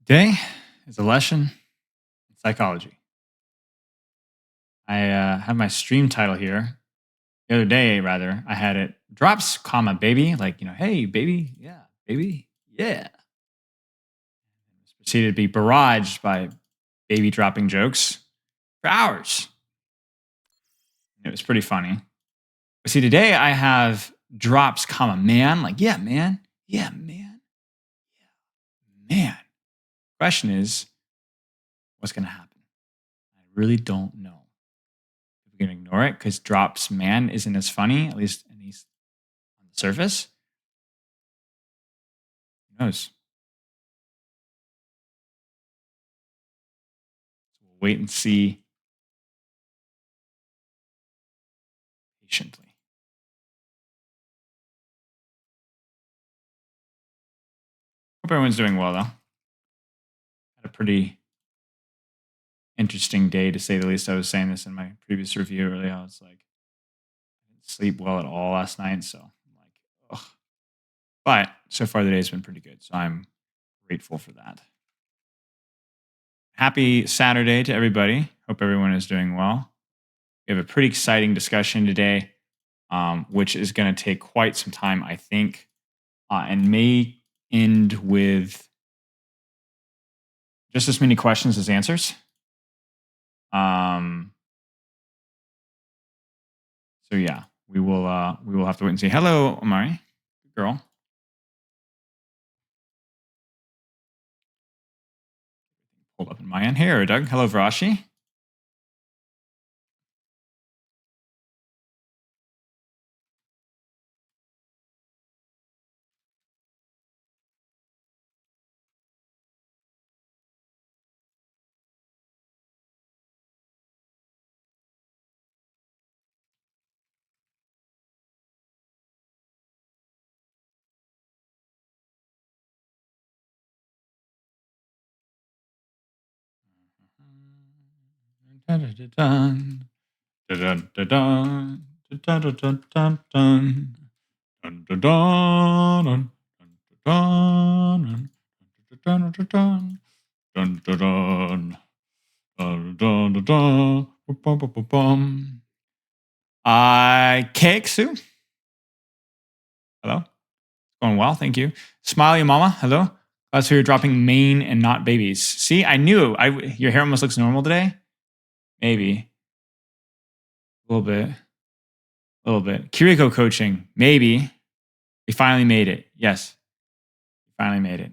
Today is a lesson in psychology. I have my stream title here. The other day, rather, I had it drops, comma, baby, like, hey, baby, yeah, baby, yeah. Proceeded to be barraged by baby dropping jokes for hours. It was pretty funny. But see, today I have drops, comma, man, like, yeah, man, yeah, man, yeah, man. Question is, what's going to happen? I really don't know. We're going to ignore it because drops man isn't as funny, at least on the surface. Who knows? So we'll wait and see patiently. Hope everyone's doing well, though. Had a pretty interesting day, to say the least. I was saying this in my previous review earlier. I was like, I didn't sleep well at all last night, so I'm like, ugh. But so far the day's been pretty good, so I'm grateful for that. Happy Saturday to everybody. Hope everyone is doing well. We have a pretty exciting discussion today, which is going to take quite some time, I think, and may end with just as many questions as answers. So yeah, we will have to wait and see. Hello, Amari. Good girl. Hold up in my end here, Doug. Hello, Varashi. Keksu. Hello. Going well, thank you. Smiley Mama, hello. That's who you're dropping main and not babies. See, I knew. Your hair almost looks normal today. Maybe. A little bit. Kiriko coaching, maybe. We finally made it. Yes. We finally made it.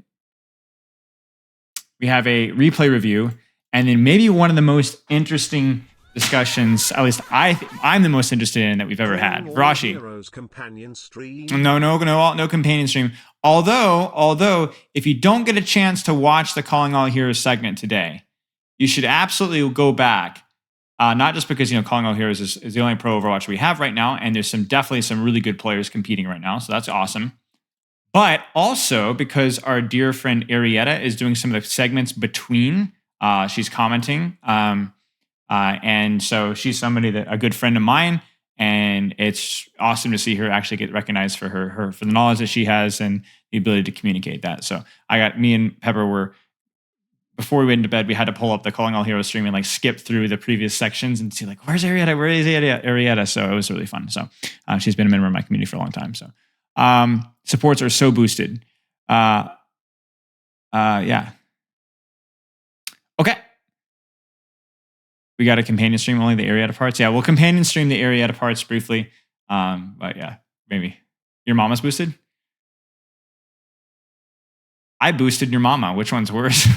We have a replay review, and then maybe one of the most interesting discussions, at least I'm the most interested in, that we've ever had. Rashi. No companion stream. Although, if you don't get a chance to watch the Calling All Heroes segment today, you should absolutely go back. Not just because Calling All Heroes is the only pro Overwatch we have right now, and there's definitely some really good players competing right now, so that's awesome. But also because our dear friend Arietta is doing some of the segments between. She's commenting, and so she's somebody a good friend of mine, and it's awesome to see her actually get recognized for for the knowledge that she has and the ability to communicate that. So me and Pepper were. Before we went into bed, we had to pull up the Calling All Heroes stream and skip through the previous sections and see where's Arietta? Where is Arietta? So it was really fun. So she's been a member of my community for a long time. So supports are so boosted. Yeah. Okay. We got a companion stream, only the Arietta parts. Yeah, we'll companion stream the Arietta parts briefly. But yeah, maybe. Your mama's boosted? I boosted your mama. Which one's worse?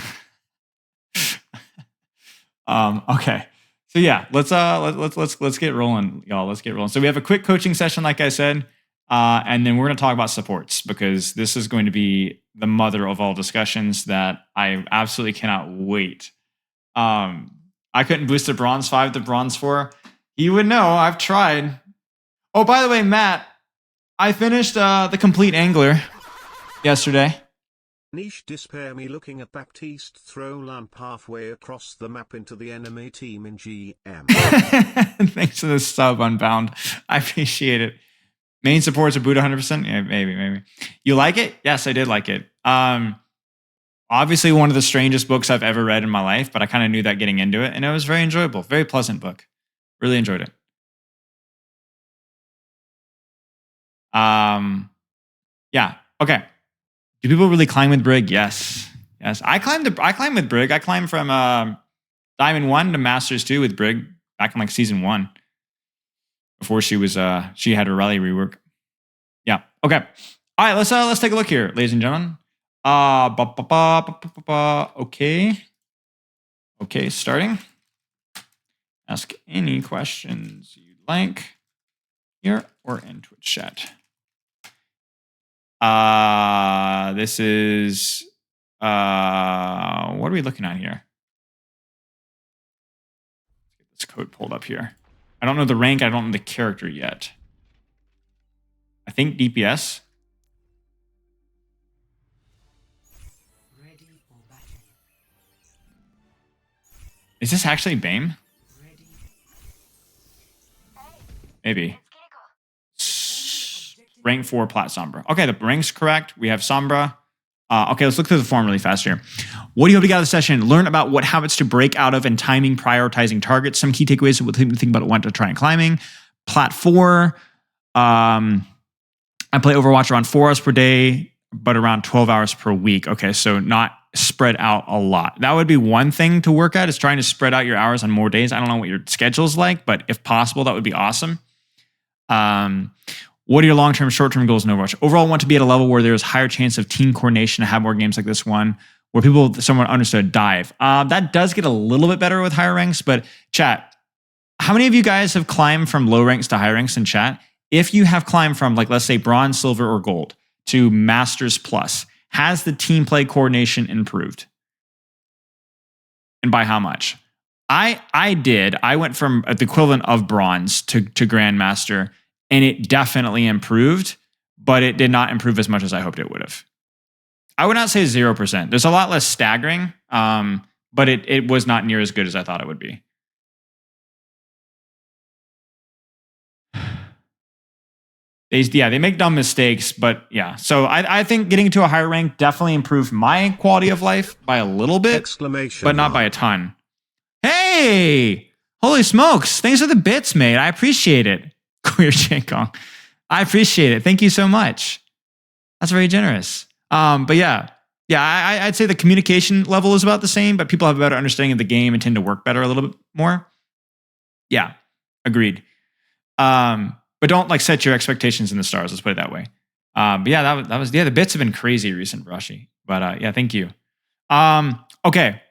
Okay. So yeah, let's get rolling, y'all. Let's get rolling. So we have a quick coaching session, like I said, and then we're going to talk about supports because this is going to be the mother of all discussions that I absolutely cannot wait. I couldn't boost the bronze 5 to bronze 4. You would know. I've tried. Oh, by the way, Matt, I finished the complete angler yesterday. Niche despair me looking at Baptiste throw lamp halfway across the map into the enemy team in GM. Thanks for the sub, Unbound. I appreciate it. Main supports a boot 100%? Yeah, maybe. You like it? Yes, I did like it. Obviously, one of the strangest books I've ever read in my life, but I kind of knew that getting into it, and it was very enjoyable. Very pleasant book. Really enjoyed it. Yeah. Okay. Do people really climb with Brig? Yes. Yes. I climb with Brig. I climbed from Diamond 1 to Masters 2 with Brig back in like season 1. Before she had her rally rework. Yeah. Okay. All right, let's take a look here, ladies and gentlemen. Okay. Okay, starting. Ask any questions you'd like here or in Twitch chat. This is what are we looking at here? Let's get this code pulled up here. I don't know the rank, I don't know the character yet. I think DPS. Is this actually BAME? Maybe. Rank 4 Plat Sombra. Okay, the rank's correct. We have Sombra. Okay, let's look through the form really fast here. What do you hope to get out of the session? Learn about what habits to break out of and timing, prioritizing targets. Some key takeaways of what to think about what to try and climbing. Plat 4. I play Overwatch around 4 hours per day, but around 12 hours per week. Okay, so not spread out a lot. That would be one thing to work at, is trying to spread out your hours on more days. I don't know what your schedule's like, but if possible, that would be awesome. What are your long-term, short-term goals in Overwatch? Overall, I want to be at a level where there's higher chance of team coordination to have more games like this one, where people, someone understood, dive. That does get a little bit better with higher ranks, but chat, how many of you guys have climbed from low ranks to high ranks in chat? If you have climbed from, like, let's say bronze, silver, or gold to Masters Plus, has the team play coordination improved? And by how much? I did. I went from the equivalent of bronze to Grandmaster, and it definitely improved, but it did not improve as much as I hoped it would have. I would not say 0%. There's a lot less staggering, but it was not near as good as I thought it would be. They make dumb mistakes, but yeah. So I think getting to a higher rank definitely improved my quality of life by a little bit, but not by a ton. Hey! Holy smokes. Thanks for the bits, mate. I appreciate it. Queer Kong. I appreciate it. Thank you so much. That's very generous. But yeah. Yeah, I'd say the communication level is about the same, but people have a better understanding of the game and tend to work better a little bit more. Yeah, agreed. But don't like set your expectations in the stars. Let's put it that way. But yeah, that was the bits have been crazy recent, Rashi. But yeah, thank you. Okay.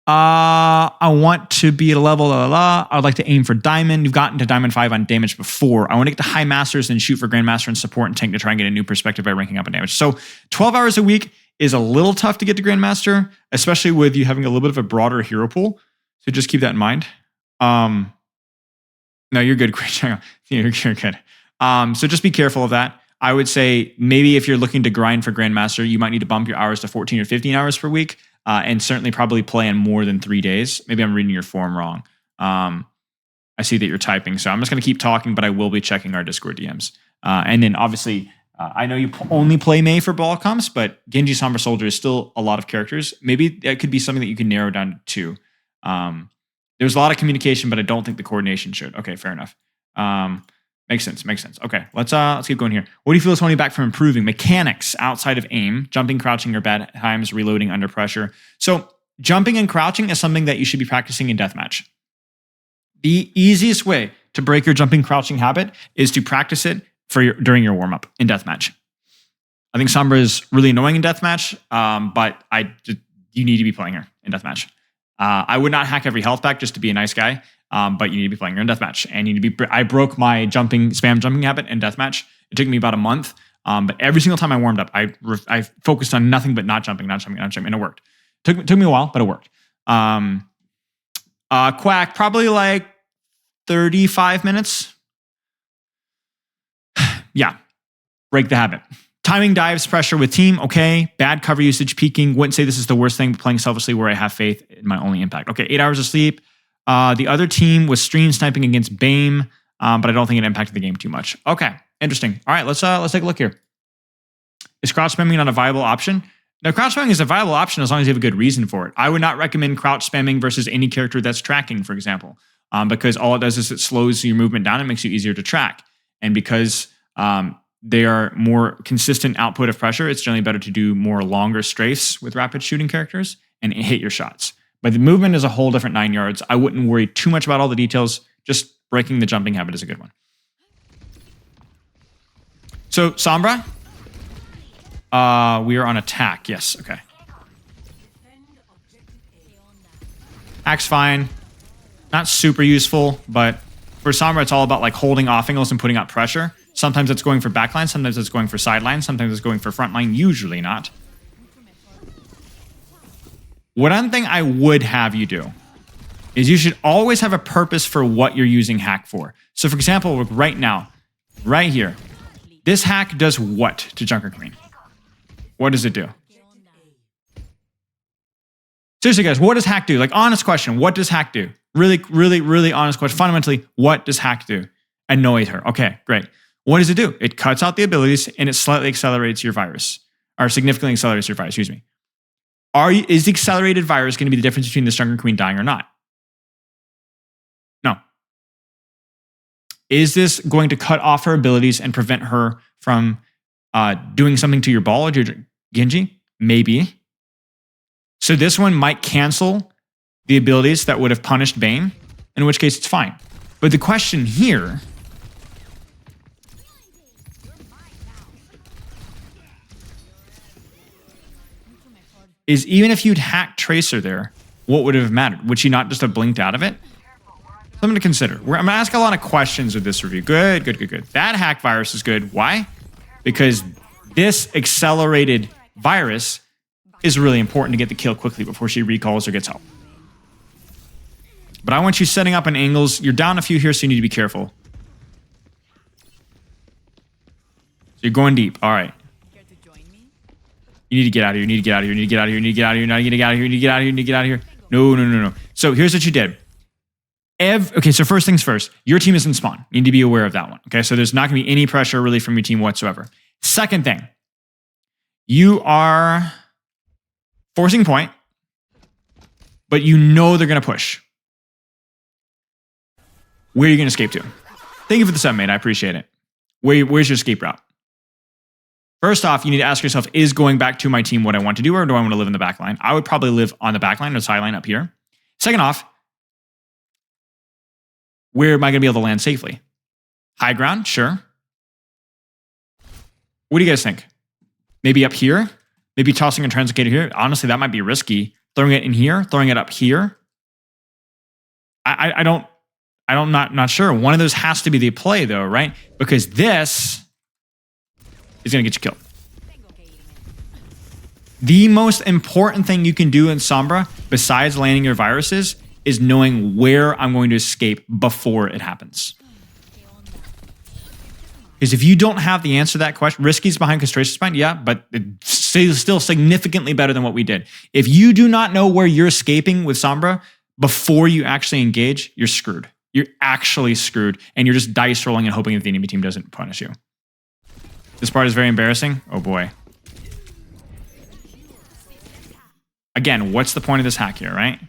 I want to be at a level, I would like to aim for Diamond. You've gotten to Diamond 5 on damage before. I want to get to High Masters and shoot for Grandmaster and support and tank to try and get a new perspective by ranking up in damage. So 12 hours a week is a little tough to get to Grandmaster, especially with you having a little bit of a broader hero pool. So just keep that in mind. No, you're good. You're good. So just be careful of that. I would say maybe if you're looking to grind for Grandmaster, you might need to bump your hours to 14 or 15 hours per week. And certainly probably play in more than 3 days. Maybe I'm reading your form wrong. I see that you're typing, so I'm just going to keep talking, but I will be checking our Discord DMs. And then obviously, I know you only play Mei for ball comps, but Genji, Sombra, Soldier is still a lot of characters. Maybe that could be something that you can narrow down to 2. There's a lot of communication, but I don't think the coordination should. Okay, fair enough. Makes sense. Okay, let's keep going here. What do you feel is holding you back from improving mechanics outside of aim, jumping, crouching, or bad times, reloading under pressure? So jumping and crouching is something that you should be practicing in deathmatch. The easiest way to break your jumping, crouching habit is to practice it during your warm-up in deathmatch. I think Sombra is really annoying in deathmatch, but you need to be playing her in deathmatch. I would not hack every health back just to be a nice guy. But you need to be playing her in deathmatch, and you need to be. I broke my spam jumping habit in deathmatch. It took me about a month, but every single time I warmed up, I focused on nothing but not jumping, and it worked. Took me a while, but it worked. Quack, probably like 35 minutes. Yeah, break the habit. Timing dives, pressure with team, okay. Bad cover usage, peaking. Wouldn't say this is the worst thing, but playing selfishly where I have faith in my only impact. Okay, 8 hours of sleep. The other team was stream sniping against BAME, but I don't think it impacted the game too much. Okay, interesting. All right, let's take a look here. Is crouch spamming not a viable option? Now, crouch spamming is a viable option as long as you have a good reason for it. I would not recommend crouch spamming versus any character that's tracking, for example, because all it does is it slows your movement down and makes you easier to track. And because they are more consistent output of pressure, it's generally better to do more longer strafes with rapid shooting characters and hit your shots. But the movement is a whole different 9 yards. I wouldn't worry too much about all the details. Just breaking the jumping habit is a good one. So, Sombra, we are on attack. Yes, okay. Hack's fine. Not super useful, but for Sombra, it's all about like holding off angles and putting out pressure. Sometimes it's going for backline, sometimes it's going for sideline, sometimes it's going for frontline, usually not. One thing I would have you do is you should always have a purpose for what you're using hack for. So for example, right now, right here, this hack does what to Junker Queen? What does it do? Seriously, guys, what does hack do? Like, honest question, what does hack do? Really, really, really honest question. Fundamentally, what does hack do? Annoy her. Okay, great. What does it do? It cuts out the abilities and it slightly accelerates your virus. Or significantly accelerates your virus, excuse me. Is the accelerated virus going to be the difference between this Junker Queen dying or not? No. Is this going to cut off her abilities and prevent her from doing something to your ball or your Genji? Maybe. So this one might cancel the abilities that would have punished Bane, in which case it's fine. But the question here is, even if you'd hacked Tracer there, what would have mattered? Would she not just have blinked out of it? Something to consider. I'm going to ask a lot of questions with this review. Good, good, good, good. That hack virus is good. Why? Because this accelerated virus is really important to get the kill quickly before she recalls or gets help. But I want you setting up an angles. You're down a few here, so you need to be careful. So you're going deep. All right. You need to get out of here. You need to get out of here. You need to get out of here. You need to get out of here. You need to get out of here. You need to get out of here. You need to get out of here. No, no, no, no. So here's what you did. Okay, so first things first. Your team is in spawn. You need to be aware of that one. Okay, so there's not going to be any pressure really from your team whatsoever. Second thing. You are forcing point, but you know they're going to push. Where are you going to escape to? Thank you for the sub, mate. I appreciate it. Where's your escape route? First off, you need to ask yourself, is going back to my team what I want to do, or do I want to live in the back line? I would probably live on the back line or sideline up here. Second off, where am I going to be able to land safely? High ground? Sure. What do you guys think? Maybe up here? Maybe tossing a translocator here? Honestly, that might be risky. Throwing it in here? Throwing it up here? I'm not sure. One of those has to be the play, though, right? Because this is going to get you killed. The most important thing you can do in Sombra, besides landing your viruses, is knowing where I'm going to escape before it happens. Because if you don't have the answer to that question, risky's behind Castration's behind, yeah, but it's still significantly better than what we did. If you do not know where you're escaping with Sombra before you actually engage, you're screwed. You're actually screwed, and you're just dice rolling and hoping that the enemy team doesn't punish you. This part is very embarrassing. Oh boy. Again, what's the point of this hack here, right?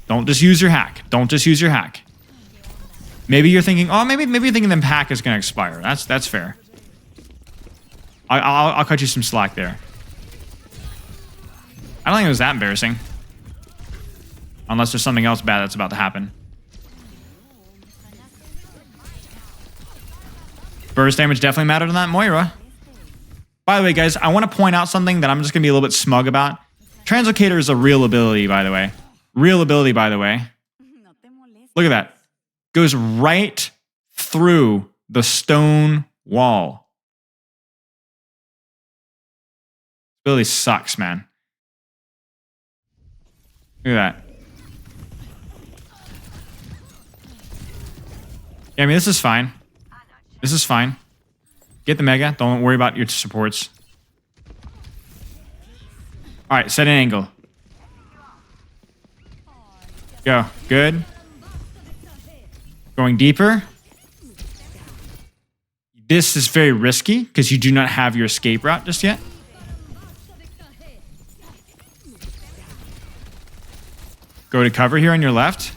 Don't just use your hack. Don't just use your hack. Maybe you're thinking, oh, maybe you're thinking the hack is going to expire. That's fair. I'll cut you some slack there. I don't think it was that embarrassing. Unless there's something else bad that's about to happen. Burst damage definitely mattered on that Moira. By the way, guys, I want to point out something that I'm just going to be a little bit smug about. Translocator is a real ability, by the way. Real ability, by the way. Look at that. Goes right through the stone wall. This ability sucks, man. Look at that. Yeah, I mean, this is fine. This is fine. Get the mega. Don't worry about your supports. All right, set an angle. Go. Good. Going deeper. This is very risky because you do not have your escape route just yet. Go to cover here on your left.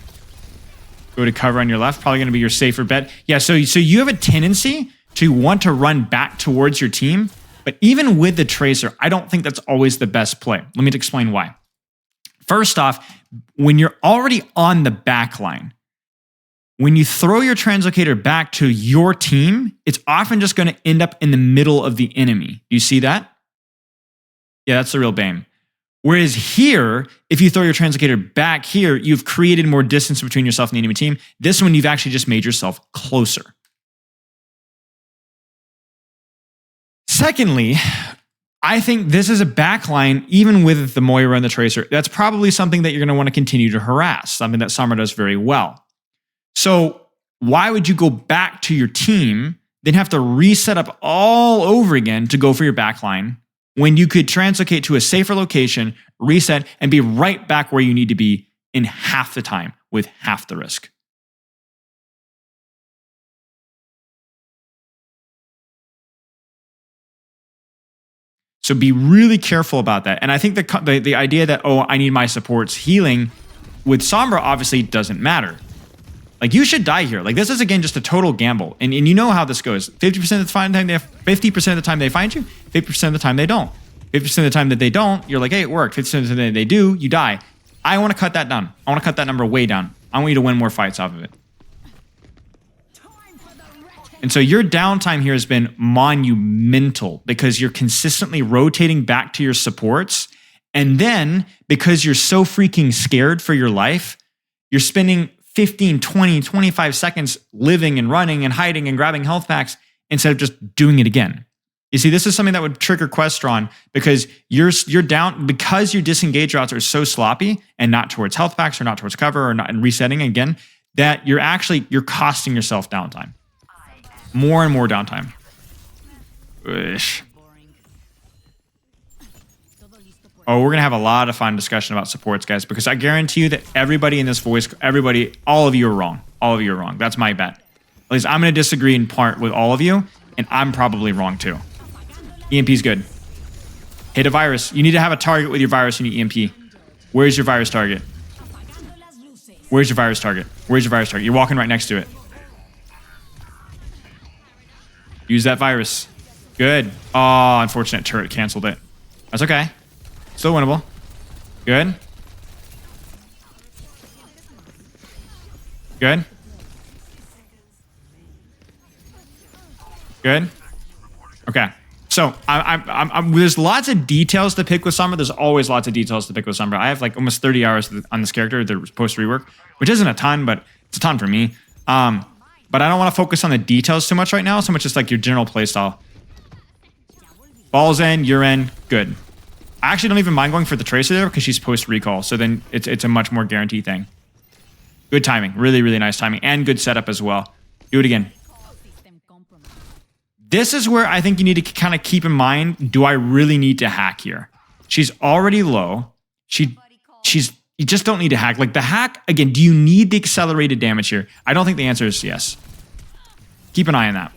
Go to cover on your left. Probably going to be your safer bet. Yeah, so you have a tendency to want to run back towards your team. But even with the Tracer, I don't think that's always the best play. Let me explain why. First off, when you're already on the back line, when you throw your translocator back to your team, it's often just going to end up in the middle of the enemy. Do you see that? Yeah, that's the real BAME. Whereas here, if you throw your translocator back here, you've created more distance between yourself and the enemy team. This one, you've actually just made yourself closer. Secondly, I think this is a backline, even with the Moira and the Tracer, that's probably something that you're going to want to continue to harass, something that Sombra does very well. So why would you go back to your team, then have to reset up all over again to go for your backline when you could translocate to a safer location, reset, and be right back where you need to be in half the time with half the risk? So be really careful about that. And I think the idea that, oh, I need my supports healing with Sombra obviously doesn't matter. Like, you should die here. Like, this is, again, just a total gamble. And you know how this goes. 50% of the time, 50% of the time they find you, 50% of the time they don't. 50% of the time that they don't, you're like, hey, it worked. 50% of the time they do, you die. I want to cut that down. I want to cut that number way down. I want you to win more fights off of it. And so your downtime here has been monumental because you're consistently rotating back to your supports. And then because you're so freaking scared for your life, you're spending 15, 20, 25 seconds living and running and hiding and grabbing health packs instead of just doing it again. You see, this is something that would trigger Questron because you're down because your disengage routes are so sloppy and not towards health packs or not towards cover or not in resetting again, that you're costing yourself downtime. More and more downtime. Ish. Oh, we're going to have a lot of fun discussion about supports, guys, because I guarantee you that everybody in this voice, all of you are wrong. All of you are wrong. That's my bet. At least I'm going to disagree in part with all of you, and I'm probably wrong too. EMP's good. Hit a virus. You need to have a target with your virus and your EMP. Where's your virus target? Where's your virus target? Where's your virus target? You're walking right next to it. Use that virus. Good. Oh, unfortunate turret canceled it. That's okay. Still winnable. Good. Good. Good. Okay. So there's lots of details to pick with Sombra. There's always lots of details to pick with Sombra. I have like almost 30 hours on this character, the post rework, which isn't a ton, but it's a ton for me. But I don't want to focus on the details too much right now, so much as like your general playstyle. Ball's in, you're in, good. I actually don't even mind going for the Tracer there because she's post-recall, so then it's a much more guaranteed thing. Good timing, really, really nice timing, and good setup as well. Do it again. This is where I think you need to kind of keep in mind, do I really need to hack here? She's already low. You just don't need to hack. Like the hack, again, do you need the accelerated damage here? I don't think the answer is yes. Keep an eye on that.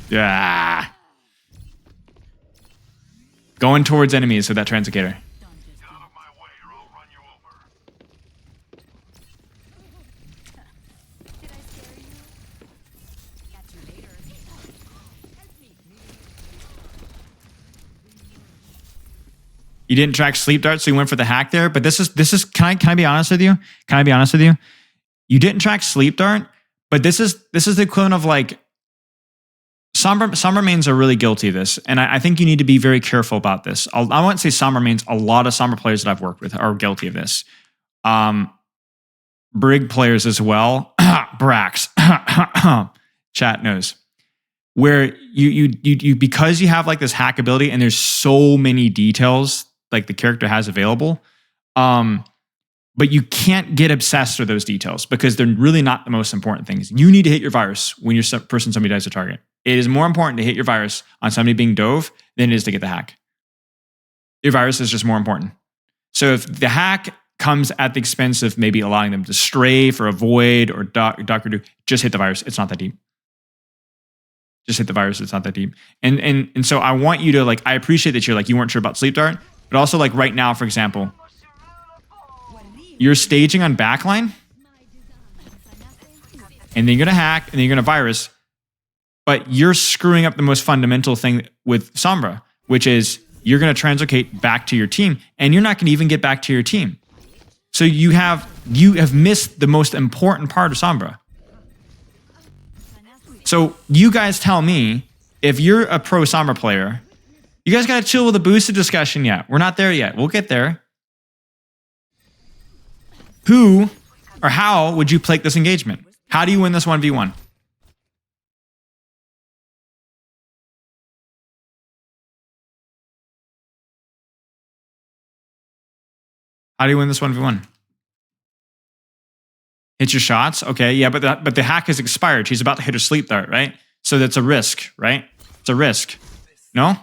Yeah. Going towards enemies with that translocator. You didn't track sleep dart, so you went for the hack there. But this is can I be honest with you? Can I be honest with you? You didn't track sleep dart, but this is the equivalent of like Sombra mains are really guilty of this, and I think you need to be very careful about this. I won't say Sombra mains. A lot of Sombra players that I've worked with are guilty of this. Brig players as well. Brax. Chat knows. Where you because you have like this hack ability and there's so many details like the character has available, but you can't get obsessed with those details because they're really not the most important things. You need to hit your virus when you're somebody dies a target. It is more important to hit your virus on somebody being dove than it is to get the hack. Your virus is just more important. So if the hack comes at the expense of maybe allowing them to strafe or avoid or duck or do, just hit the virus. It's not that deep. Just hit the virus. It's not that deep. And so I want you to like, I appreciate that you're like, you weren't sure about sleep dart, but also like right now, for example, you're staging on backline, and then you're gonna hack, and then you're gonna virus, but you're screwing up the most fundamental thing with Sombra, which is you're gonna translocate back to your team, and you're not gonna even get back to your team. So you have missed the most important part of Sombra. So you guys tell me, if you're a pro Sombra player, you guys gotta chill with the boosted discussion yet. We're not there yet. We'll get there. Who or how would you play this engagement? How do you win this 1v1? How do you win this 1v1? Hit your shots? Okay, yeah, but the hack has expired. She's about to hit her sleep dart, right? So that's a risk, right? It's a risk. No?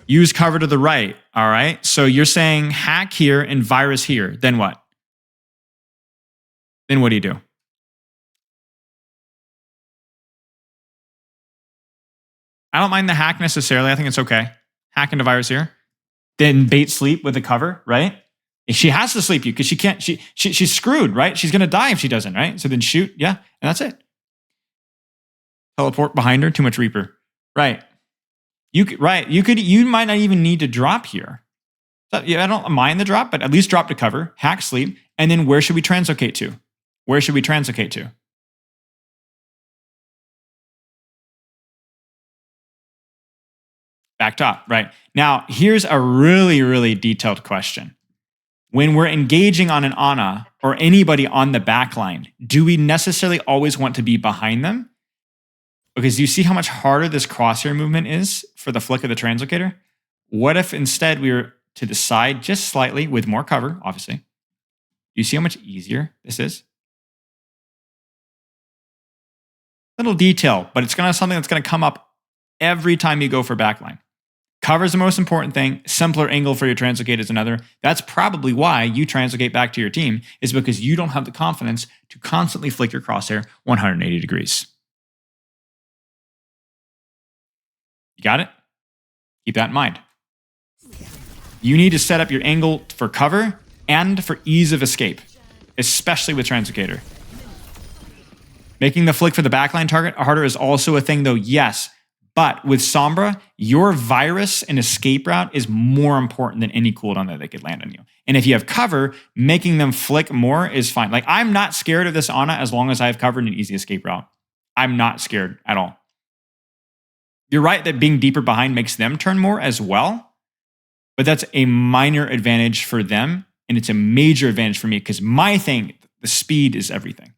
Use cover to the right, all right? So you're saying hack here and virus here. Then what? Then what do you do? I don't mind the hack necessarily. I think it's okay. Hack into virus here. Then bait sleep with the cover, right? She has to sleep you because she can't. She's screwed, right? She's gonna die if she doesn't, right? So then shoot, yeah, and that's it. Teleport behind her. Too much Reaper, right? You might not even need to drop here. So, yeah, I don't mind the drop, but at least drop to cover, hack sleep, and then where should we translocate to? Where should we translocate to? Back top, right? Now, here's a really, really detailed question. When we're engaging on an Ana or anybody on the backline, do we necessarily always want to be behind them? Because you see how much harder this crosshair movement is for the flick of the translocator? What if instead we were to the side just slightly with more cover, obviously? You see how much easier this is? Little detail, but it's something that's going to come up every time you go for backline. Cover is the most important thing. Simpler angle for your translocate is another. That's probably why you translocate back to your team, is because you don't have the confidence to constantly flick your crosshair 180 degrees. You got it? Keep that in mind. You need to set up your angle for cover and for ease of escape, especially with translocator. Making the flick for the backline target harder is also a thing, though, yes. But with Sombra, your virus and escape route is more important than any cooldown that they could land on you. And if you have cover, making them flick more is fine. Like, I'm not scared of this Ana as long as I have cover and an easy escape route. I'm not scared at all. You're right that being deeper behind makes them turn more as well, but that's a minor advantage for them, and it's a major advantage for me because my thing, the speed is everything.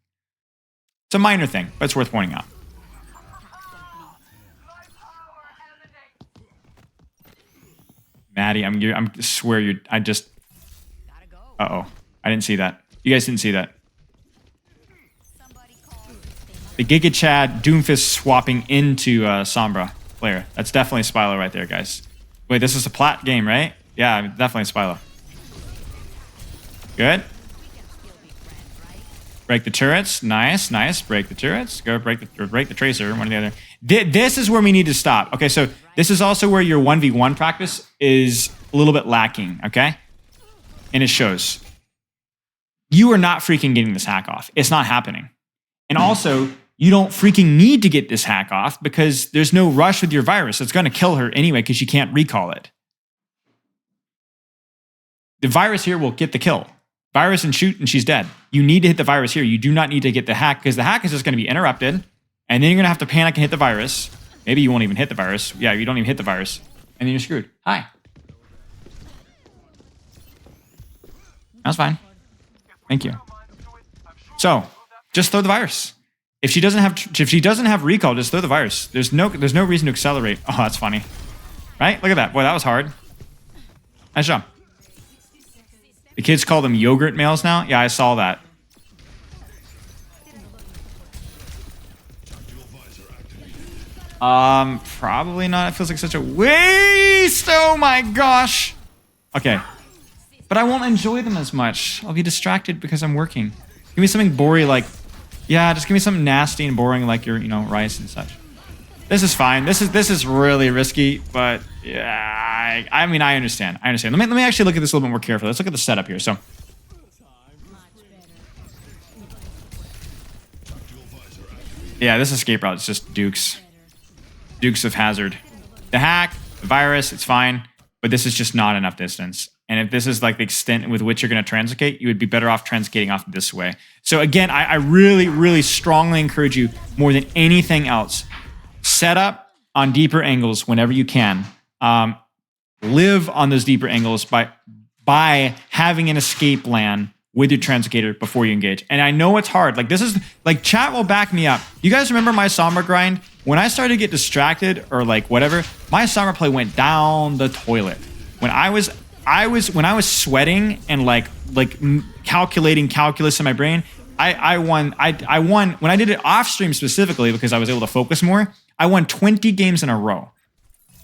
It's a minor thing, but it's worth pointing out. Maddie, I swear you. I just. Uh-oh. I didn't see that. You guys didn't see that. The Giga Chad Doomfist swapping into Sombra player. That's definitely Spilo right there, guys. Wait, this is a PLAT game, right? Yeah, definitely Spilo. Good. Break the turrets. Nice, nice. Break the turrets. Go break the tracer. One or the other. This is where we need to stop. Okay, so this is also where your 1v1 practice is a little bit lacking, okay? And it shows. You are not freaking getting this hack off. It's not happening. And also, you don't freaking need to get this hack off because there's no rush with your virus. It's going to kill her anyway because you can't recall it. The virus here will get the kill. Virus and shoot and she's dead. You need to hit the virus here. You do not need to get the hack because the hack is just going to be interrupted. And then you're going to have to panic and hit the virus. Maybe you won't even hit the virus. Yeah, you don't even hit the virus. And then you're screwed. Hi. That's fine. Thank you. So, just throw the virus. If she doesn't have recall, just throw the virus. There's no reason to accelerate. Oh, that's funny. Right? Look at that. Boy, that was hard. Nice job. The kids call them yogurt males now? Yeah, I saw that. Probably not. It feels like such a waste. Oh my gosh. Okay. But I won't enjoy them as much. I'll be distracted because I'm working. Give me something boring like, yeah, just give me something nasty and boring like your, rice and such. This is fine. This is really risky, but Yeah, I mean, I understand. I understand. Let me actually look at this a little bit more carefully. Let's look at the setup here. So, yeah, this escape route is just Dukes. Dukes of Hazard. The hack, the virus, it's fine, but this is just not enough distance. And if this is like the extent with which you're going to translocate, you would be better off translocating off this way. So again, I really, really strongly encourage you more than anything else, set up on deeper angles whenever you can. Live on those deeper angles by having an escape LAN with your translocator before you engage. And I know it's hard. Like this is like chat will back me up. You guys remember my Sombra grind? When I started to get distracted or like whatever, my Sombra play went down the toilet. When I was sweating and like calculating calculus in my brain, I won when I did it off stream specifically because I was able to focus more. I won 20 games in a row.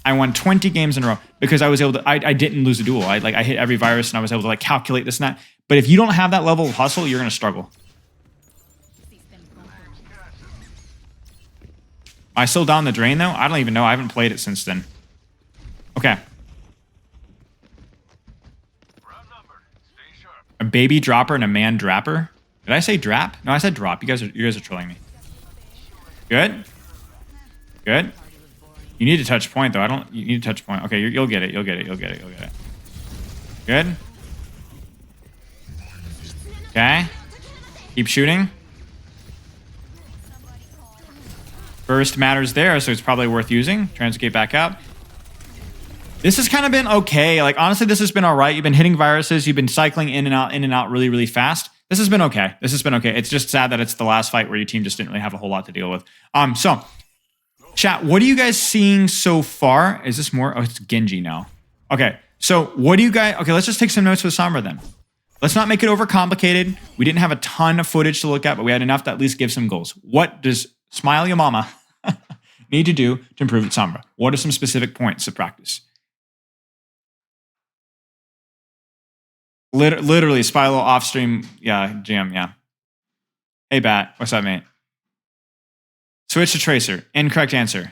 I won 20 games in a row because I was able to. I didn't lose a duel. I hit every virus and I was able to like calculate this and that. But if you don't have that level of hustle, you're gonna struggle. Am I still down the drain though? I don't even know. I haven't played it since then. Okay. A baby dropper and a man drapper. Did I say drap? No, I said drop. You guys are trolling me. Good. Good. You need to touch point though. You need to touch point. Okay, you'll get it. You'll get it. You'll get it. You'll get it. Good. Okay. Keep shooting. Burst matters there, so it's probably worth using. Translocate back up. This has kind of been okay. Like, honestly, this has been all right. You've been hitting viruses. You've been cycling in and out really, really fast. This has been okay. This has been okay. It's just sad that it's the last fight where your team just didn't really have a whole lot to deal with. So, chat, what are you guys seeing so far? Is this more? Oh, it's Genji now. Okay, so what do you guys... Okay, let's just take some notes with Sombra then. Let's not make it overcomplicated. We didn't have a ton of footage to look at, but we had enough to at least give some goals. What does Smile Your Mama need to do to improve at Sombra? What are some specific points of practice? Literally, Spilo off stream, yeah, GM, yeah. Hey, Bat, what's up, mate? Switch to Tracer. Incorrect answer.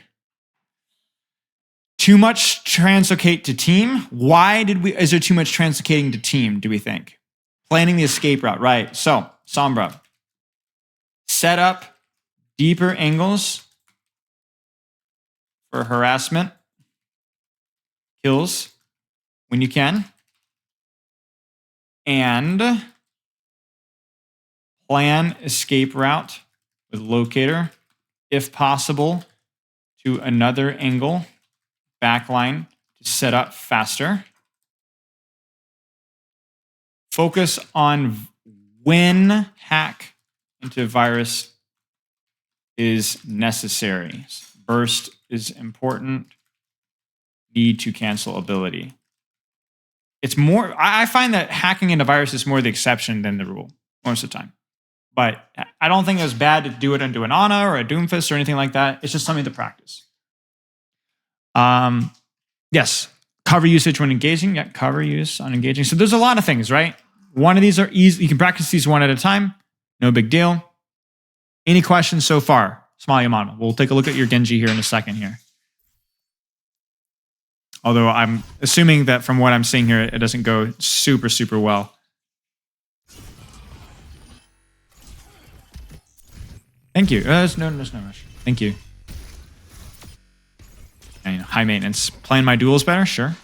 Too much translocate to team. Why is there too much translocating to team, do we think? Planning the escape route, right. So, Sombra. Set up deeper angles for harassment. Kills when you can. And plan escape route with locator, if possible, to another angle, backline, to set up faster. Focus on when hack into virus is necessary. Burst is important. Need to cancel ability. It's more, I find that hacking into virus is more the exception than the rule most of the time. But I don't think it was bad to do it into an Ana or a Doomfist or anything like that. It's just something to practice. Yes, cover usage when engaging. Yeah, cover use on engaging. So there's a lot of things, right? One of these are easy. You can practice these one at a time. No big deal. Any questions so far? Smile Yamano. We'll take a look at your Genji here in a second here. Although I'm assuming that from what I'm seeing here, it doesn't go super, super well. Thank you. There's no rush. Thank you. And high maintenance. Playing my duels better? Sure.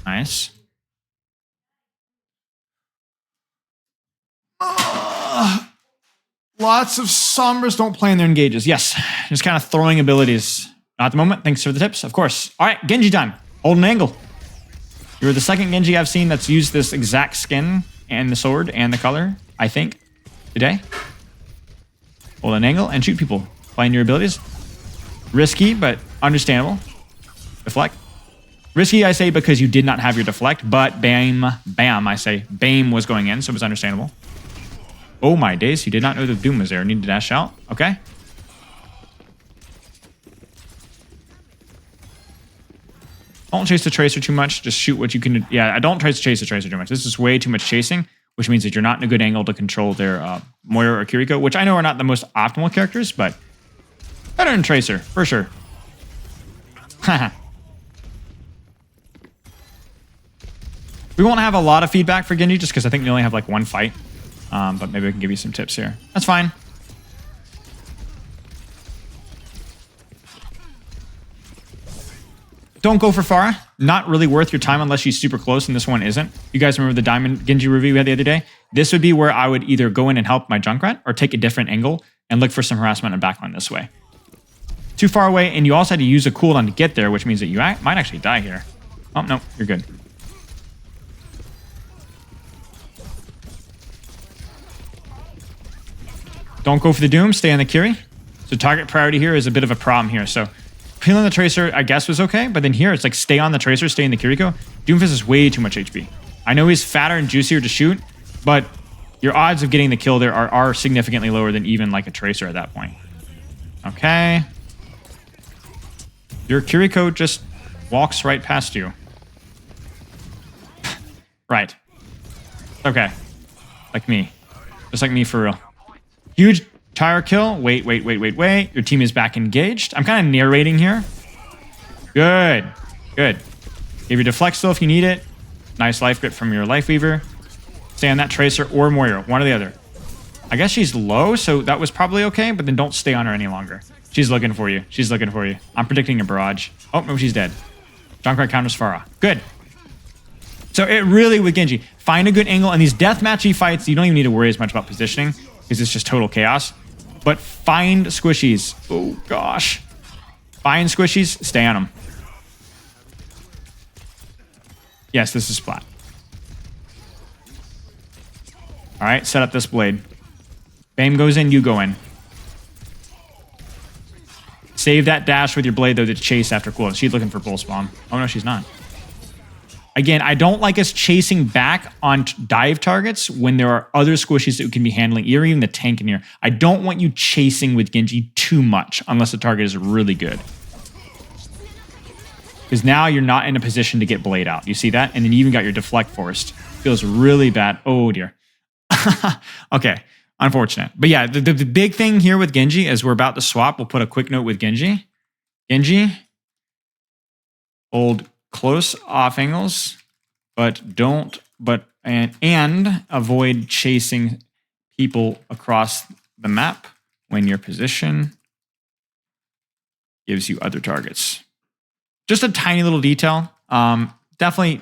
Nice. Lots of Sombras don't play in their engages. Yes, just kind of throwing abilities. Not at the moment. Thanks for the tips, of course. All right, Genji time. Hold an angle. You're the second Genji I've seen that's used this exact skin and the sword and the color, I think, today. Hold an angle and shoot people. Playing your abilities. Risky, but understandable. Deflect. Risky, I say, because you did not have your deflect, but bam, I say. Bam was going in, so it was understandable. Oh my days, you did not know the Doom was there. Need to dash out. Okay. Don't chase the Tracer too much. Just shoot what you can. Yeah, I don't chase the Tracer too much. This is way too much chasing, which means that you're not in a good angle to control their Moira or Kiriko, which I know are not the most optimal characters, but Better than Tracer, for sure. We won't have a lot of feedback for Genji just because I think we only have like one fight. But maybe we can give you some tips here. That's fine. Don't go for Pharah. Not really worth your time unless she's super close, and this one isn't. You guys remember the Diamond Genji review we had the other day? This would be where I would either go in and help my Junkrat or take a different angle and look for some harassment and backline this way. Too far away, and you also had to use a cooldown to get there, which means that you might actually die here. Oh, no, you're good. Don't go for the Doom, stay on the Kiri. So target priority here is a bit of a problem here. So peeling the Tracer, I guess, was okay, but then here it's like stay on the Tracer, stay in the Kiriko. Doomfist is way too much HP. I know he's fatter and juicier to shoot, but your odds of getting the kill there are significantly lower than even like a Tracer at that point. Okay. Your Kiriko just walks right past you. Right. Okay. Like me. Just like me for real. Huge tire kill. Wait. Your team is back engaged. I'm kind of narrating here. Good. Good. Give your deflect still if you need it. Nice life grip from your life weaver. Stay on that Tracer or Moira. One or the other. I guess she's low, so that was probably okay, but then don't stay on her any longer. She's looking for you. She's looking for you. I'm predicting a barrage. Oh, no, she's dead. Junkrat counters Pharah. Good. So it really, with Genji, find a good angle. And these deathmatchy fights, you don't even need to worry as much about positioning because it's just total chaos. But find squishies. Oh, gosh. Find squishies. Stay on them. Yes, this is PLAT. All right, set up this blade. Bame goes in, you go in. Save that dash with your blade, though, to chase after cooldown. She's looking for pulse bomb. Oh, no, she's not. Again, I don't like us chasing back on dive targets when there are other squishies that we can be handling, or even the tank in here. I don't want you chasing with Genji too much unless the target is really good. Because now you're not in a position to get blade out. You see that? And then you even got your deflect forced. Feels really bad. Oh, dear. Okay. Unfortunate. But yeah, the big thing here with Genji is we're about to swap. We'll put a quick note with Genji. Genji. Hold close off angles, and avoid chasing people across the map when your position gives you other targets. Just a tiny little detail. Definitely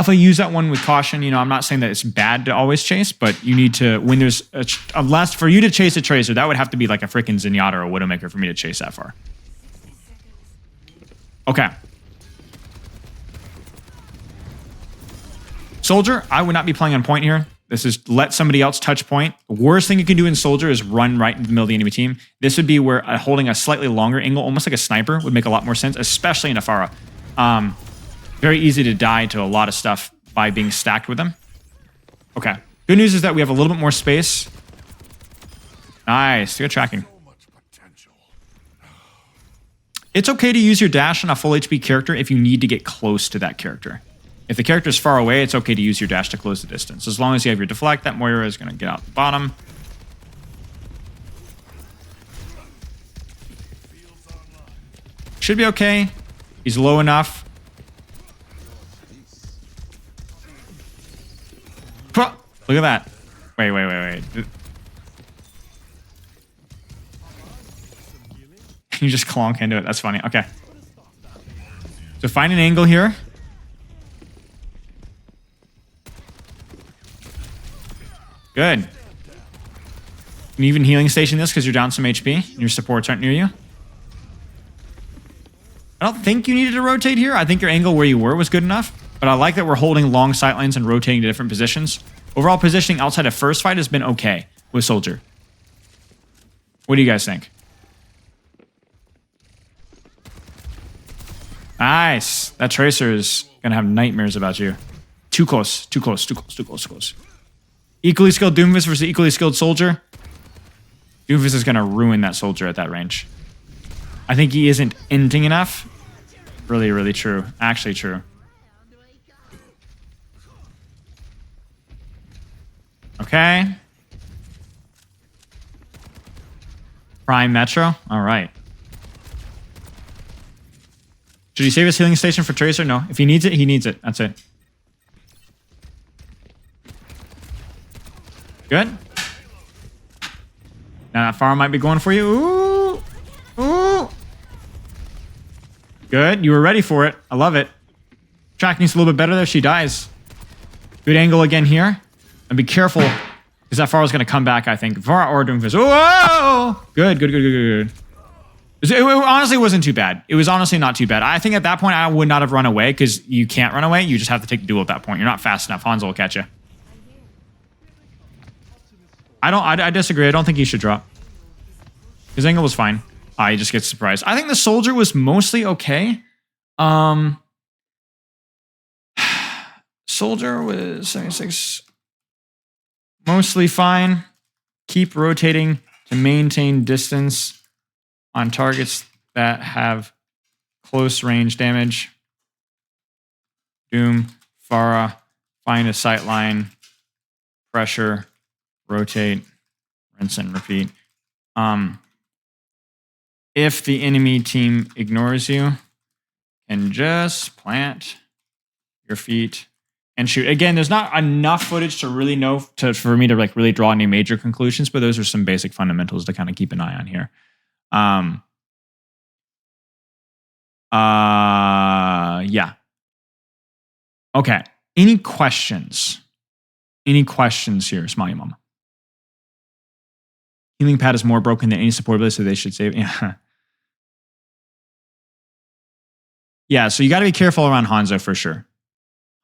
use that one with caution. You know, I'm not saying that it's bad to always chase, but you need to, when there's unless for you to chase a Tracer, that would have to be like a freaking Zenyatta or a Widowmaker for me to chase that far. Okay. Soldier, I would not be playing on point here. This is let somebody else touch point. The worst thing you can do in Soldier is run right into the middle of the enemy team. This would be where holding a slightly longer angle, almost like a sniper, would make a lot more sense, especially in a Pharah. Very easy to die to a lot of stuff by being stacked with them. Okay. Good news is that we have a little bit more space. Nice. Good tracking. It's okay to use your dash on a full HP character if you need to get close to that character. If the character is far away, it's okay to use your dash to close the distance. As long as you have your deflect, that Moira is going to get out the bottom. Should be okay. He's low enough. Look at that. Wait. You just clonk into it. That's funny. Okay. So find an angle here. Good. You can even healing station this because you're down some HP and your supports aren't near you. I don't think you needed to rotate here. I think your angle where you were was good enough. But I like that we're holding long sight lines and rotating to different positions. Overall positioning outside of first fight has been okay with Soldier. What do you guys think? Nice. That Tracer is going to have nightmares about you. Too close. Equally skilled Doomfist versus equally skilled Soldier. Doomfist is going to ruin that Soldier at that range. I think he isn't inting enough. Really, really true. Actually true. Okay. Prime Metro. All right. Should he save his healing station for Tracer? No. If he needs it, he needs it. That's it. Good. Now that farm might be going for you. Ooh. Ooh. Good. You were ready for it. I love it. Tracking's a little bit better there. She dies. Good angle again here. And be careful, because that Pharah's going to come back, I think. Pharah or Doomfist. Whoa! Good, good, good, good, good. It honestly wasn't too bad. It was honestly not too bad. I think at that point, I would not have run away, because you can't run away. You just have to take the duel at that point. You're not fast enough. Hanzo will catch you. I disagree. I don't think he should drop. His angle was fine. He just gets surprised. I think the soldier was mostly okay. Soldier was 76. Mostly fine. Keep rotating to maintain distance on targets that have close range damage. Doom, Pharah, find a sight line, pressure, rotate, rinse and repeat. If the enemy team ignores you, can just plant your feet and shoot. Again, there's not enough footage to really know for me to like really draw any major conclusions, but those are some basic fundamentals to kind of keep an eye on here. Yeah. Okay. Any questions? Any questions here, Smiley Mama? Healing pad is more broken than any support ability, so they should save. Yeah. Yeah, so you got to be careful around Hanzo for sure.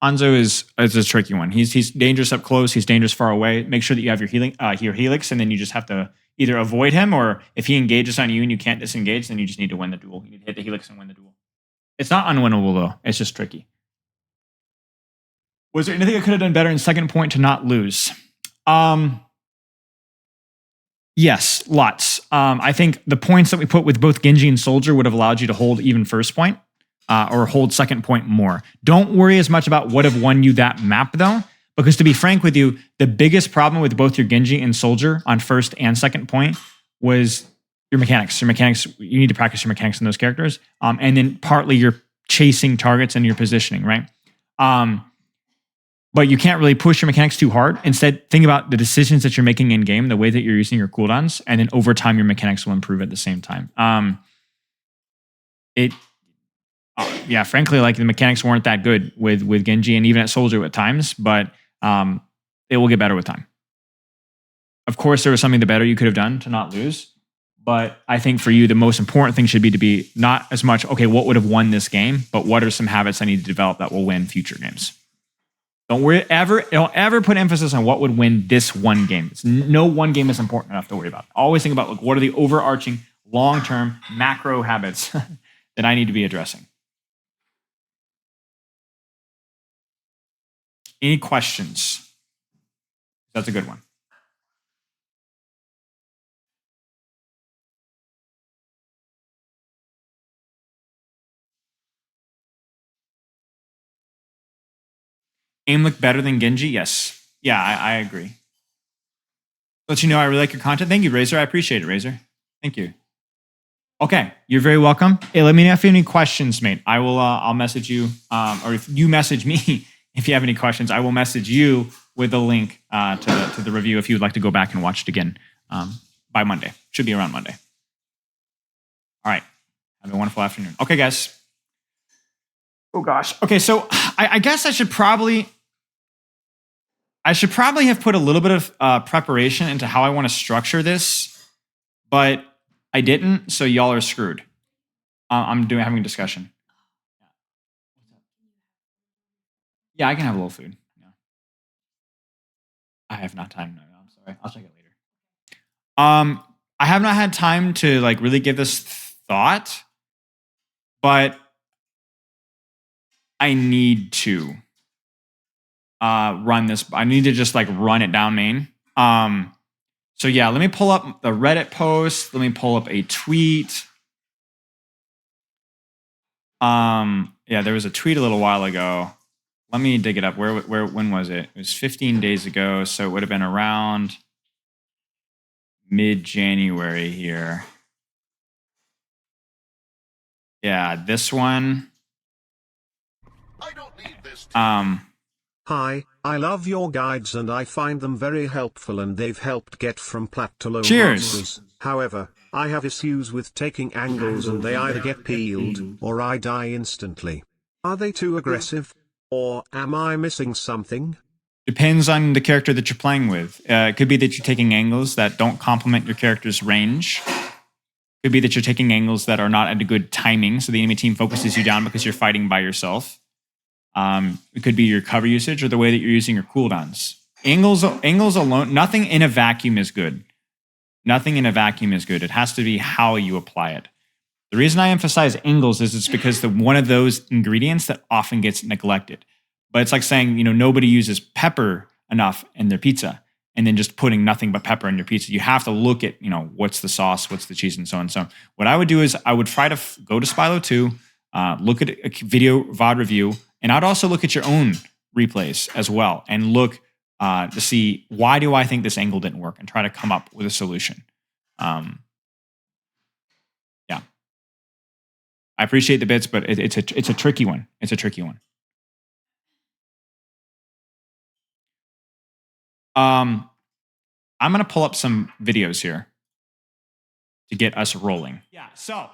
Hanzo is a tricky one. He's dangerous up close. He's dangerous far away. Make sure that you have your helix, and then you just have to either avoid him, or if he engages on you and you can't disengage, then you just need to win the duel. You need to hit the helix and win the duel. It's not unwinnable though. It's just tricky. Was there anything I could have done better in second point to not lose? Yes, lots. I think the points that we put with both Genji and Soldier would have allowed you to hold even first point. Or hold second point more. Don't worry as much about what have won you that map though, because to be frank with you, the biggest problem with both your Genji and Soldier on first and second point was your mechanics. Your mechanics, you need to practice your mechanics in those characters. And then partly you're chasing targets and your positioning, right? But you can't really push your mechanics too hard. Instead, think about the decisions that you're making in game, the way that you're using your cooldowns, and then over time your mechanics will improve at the same time. Yeah, frankly, like the mechanics weren't that good with Genji and even at Soldier at times, but it will get better with time. Of course, there was something the better you could have done to not lose, but I think for you, the most important thing should be to be not as much, okay, what would have won this game, but what are some habits I need to develop that will win future games? Don't ever put emphasis on what would win this one game. No one game is important enough to worry about. Always think about like, what are the overarching long-term macro habits that I need to be addressing. Any questions? That's a good one. Aim look better than Genji? Yes. Yeah, I agree. Let you know I really like your content. Thank you, Razor. I appreciate it, Razor. Thank you. Okay, you're very welcome. Hey, let me know if you have any questions, mate. I will. I'll message you, or if you message me. If you have any questions, I will message you with a link to the review if you would like to go back and watch it again by Monday. Should be around Monday. All right. Have a wonderful afternoon. Okay, guys. Oh, gosh. Okay, so I guess I should probably have put a little bit of preparation into how I want to structure this, but I didn't, so y'all are screwed. I'm having a discussion. Yeah, I can have a little food. Yeah. I have not time. No, I'm sorry. I'll check it later. I have not had time to like really give this thought, but I need to run this. I need to just like run it down main. So yeah, let me pull up the Reddit post. Let me pull up a tweet. Yeah, there was a tweet a little while ago. Let me dig it up. When was it? It was 15 days ago, so it would have been around mid-January here. Yeah, this one. I don't need this. Hi, I love your guides and I find them very helpful and they've helped get from plat to low Cheers. masters. However, I have issues with taking angles and they either get peeled or I die instantly. Are they too aggressive? Or am I missing something? Depends on the character that you're playing with. It could be that you're taking angles that don't complement your character's range. Could be that you're taking angles that are not at a good timing, so the enemy team focuses you down because you're fighting by yourself. It could be your cover usage or the way that you're using your cooldowns. Angles alone, nothing in a vacuum is good. Nothing in a vacuum is good. It has to be how you apply it. The reason I emphasize angles is it's because one of those ingredients that often gets neglected. But it's like saying, nobody uses pepper enough in their pizza and then just putting nothing but pepper in your pizza. You have to look at, what's the sauce, what's the cheese, and so on and so on. What I would do is I would try to go to Spilo 2, look at a video VOD review, and I'd also look at your own replays as well and look to see why do I think this angle didn't work and try to come up with a solution. Yeah. I appreciate the bits, but it's a tricky one. It's a tricky one. I'm going to pull up some videos here to get us rolling. Yeah, so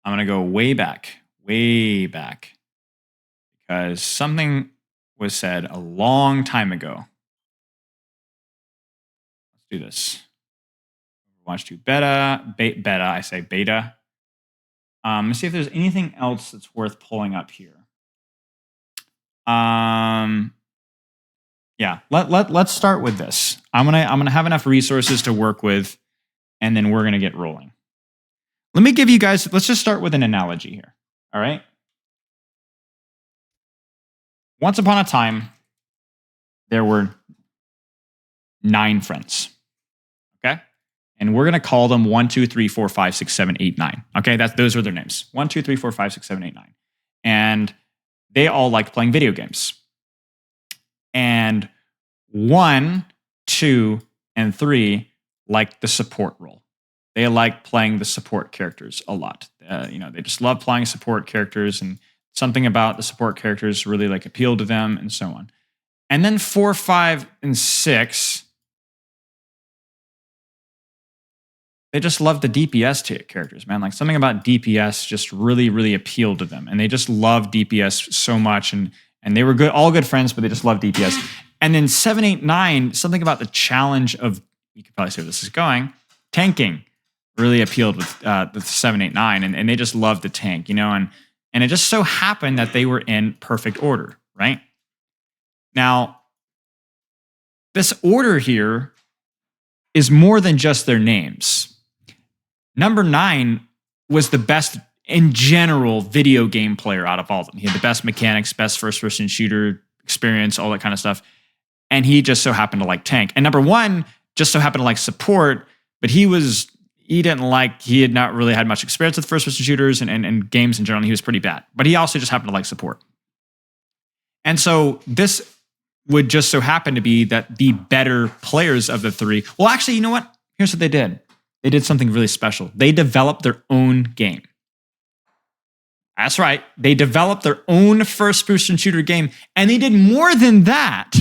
I'm going to go way back, because something was said a long time ago. Let's do this. Overwatch 2 beta, I say beta. Let's see if there's anything else that's worth pulling up here. Yeah, let's start with this. I'm gonna have enough resources to work with, and then we're gonna get rolling. Let me give you guys. Let's just start with an analogy here. All right. Once upon a time, there were 9 friends. Okay, and we're gonna call them 1, 2, 3, 4, 5, 6, 7, 8, 9. Okay, those are their names. 1, 2, 3, 4, 5, 6, 7, 8, 9, and they all liked playing video games. And 1, 2, and 3 liked the support role. They liked playing the support characters a lot. They just love playing support characters, and something about the support characters really appealed to them, and so on. And then 4, 5, and 6, they just loved the DPS characters, man. Something about DPS just really, really appealed to them, and they just loved DPS so much, and they were all good friends, but they just loved DPS. And then 7, 8, 9, something about the challenge of, you could probably see where this is going, tanking really appealed with 7, 8, 9, and they just loved the tank, and it just so happened that they were in perfect order, right? Now, this order here is more than just their names. Number 9 was the best in general video game player out of all of them. He had the best mechanics, best first-person shooter experience, all that kind of stuff. And he just so happened to like tank. And number 1 just so happened to like support, but he had not really had much experience with first-person shooters and games in general. And he was pretty bad. But he also just happened to like support. And so this would just so happen to be that the better players of the 3, well, actually, you know what? Here's what they did. They did something really special. They developed their own game. That's right. They developed their own first-person shooter game, and they did more than that.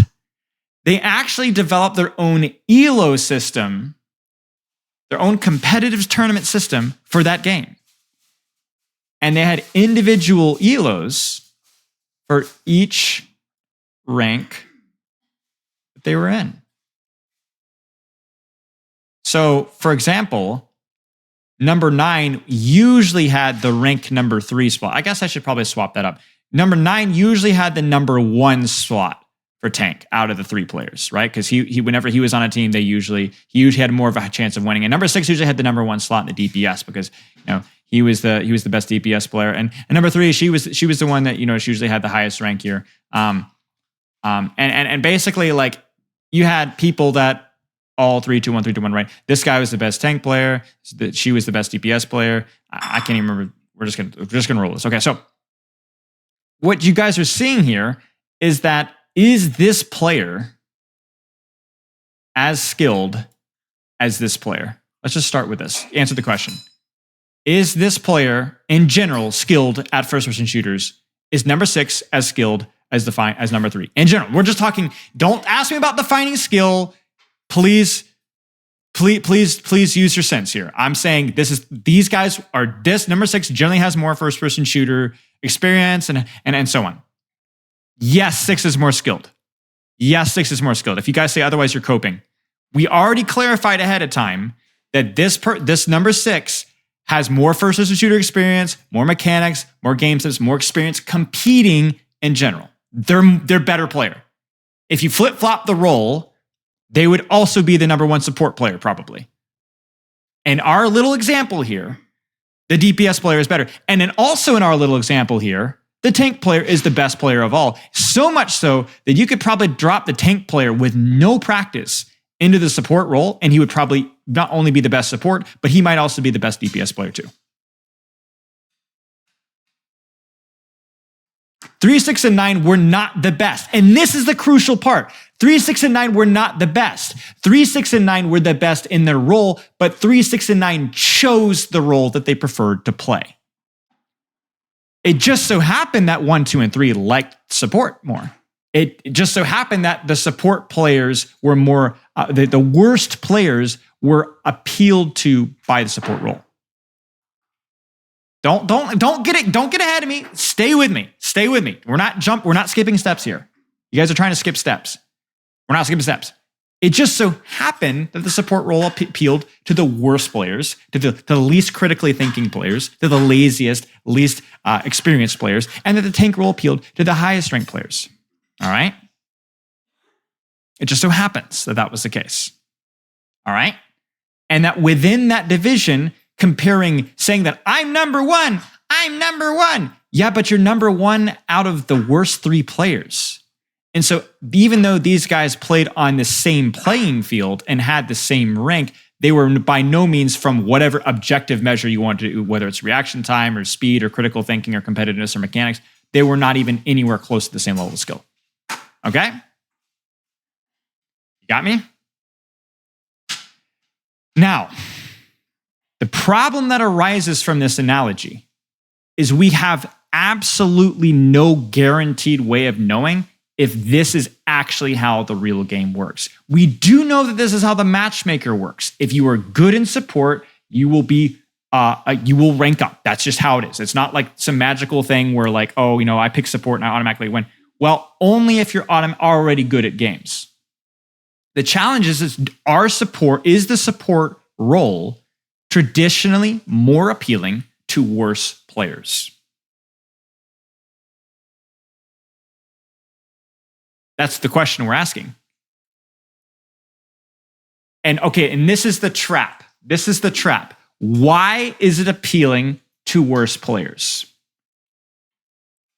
They actually developed their own ELO system, their own competitive tournament system for that game. And they had individual ELOs for each rank that they were in. So, for example, number 9 usually had the rank number 3 spot. I guess I should probably swap that up. Number 9 usually had the number 1 slot for tank out of the 3 players, right? Because he whenever he was on a team, he usually had more of a chance of winning. And number 6 usually had the number 1 slot in the DPS because he was the best DPS player. And number 3, she was the one that she usually had the highest rank here. And basically you had people that all 3, 2, 1, 3, 2, 1, right? This guy was the best tank player. She was the best DPS player. I can't even remember. We're just gonna roll this. Okay, so what you guys are seeing here is that is this player as skilled as this player? Let's just start with this. Answer the question. Is this player in general skilled at first-person shooters? Is number 6 as skilled as number 3? In general, we're just talking. Don't ask me about defining skill. Please use your sense here. I'm saying these guys are this number 6 generally has more first-person shooter experience and so on. Yes, 6 is more skilled. Yes, 6 is more skilled. If you guys say otherwise, you're coping. We already clarified ahead of time that this number 6 has more first-person shooter experience, more mechanics, more game sense, more experience competing in general. They're better player. If you flip-flop the role, they would also be the number 1 support player, probably. In our little example here, the DPS player is better. And then also in our little example here, the tank player is the best player of all. So much so that you could probably drop the tank player with no practice into the support role, and he would probably not only be the best support, but he might also be the best DPS player too. 3, 6, and 9 were not the best. And this is the crucial part. 3, 6, and 9 were not the best. 3, 6, and 9 were the best in their role, but 3, 6, and 9 chose the role that they preferred to play. It just so happened that 1, 2, and 3 liked support more. It just so happened that the support players were more, the worst players were appealed to by the support role. Don't get ahead of me. Stay with me. We're not skipping steps here. You guys are trying to skip steps. We're not skipping steps. It just so happened that the support role appealed to the worst players, to the least critically thinking players, to the laziest, least experienced players, and that the tank role appealed to the highest ranked players. All right? It just so happens that was the case. All right? And that within that division, saying that I'm number 1. Yeah, but you're number 1 out of the worst 3 players. And so even though these guys played on the same playing field and had the same rank, they were by no means, from whatever objective measure you want to do, whether it's reaction time or speed or critical thinking or competitiveness or mechanics, they were not even anywhere close to the same level of skill. Okay? You got me? Now, the problem that arises from this analogy is we have absolutely no guaranteed way of knowing if this is actually how the real game works. We do know that this is how the matchmaker works. If you are good in support, you will rank up. That's just how it is. It's not like some magical thing where like, oh, I pick support and I automatically win. Well, only if you're already good at games. The challenge is the support role traditionally more appealing to worse players? That's the question we're asking. And this is the trap. Why is it appealing to worse players?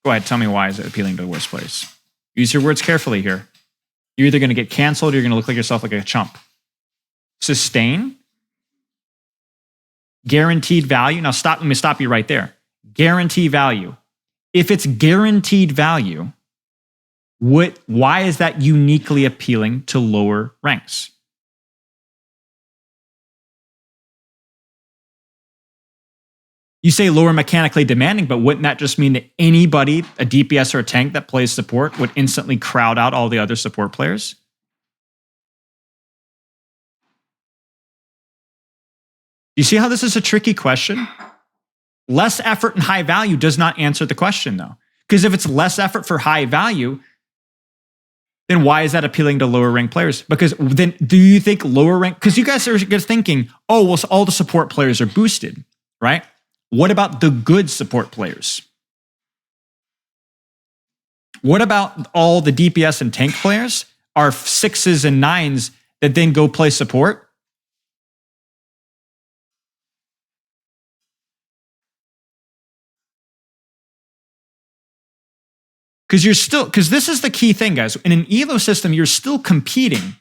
Go ahead, tell me why is it appealing to worse players? Use your words carefully here. You're either going to get canceled or you're going to look like yourself like a chump. Sustain. Guaranteed value. Now let me stop you right there. Guarantee value. If it's guaranteed value, why is that uniquely appealing to lower ranks? You say lower mechanically demanding, but wouldn't that just mean that anybody, a DPS or a tank that plays support, would instantly crowd out all the other support players? You see how this is a tricky question? Less effort and high value does not answer the question, though. Because if it's less effort for high value, then why is that appealing to lower rank players? Because then do you think lower rank, because you guys are thinking, oh, well, so all the support players are boosted, right? What about the good support players? What about all the DPS and tank players? Are 6s and 9s that then go play support? Because this is the key thing, guys. In an ELO system, you're still competing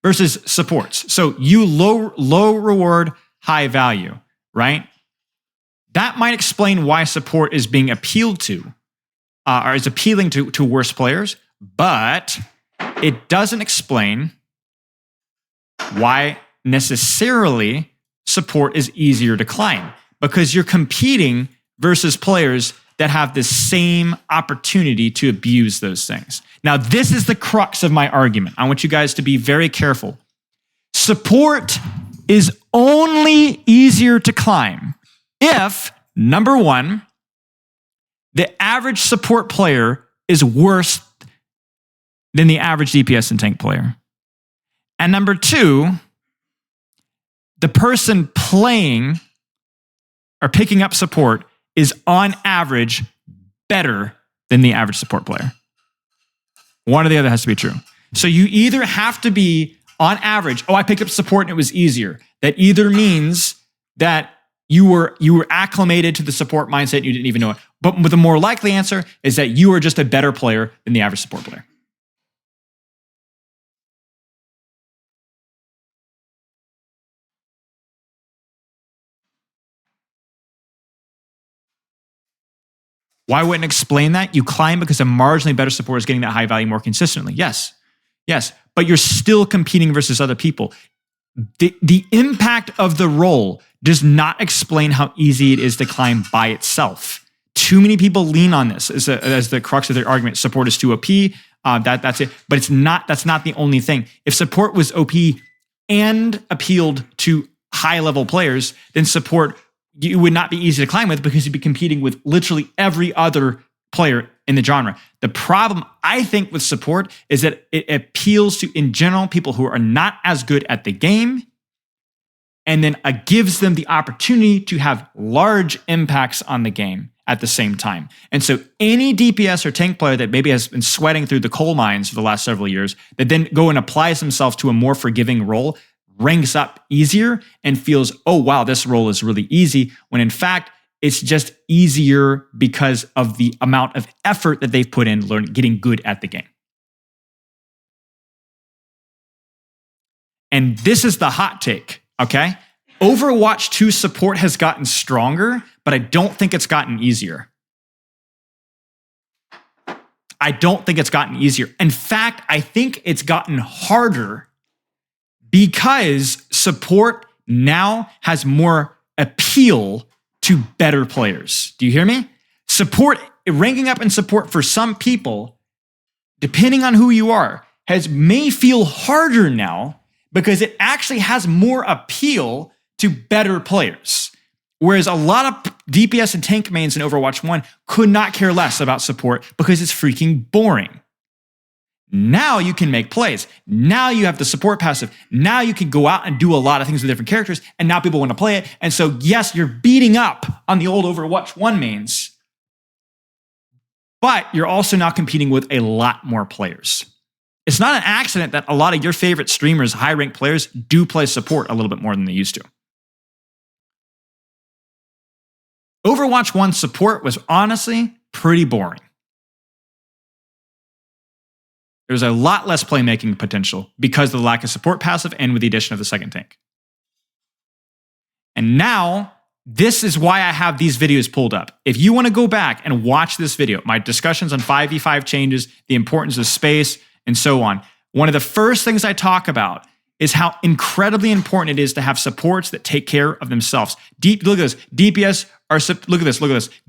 versus supports. So you low reward, high value, right? That might explain why support is being appealed to, or is appealing to worse players. But it doesn't explain why necessarily support is easier to climb, because you're competing versus players that have the same opportunity to abuse those things. Now, this is the crux of my argument. I want you guys to be very careful. Support is only easier to climb if, number one, the average support player is worse than the average DPS and tank player. And number two, the person playing or picking up support is on average better than the average support player. One or the other has to be true. So you either have to be on average, I picked up support and it was easier. That either means that you were acclimated to the support mindset and you didn't even know it. But the more likely answer is that you are just a better player than the average support player. Why wouldn't it explain that? You climb because a marginally better support is getting that high value more consistently. Yes. But you're still competing versus other people. The impact of the role does not explain how easy it is to climb by itself. Too many people lean on this as the crux of their argument. Support is too OP. That's it. But it's not. That's not the only thing. If support was OP and appealed to high level players, then support you would not be easy to climb with because you'd be competing with literally every other player in the genre. The problem, I think, with support is that it appeals to, in general, people who are not as good at the game, and then gives them the opportunity to have large impacts on the game at the same time. And so any DPS or tank player that maybe has been sweating through the coal mines for the last several years, that then go and applies themselves to a more forgiving role, ranks up easier and feels, oh, wow, this role is really easy, when in fact, it's just easier because of the amount of effort that they've put in getting good at the game. And this is the hot take, okay? Overwatch 2 support has gotten stronger, but I don't think it's gotten easier. I don't think it's gotten easier. In fact, I think it's gotten harder because support now has more appeal to better players. Do you hear me? Support, ranking up in support for some people, depending on who you are, may feel harder now because it actually has more appeal to better players. Whereas a lot of DPS and tank mains in Overwatch 1 could not care less about support because it's freaking boring. Now you can make plays. Now you have the support passive. Now you can go out and do a lot of things with different characters, and now people want to play it. And so, yes, you're beating up on the old Overwatch 1 mains, but you're also now competing with a lot more players. It's not an accident that a lot of your favorite streamers, high-ranked players, do play support a little bit more than they used to. Overwatch 1 support was honestly pretty boring. There's a lot less playmaking potential because of the lack of support passive and with the addition of the second tank. And now, this is why I have these videos pulled up. If you want to go back and watch this video, my discussions on 5v5 changes, the importance of space, and so on, one of the first things I talk about is how incredibly important it is to have supports that take care of themselves. Look at this. DPS are, look at this.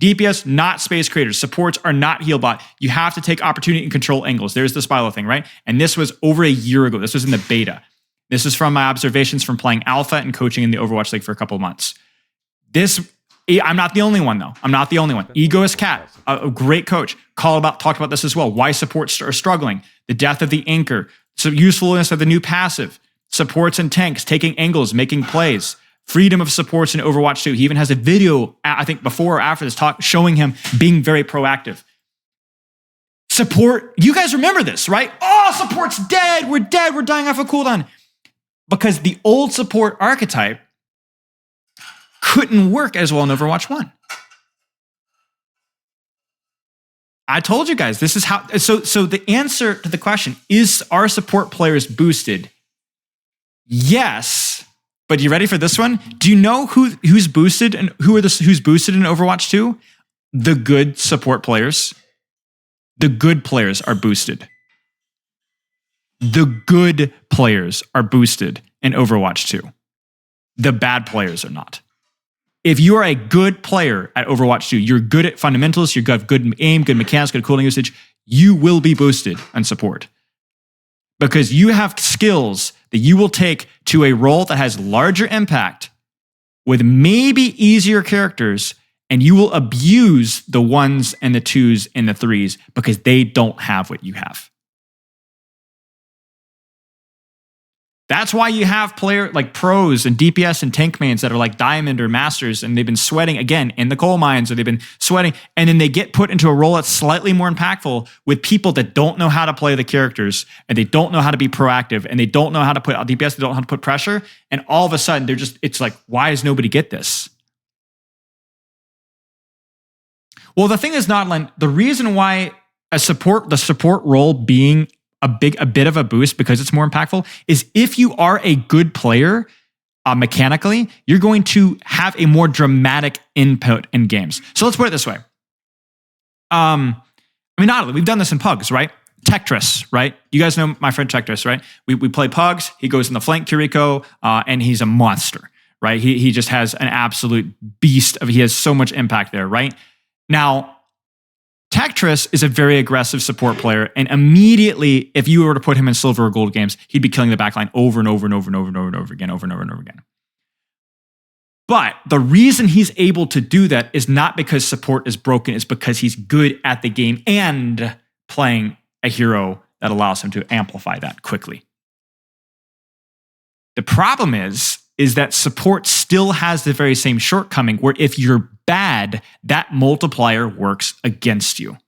DPS, not space creators. Supports are not heal bot. You have to take opportunity and control angles. There's the Spilo thing, right? And this was over a year ago. This was in the beta. This is from my observations from playing Alpha and coaching in the Overwatch League for a couple of months. I'm not the only one, though. I'm not the only one. Egoist Cat, a great coach, talked about this as well. Why supports are struggling. The death of the anchor. So usefulness of the new passive. Supports and tanks, taking angles, making plays. Freedom of supports in Overwatch 2. He even has a video, I think before or after this talk, showing him being very proactive. Support, you guys remember this, right? Oh, support's dead. We're dying off a cooldown. Because the old support archetype couldn't work as well in Overwatch 1. I told you guys, this is how, so the answer to the question, are support players boosted? Yes, but you ready for this one? Do you know who's boosted and who's boosted in Overwatch 2? The good support players. The good players are boosted. The good players are boosted in Overwatch 2. The bad players are not. If you are a good player at Overwatch 2, you're good at fundamentals, you have good aim, good mechanics, good cooling usage, you will be boosted on support. Because you have skills that you will take to a role that has larger impact with maybe easier characters, and you will abuse the 1s and the 2s and the 3s because they don't have what you have. That's why you have player like pros and DPS and tank mains that are like diamond or masters, and they've been sweating again in the coal mines, or they've been sweating, and then they get put into a role that's slightly more impactful with people that don't know how to play the characters, and they don't know how to be proactive, and they don't know how to put out DPS, they don't know how to put pressure, and all of a sudden it's like, why does nobody get this? Well, the thing is, Nodland, the reason why the support role being a bit of a boost because it's more impactful is if you are a good player mechanically, you're going to have a more dramatic input in games. So let's put it this way. Not we've done this in Pugs, right? Tetris, right? You guys know my friend Tetris, right? We play Pugs. He goes in the flank Kiriko, and he's a monster, right? He just has an absolute beast he has so much impact there, right? Now, Tetris is a very aggressive support player, and immediately, if you were to put him in silver or gold games, he'd be killing the backline over and over and over and over and over and over again, over and over and over again. But the reason he's able to do that is not because support is broken, it's because he's good at the game and playing a hero that allows him to amplify that quickly. The problem is that support still has the very same shortcoming where if you're bad, that multiplier works against you.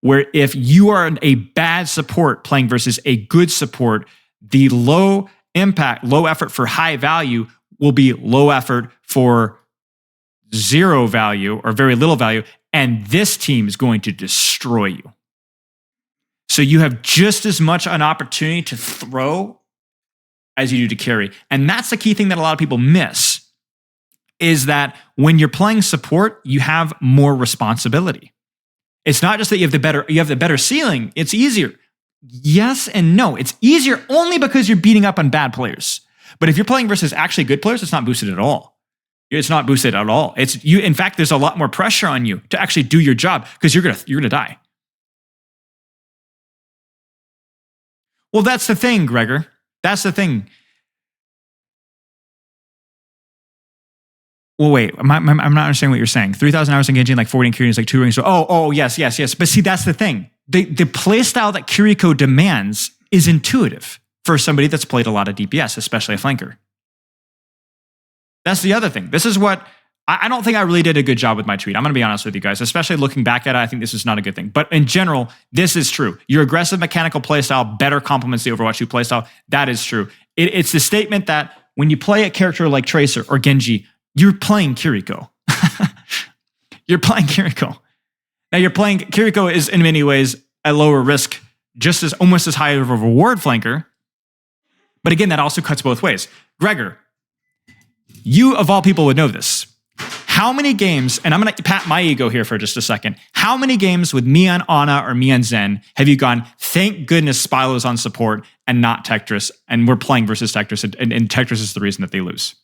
Where if you are a bad support playing versus a good support, the low impact, low effort for high value will be low effort for zero value or very little value, and this team is going to destroy you. So you have just as much an opportunity to throw as you do to carry. And that's the key thing that a lot of people miss, is that when you're playing support, you have more responsibility. It's not just that you have the better ceiling, it's easier. Yes and no. It's easier only because you're beating up on bad players. But if you're playing versus actually good players, it's not boosted at all. It's not boosted at all. It's you. In fact, there's a lot more pressure on you to actually do your job because you're gonna die. Well, that's the thing, Gregor. That's the thing. Well, wait, I'm not understanding what you're saying. 3,000 hours in Genji and like 40 in Kiriko is like 2 rings. Oh, yes. But see, that's the thing. The playstyle that Kiriko demands is intuitive for somebody that's played a lot of DPS, especially a flanker. That's the other thing. This is what, I don't think I really did a good job with my tweet. I'm going to be honest with you guys, especially looking back at it, I think this is not a good thing. But in general, this is true. Your aggressive mechanical playstyle better complements the Overwatch 2 playstyle. That is true. It's the statement that when you play a character like Tracer or Genji, you're playing Kiriko. You're playing Kiriko. Now Kiriko is in many ways a lower risk, almost as high of a reward flanker. But again, that also cuts both ways. Gregor, you of all people would know this. How many games, and I'm going to pat my ego here for just a second. How many games with me on Ana or me on Zen have you gone, thank goodness Spylo's on support and not Tetris, and we're playing versus Tetris, and Tetris is the reason that they lose?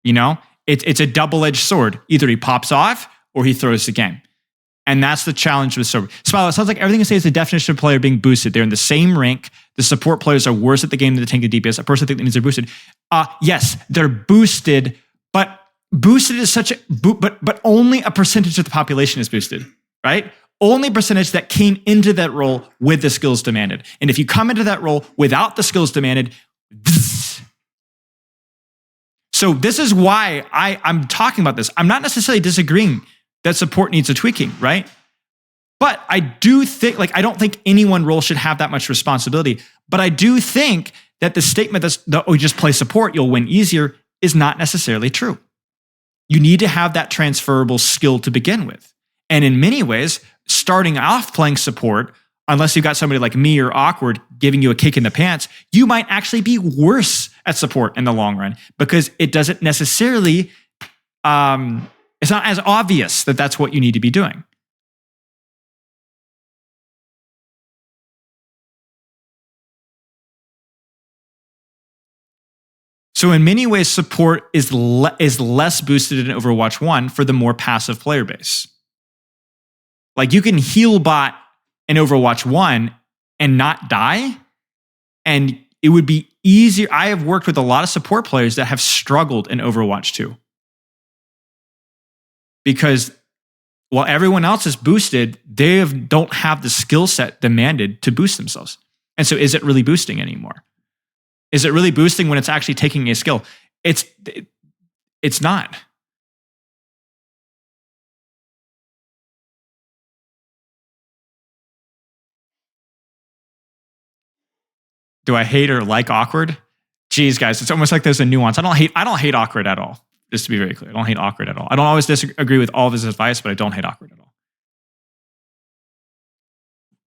You know, it's a double-edged sword. Either he pops off or he throws the game. And that's the challenge with Sombra. Spylo, it sounds like everything you say is the definition of player being boosted. They're in the same rank. The support players are worse at the game than the tank and DPS. A person think that means they're boosted. Yes, they're boosted, but boosted is but only a percentage of the population is boosted, right? Only a percentage that came into that role with the skills demanded. And if you come into that role without the skills demanded, so this is why I'm talking about this. I'm not necessarily disagreeing that support needs a tweaking, right? But I do think, I don't think any one role should have that much responsibility. But I do think that the statement that you just play support, you'll win easier, is not necessarily true. You need to have that transferable skill to begin with. And in many ways, starting off playing support, unless you've got somebody like me or Awkward giving you a kick in the pants, you might actually be worse at support in the long run because it doesn't necessarily It's not as obvious that that's what you need to be doing. So in many ways, support is less boosted in Overwatch 1 for the more passive player base. Like you can heal bot in Overwatch 1 and not die, and it would be easier. I have worked with a lot of support players that have struggled in Overwatch 2. Because while everyone else is boosted, they don't have the skill set demanded to boost themselves. And so is it really boosting anymore? Is it really boosting when it's actually taking a skill? It's not. Do I hate or like awkward? Geez, guys, it's almost like there's a nuance. I don't hate awkward at all. Just to be very clear, I don't hate awkward at all. I don't always disagree with all of his advice, but I don't hate awkward at all.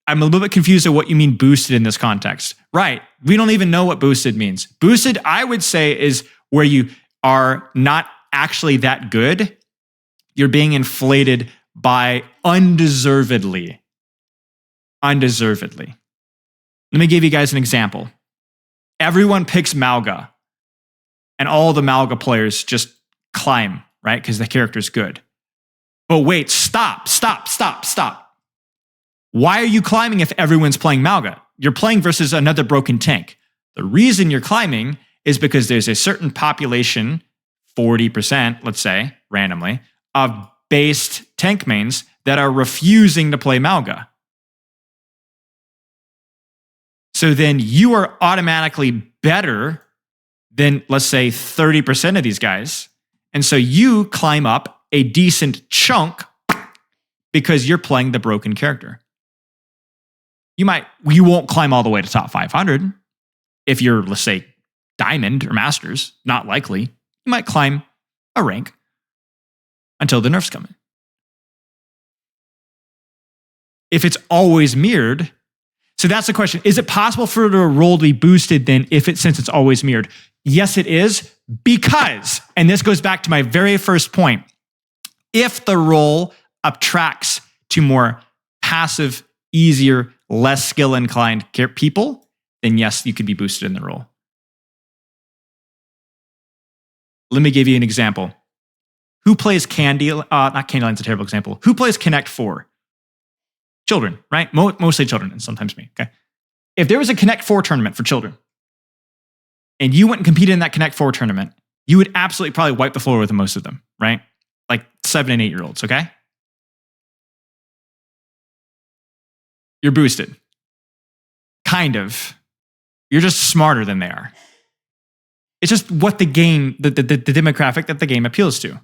I'm a little bit confused at what you mean boosted in this context. Right. We don't even know what boosted means. Boosted, I would say, is where you are not actually that good. You're being inflated by undeservedly. Undeservedly. Let me give you guys an example. Everyone picks Malga, and all the Malga players just climb, right? Because the character's good. But wait, stop. Why are you climbing if everyone's playing Malga? You're playing versus another broken tank. The reason you're climbing is because there's a certain population, 40%, let's say, randomly, of based tank mains that are refusing to play Malga. So then you are automatically better than, let's say, 30% of these guys. And so you climb up a decent chunk because you're playing the broken character. You won't climb all the way to top 500. If you're, let's say, Diamond or Masters, not likely. You might climb a rank until the nerfs come in. If it's always mirrored, so that's the question. Is it possible for the role to be boosted then since it's always mirrored? Yes, it is, because, and this goes back to my very first point, if the role attracts to more passive, easier, less skill-inclined people, then yes, you could be boosted in the role. Let me give you an example. Who plays not Candyline's a terrible example. Who plays Connect 4? Children, right? Mostly children, and sometimes me, okay? If there was a Connect 4 tournament for children, and you went and competed in that Connect 4 tournament, you would absolutely probably wipe the floor with most of them, right? Like 7 and 8-year-olds, okay? You're boosted. Kind of. You're just smarter than they are. It's just what the game, the demographic that the game appeals to.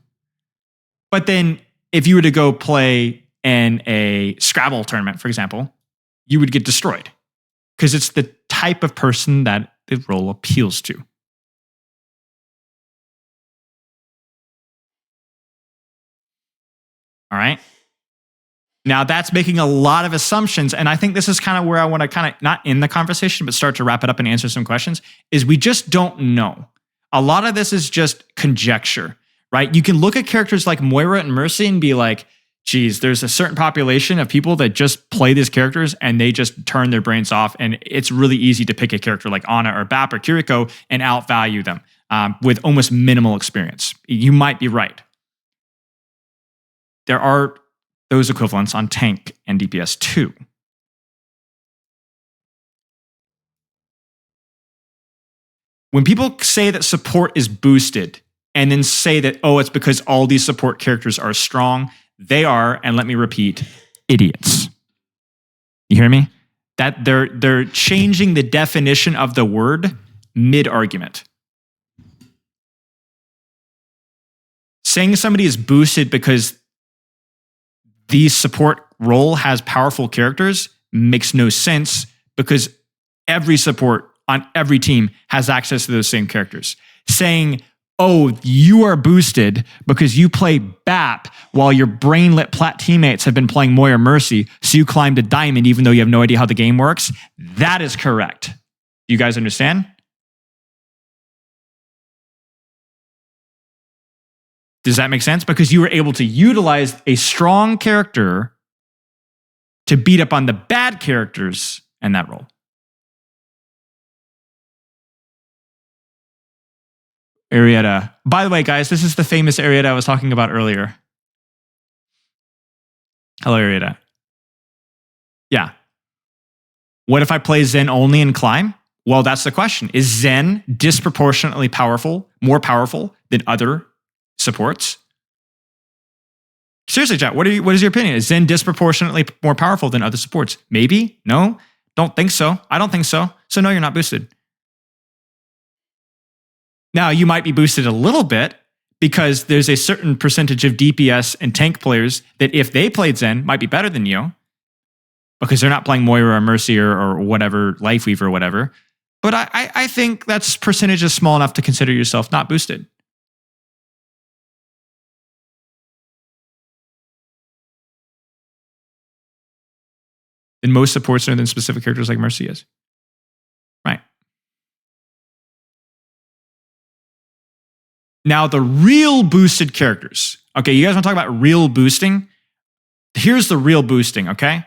But then if you were to go play in a Scrabble tournament, for example, you would get destroyed because it's the type of person that the role appeals to. All right? Now, that's making a lot of assumptions, and I think this is kind of where I want to not end the conversation, but start to wrap it up and answer some questions, is we just don't know. A lot of this is just conjecture, right? You can look at characters like Moira and Mercy and be like, geez, there's a certain population of people that just play these characters and they just turn their brains off, and it's really easy to pick a character like Ana or Bap or Kiriko and outvalue them with almost minimal experience. You might be right. There are those equivalents on tank and DPS too. When people say that support is boosted and then say that, oh, it's because all these support characters are strong, they are, and let me repeat, idiots. You hear me? That they're changing the definition of the word mid-argument. Saying somebody is boosted because the support role has powerful characters makes no sense, because every support on every team has access to those same characters. Saying, oh, you are boosted because you play BAP while your brainlet PLAT teammates have been playing Moira Mercy, so you climbed a diamond even though you have no idea how the game works, that is correct. You guys understand? Does that make sense? Because you were able to utilize a strong character to beat up on the bad characters in that role. Arietta. By the way, guys, this is the famous Arietta I was talking about earlier. Hello, Arietta. Yeah. What if I play Zen only and climb? Well, that's the question. Is Zen disproportionately powerful, more powerful than other supports? Seriously, chat, what is your opinion? Is Zen disproportionately more powerful than other supports? Maybe? No? Don't think so. I don't think so. So no, you're not boosted. Now, you might be boosted a little bit because there's a certain percentage of DPS and tank players that if they played Zen might be better than you because they're not playing Moira or Mercy or whatever, Lifeweaver or whatever. But I think that's percentage is small enough to consider yourself not boosted. And most supports are than specific characters like Mercy is. Right. Now, the real boosted characters. Okay, you guys want to talk about real boosting? Here's the real boosting, okay?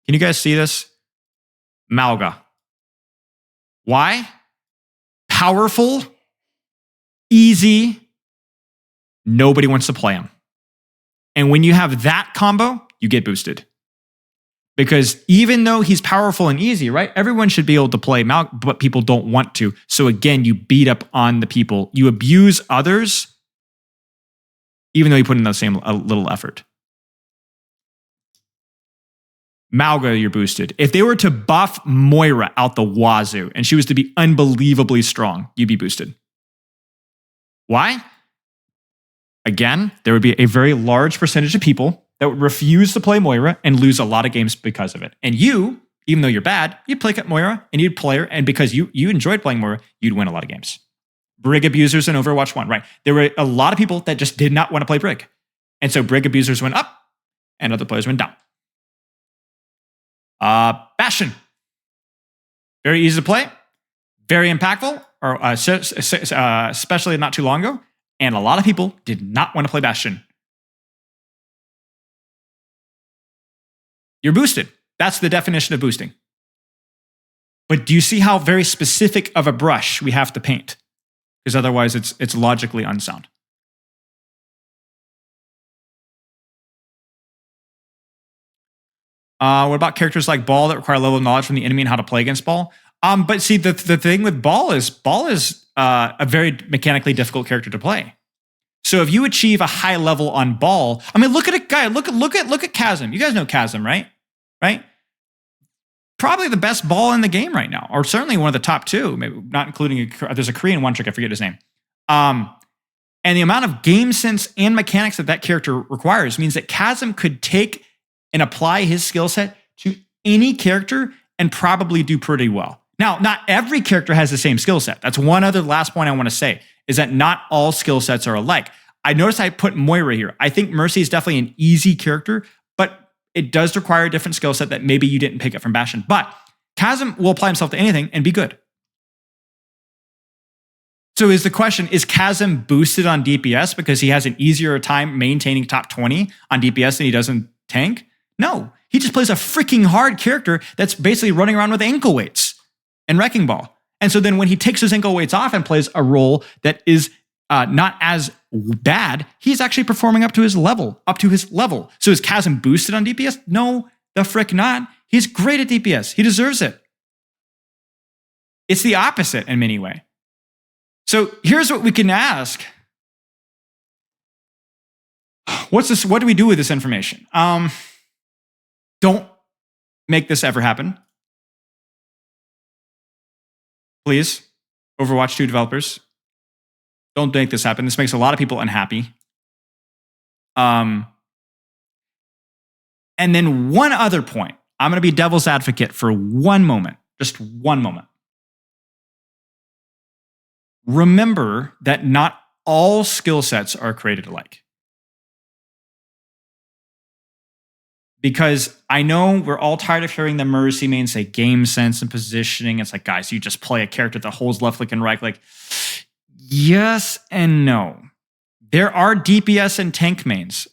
Can you guys see this? Malga. Why? Powerful, easy, nobody wants to play him. And when you have that combo, you get boosted. Because even though he's powerful and easy, right? Everyone should be able to play Malga, but people don't want to. So again, you beat up on the people. You abuse others, even though you put in the same little effort. Malga, you're boosted. If they were to buff Moira out the wazoo and she was to be unbelievably strong, you'd be boosted. Why? Again, there would be a very large percentage of people that would refuse to play Moira and lose a lot of games because of it. And you, even though you're bad, you'd play Moira and you'd play her. And because you enjoyed playing Moira, you'd win a lot of games. Brig abusers in Overwatch 1, right? There were a lot of people that just did not want to play Brig. And so Brig abusers went up and other players went down. Bastion. Very easy to play. Very impactful, or especially not too long ago. And a lot of people did not want to play Bastion. You're boosted. That's the definition of boosting. But do you see how very specific of a brush we have to paint? Because otherwise it's logically unsound. What about characters like Ball that require a level of knowledge from the enemy and how to play against Ball? But see, the thing with Ball is a very mechanically difficult character to play. So if you achieve a high level on Ball, I mean, look at a guy. Look at Chasm. You guys know Chasm, right? Right? Probably the best Ball in the game right now, or certainly one of the top two. Maybe not including there's a Korean one trick. I forget his name. And the amount of game sense and mechanics that character requires means that Chasm could take and apply his skill set to any character and probably do pretty well. Now, not every character has the same skill set. That's one other last point I want to say, is that not all skill sets are alike. I noticed I put Moira here. I think Mercy is definitely an easy character, but it does require a different skill set that maybe you didn't pick up from Bastion. But Chasm will apply himself to anything and be good. So is the question, is Chasm boosted on DPS because he has an easier time maintaining top 20 on DPS than he does in tank? No, he just plays a freaking hard character that's basically running around with ankle weights and Wrecking Ball. And so then when he takes his ankle weights off and plays a role that is not as bad, he's actually performing up to his level. So is Chasm boosted on DPS? No, the frick not. He's great at DPS. He deserves it. It's the opposite in many ways. So here's what we can ask. What's this? What do we do with this information? Don't make this ever happen. Please, Overwatch 2 developers, don't make this happen. This makes a lot of people unhappy. And then one other point. I'm going to be devil's advocate for one moment, just one moment. Remember that not all skill sets are created alike. Because I know we're all tired of hearing the Mercy main say game sense and positioning. It's like, guys, you just play a character that holds left click and right click. Yes and no. there are DPS and tank mains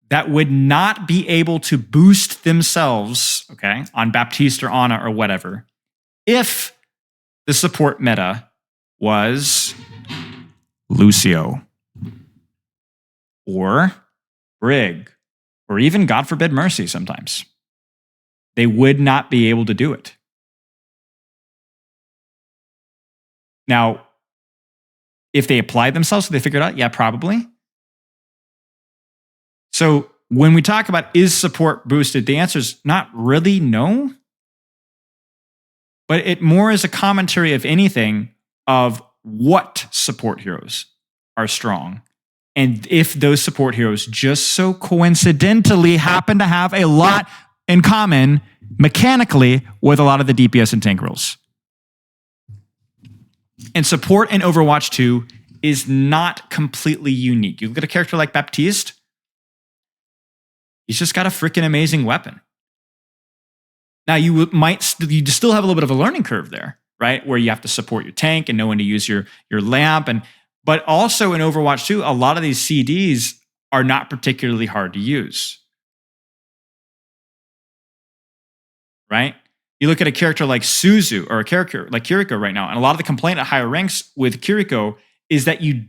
that would not be able to boost themselves, okay, on Baptiste or Ana or whatever, if the support meta was Lucio or Brig, or even, God forbid, Mercy sometimes. They would not be able to do it. Now, if they applied themselves, so they figured out, yeah, probably. So when we talk about is support boosted, the answer is not really no. But it more is a commentary, if anything, of what support heroes are strong. And if those support heroes just so coincidentally happen to have a lot in common mechanically with a lot of the DPS and tank roles. And support in Overwatch 2 is not completely unique. You look at a character like Baptiste, he's just got a freaking amazing weapon. Now, you still have a little bit of a learning curve there, right? Where you have to support your tank and know when to use your lamp. But also in Overwatch 2, a lot of these CDs are not particularly hard to use, right? You look at a character like Suzu or a character like Kiriko right now, and a lot of the complaint at higher ranks with Kiriko is that you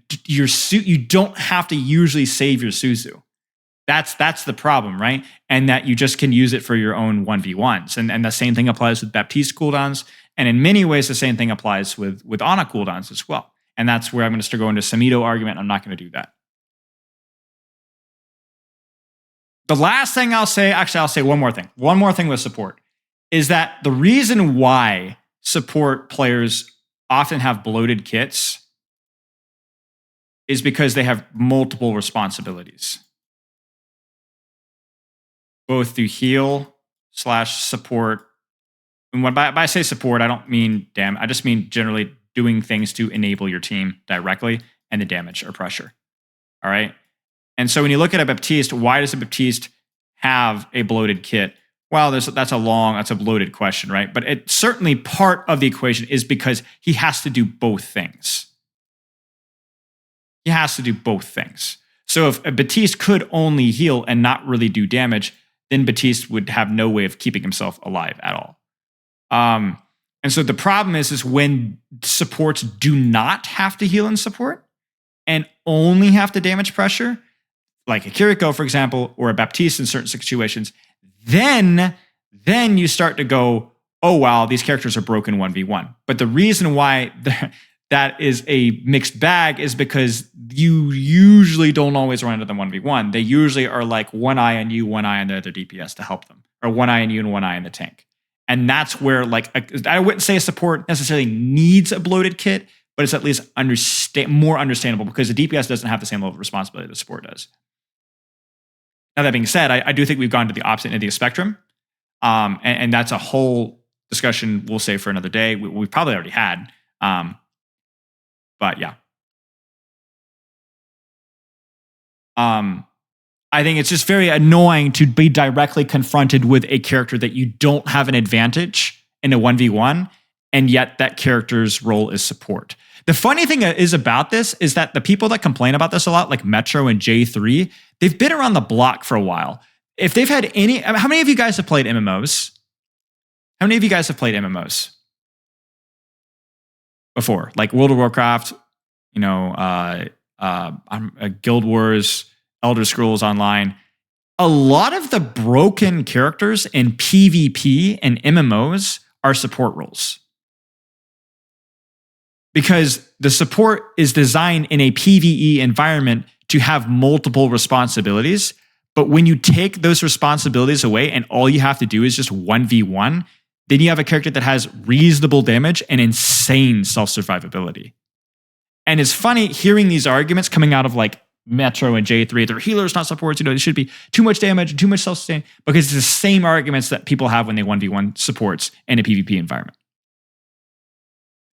don't have to usually save your Suzu. That's the problem, right? And that you just can use it for your own 1v1s. And the same thing applies with Baptiste cooldowns. And in many ways, the same thing applies with Ana cooldowns as well. And that's where I'm going to go into Samito argument. I'm not going to do that. The last thing I'll say one more thing. One more thing with support is that the reason why support players often have bloated kits is because they have multiple responsibilities. Both through heal/support. And when I say support, I don't mean I just mean generally doing things to enable your team directly and the damage or pressure. All right. And so when you look at a Baptiste, why does a Baptiste have a bloated kit? Well, that's a bloated question, right? But it certainly part of the equation is because he has to do both things. He has to do both things. So if a Baptiste could only heal and not really do damage, then Baptiste would have no way of keeping himself alive at all. And so the problem is when supports do not have to heal and support and only have to damage pressure, like a Kiriko, for example, or a Baptiste in certain situations, then you start to go, oh, wow, these characters are broken 1v1. But the reason why that is a mixed bag is because you usually don't always run into them 1v1. They usually are like one eye on you, one eye on the other DPS to help them, or one eye on you and one eye on the tank. And that's where, I wouldn't say a support necessarily needs a bloated kit, but it's at least more understandable because the DPS doesn't have the same level of responsibility the support does. Now, that being said, I do think we've gone to the opposite end of the spectrum. And that's a whole discussion we'll save for another day. We probably already had. But yeah. I think it's just very annoying to be directly confronted with a character that you don't have an advantage in a 1v1, and yet that character's role is support. The funny thing is about this is that the people that complain about this a lot, like Metro and J3, they've been around the block for a while. If they've had how many of you guys have played MMOs? How many of you guys have played MMOs before? Like World of Warcraft, Guild Wars, Elder Scrolls Online. A lot of the broken characters in PvP and MMOs are support roles. Because the support is designed in a PvE environment to have multiple responsibilities. But when you take those responsibilities away and all you have to do is just 1v1, then you have a character that has reasonable damage and insane self-survivability. And it's funny hearing these arguments coming out of like Metro and J3, they're healers, not supports, they should be too much damage and too much self-sustain, because it's the same arguments that people have when they 1v1 supports in a PvP environment.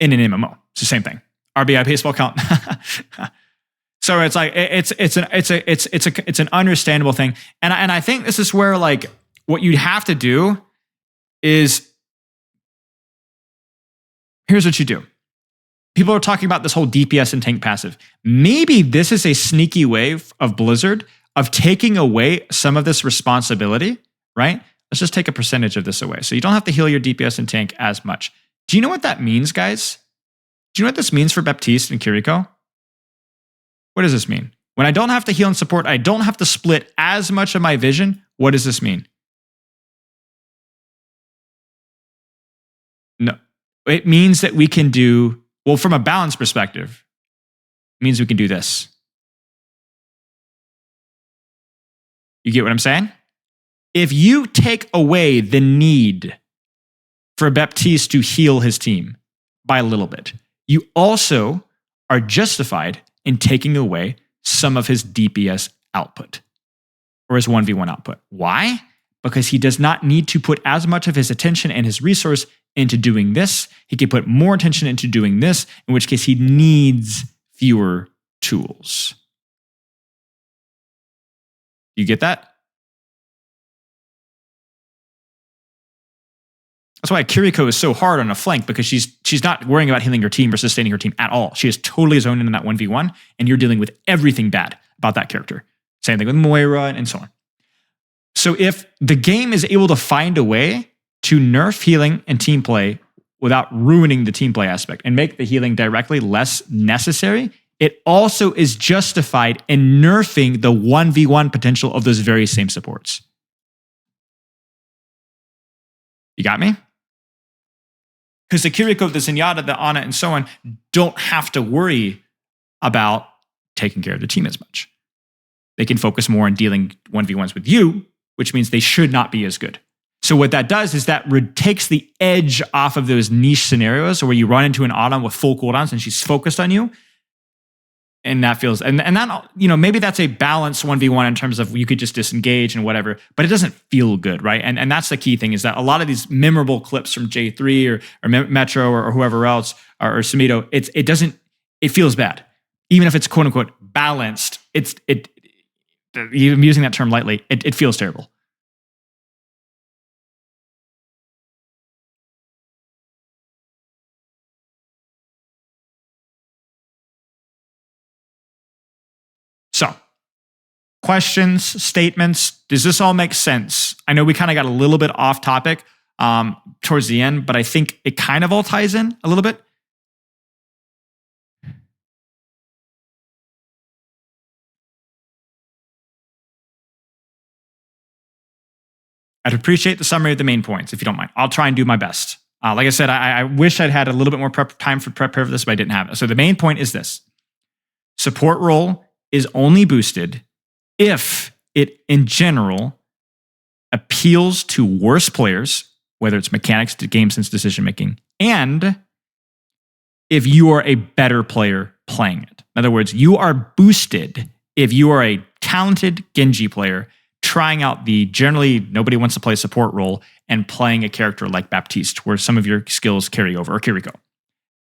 In an MMO, it's the same thing. RBI baseball count. So it's like it's an understandable thing, and I think this is where like what you'd have to do is, here's what you do. people are talking about this whole DPS and tank passive. Maybe this is a sneaky way of Blizzard of taking away some of this responsibility, right? Let's just take a percentage of this away. So you don't have to heal your DPS and tank as much. Do you know what that means, guys? Do you know what this means for Baptiste and Kiriko? What does this mean? When I don't have to heal and support, I don't have to split as much of my vision. What does this mean? No, it means that we can do, well, from a balance perspective, it means we can do this. You get what I'm saying? If you take away the need for Baptiste to heal his team by a little bit, you also are justified in taking away some of his DPS output or his 1v1 output. Why? Because he does not need to put as much of his attention and his resource into doing this. He can put more attention into doing this, in which case he needs fewer tools. You get that? That's why Kiriko is so hard on a flank, because she's not worrying about healing her team or sustaining her team at all. She is totally zoned in that 1v1, and you're dealing with everything bad about that character. Same thing with Moira and so on. So if the game is able to find a way to nerf healing and team play without ruining the team play aspect and make the healing directly less necessary, it also is justified in nerfing the 1v1 potential of those very same supports. You got me? Because the Kiriko, the Zenyatta, the Ana, and so on don't have to worry about taking care of the team as much. They can focus more on dealing 1v1s with you, which means they should not be as good. So what that does is that takes the edge off of those niche scenarios where you run into an Ana with full cooldowns and she's focused on you. And that feels, and that, you know, maybe that's a balanced 1v1 in terms of you could just disengage and whatever, but it doesn't feel good, right? And that's the key thing, is that a lot of these memorable clips from J3 or Metro or whoever else, or Sumito, it feels bad. Even if it's quote unquote balanced, I'm using that term lightly, it feels terrible. So, questions, statements, does this all make sense? I know we kind of got a little bit off topic towards the end, but I think it kind of all ties in a little bit. I'd appreciate the summary of the main points, if you don't mind. I'll try and do my best. Like I said, I wish I'd had a little bit more time for prepare for this, but I didn't have it. So the main point is this. Support role is only boosted if it, in general, appeals to worse players, whether it's mechanics to game sense decision making, and if you are a better player playing it. In other words, you are boosted if you are a talented Genji player trying out the generally nobody wants to play support role and playing a character like Baptiste, where some of your skills carry over, or Kiriko.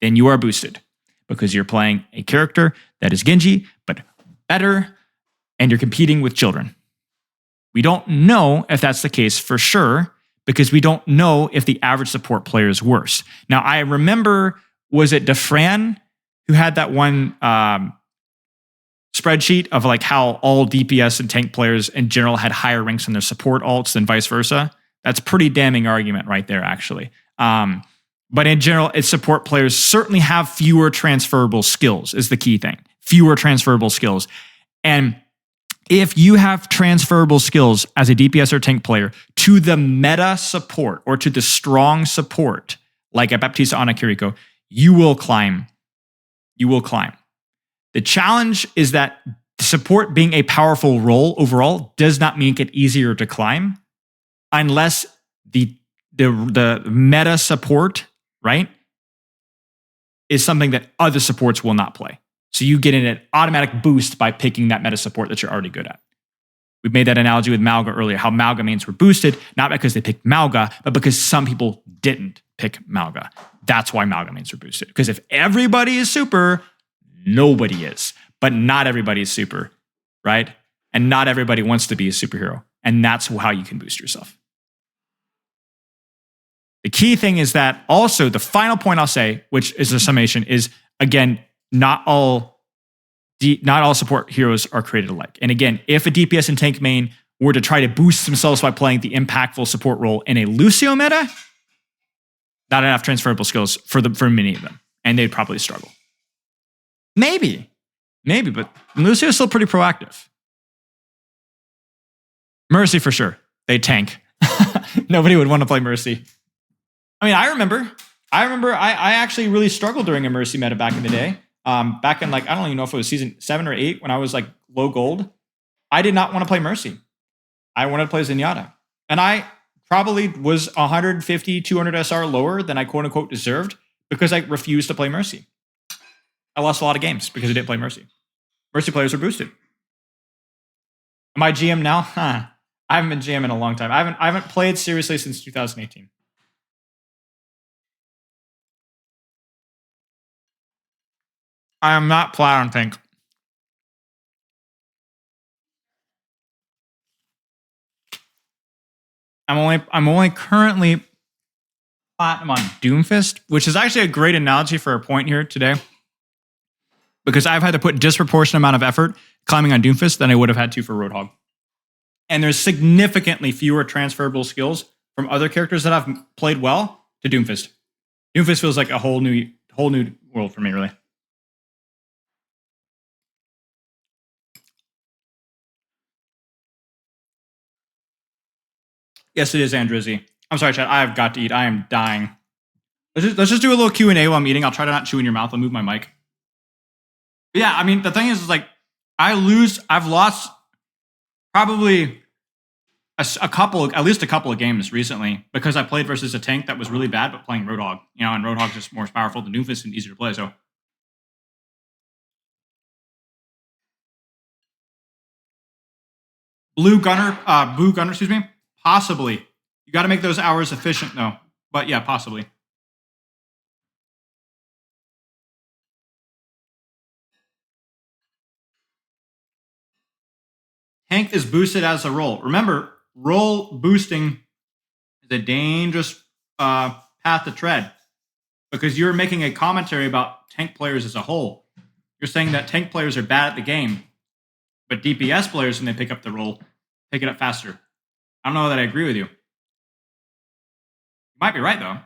Then you are boosted because you're playing a character that is Genji, but better, and you're competing with children. We don't know if that's the case for sure, because we don't know if the average support player is worse. Now, I remember, was it Defran who had that one spreadsheet of like how all DPS and tank players in general had higher ranks in their support alts than vice versa? That's a pretty damning argument right there, actually. But in general, its support players certainly have fewer transferable skills is the key thing. Fewer transferable skills. And if you have transferable skills as a DPS or tank player to the meta support or to the strong support, like a Baptiste, Ana, Kiriko, you will climb. You will climb. The challenge is that support being a powerful role overall does not make it easier to climb unless the meta support, right, is something that other supports will not play. So you get an automatic boost by picking that meta support that you're already good at. We made that analogy with Malga earlier, how Malga mains were boosted, not because they picked Malga, but because some people didn't pick Malga. That's why Malga mains were boosted. Because if everybody is super, nobody is. But not everybody is super, right? And not everybody wants to be a superhero. And that's how you can boost yourself. The key thing is that also the final point I'll say, which is a summation, is again, not all support heroes are created alike. And again, if a DPS and tank main were to try to boost themselves by playing the impactful support role in a Lucio meta, not enough transferable skills for many of them, and they'd probably struggle. Maybe, but Lucio is still pretty proactive. Mercy for sure. They tank. Nobody would want to play Mercy. I mean, I remember I actually really struggled during a Mercy meta back in the day. Back in like, I don't even know if it was season 7 or 8 when I was like low gold. I did not want to play Mercy. I wanted to play Zenyatta. And I probably was 150, 200 SR lower than I quote unquote deserved because I refused to play Mercy. I lost a lot of games because I didn't play Mercy. Mercy players are boosted. Am I GM now? I haven't been GM in a long time. I haven't played seriously since 2018. I am not plat on tank. I'm only currently platinum on Doomfist, which is actually a great analogy for a point here today. Because I've had to put disproportionate amount of effort climbing on Doomfist than I would have had to for Roadhog. And there's significantly fewer transferable skills from other characters that I've played well to Doomfist. Doomfist feels like a whole new world for me, really. Yes, it is, Andrizzi. I'm sorry, Chad. I have got to eat. I am dying. Let's just do a little Q&A while I'm eating. I'll try to not chew in your mouth. I'll move my mic. But yeah, I mean, the thing is like, I've lost probably at least a couple of games recently because I played versus a tank that was really bad, but playing Roadhog, and Roadhog's just more powerful than Doomfist and easier to play, so. Blue Gunner, excuse me? Possibly. You got to make those hours efficient, though. But yeah, possibly. Tank is boosted as a role. Remember, role boosting is a dangerous path to tread because you're making a commentary about tank players as a whole. You're saying that tank players are bad at the game, but DPS players, when they pick up the role, pick it up faster. I don't know that I agree with you. You might be right, though.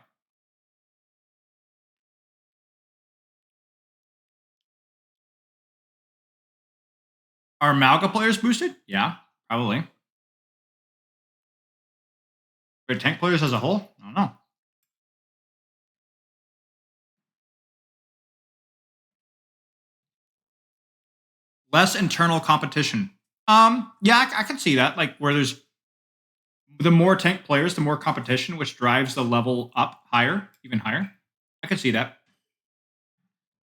Are Malga players boosted? Yeah, probably. But tank players as a whole? I don't know. Less internal competition. Yeah, I can see that. Like where there's the more tank players, the more competition, which drives the level up higher, even higher. I can see that.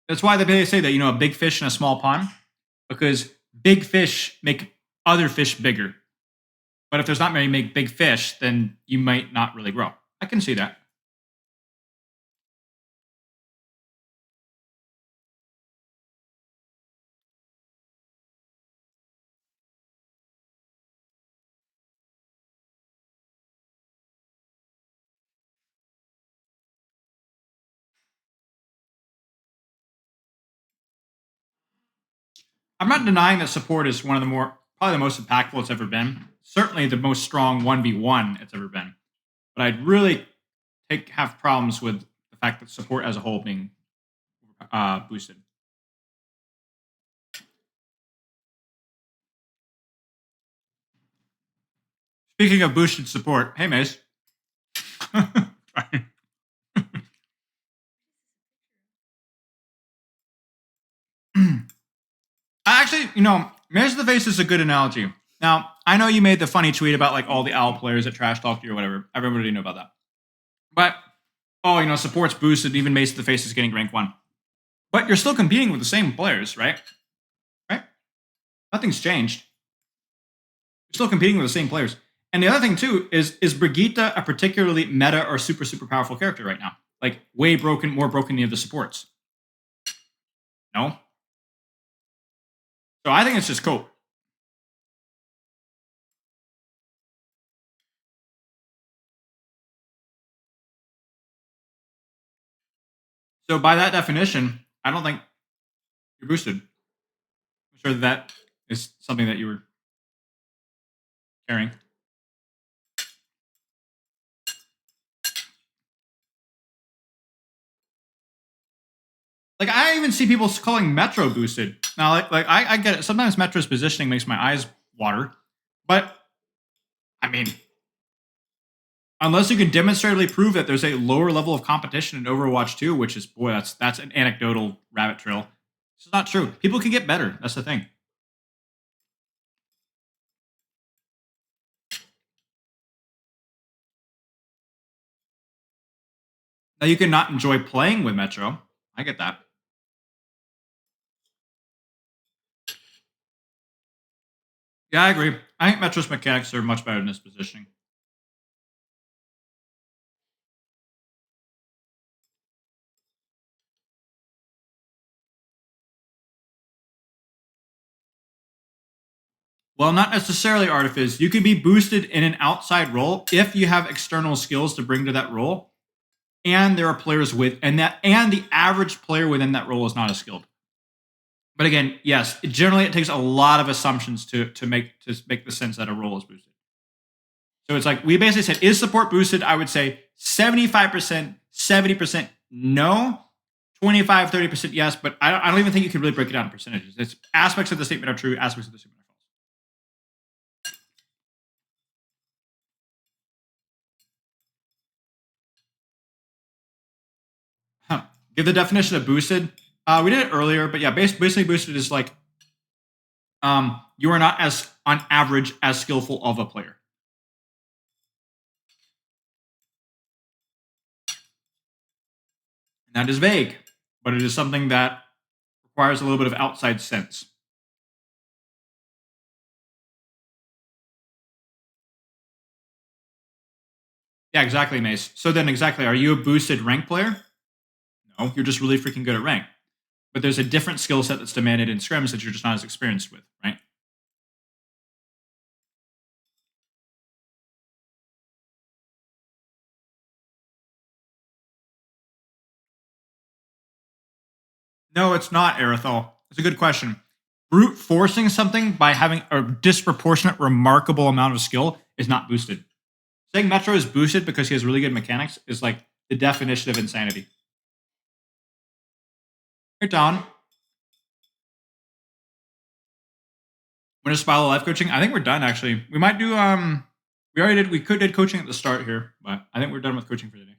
That's why they say that, a big fish in a small pond, because big fish make other fish bigger. But if there's not many big fish, then you might not really grow. I can see that. I'm not denying that support is one of the probably the most impactful it's ever been. Certainly the most strong 1v1 it's ever been. But I'd really have problems with the fact that support as a whole being boosted. Speaking of boosted support, hey Mace. Actually, Maze of the Face is a good analogy. Now, I know you made the funny tweet about like all the OWL players that trash talked you or whatever. Everybody knew about that. But, support's boosted, even Mace of the Face is getting rank 1. But you're still competing with the same players, right? Right? Nothing's changed. You're still competing with the same players. And the other thing, too, is Brigitte a particularly meta or super, super powerful character right now? Like, way broken, more broken than the other supports? No? So I think it's just cool. So by that definition, I don't think you're boosted. I'm sure that is something that you were carrying. Like, I even see people calling Metro boosted. Now, I get it. Sometimes Metro's positioning makes my eyes water. But, I mean, unless you can demonstratively prove that there's a lower level of competition in Overwatch 2, which is, boy, that's an anecdotal rabbit trail. It's not true. People can get better. That's the thing. Now, you can not enjoy playing with Metro. I get that. Yeah, I agree. I think Metro's mechanics are much better than his positioning. Well, not necessarily Artifice. You can be boosted in an outside role if you have external skills to bring to that role, and there are players with and the average player within that role is not as skilled. But again, yes, generally it takes a lot of assumptions to make the sense that a role is boosted. So it's like we basically said, is support boosted? I would say 75%, 70% no, 25, 30% yes, but I don't even think you can really break it down in percentages. It's aspects of the statement are true, aspects of the statement are false. Give the definition of boosted. We did it earlier, but yeah, basically boosted is like you are not as on average as skillful of a player. And that is vague, but it is something that requires a little bit of outside sense. Yeah, exactly, Mace. So then exactly, are you a boosted rank player? No, you're just really freaking good at rank. But there's a different skill set that's demanded in scrims that you're just not as experienced with, right? No, it's not, Aerithal. It's a good question. Brute forcing something by having a disproportionate, remarkable amount of skill is not boosted. Saying Metro is boosted because he has really good mechanics is like the definition of insanity. Hey, Don. When is Spiral life coaching? I think we're done, actually. We might do, we did coaching at the start here, but I think we're done with coaching for today.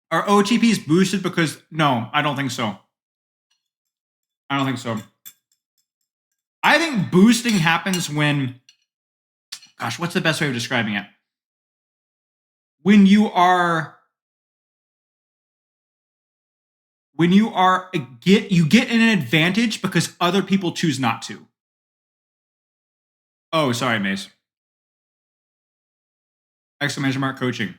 Are OTPs boosted because, no, I don't think so. I don't think so. I think boosting happens when, gosh, what's the best way of describing it? When you get an advantage because other people choose not to. Oh, sorry, Mace. Exclamation mark coaching.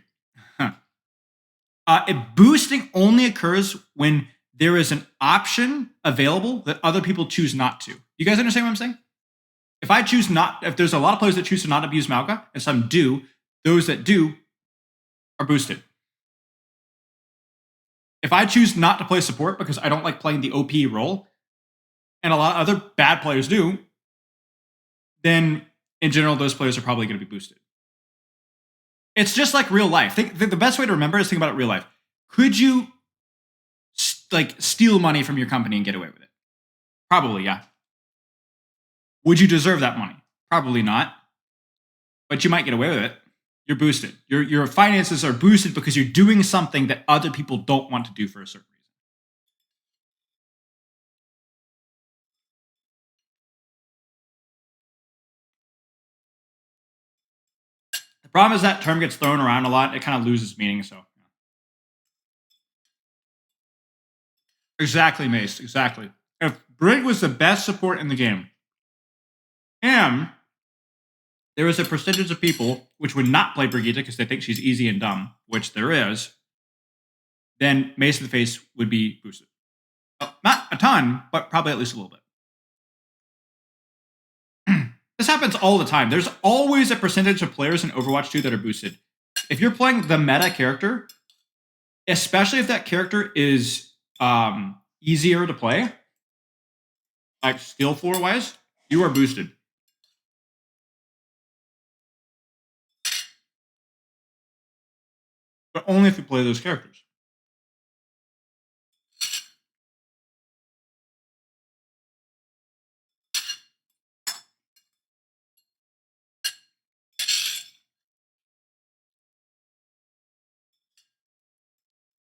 Boosting only occurs when there is an option available that other people choose not to. You guys understand what I'm saying? If there's a lot of players that choose to not abuse Malga, and some do, those that do are boosted. If I choose not to play support because I don't like playing the OP role, and a lot of other bad players do, then in general, those players are probably going to be boosted. It's just like real life. The best way to remember is think about it real life. Could you steal money from your company and get away with it? Probably, yeah. Would you deserve that money? Probably not. But you might get away with it. You're boosted. Your finances are boosted because you're doing something that other people don't want to do for a certain reason. The problem is that term gets thrown around a lot. It kind of loses meaning, so. Exactly, Mace. Exactly. If Brig was the best support in the game, and there is a percentage of people which would not play Brigitte because they think she's easy and dumb, which there is, then Mace of the Face would be boosted. Not a ton, but probably at least a little bit. This happens all the time. There's always a percentage of players in Overwatch 2 that are boosted. if you're playing the meta character, especially if that character is easier to play, like skill floor wise, you are boosted. But only if you play those characters.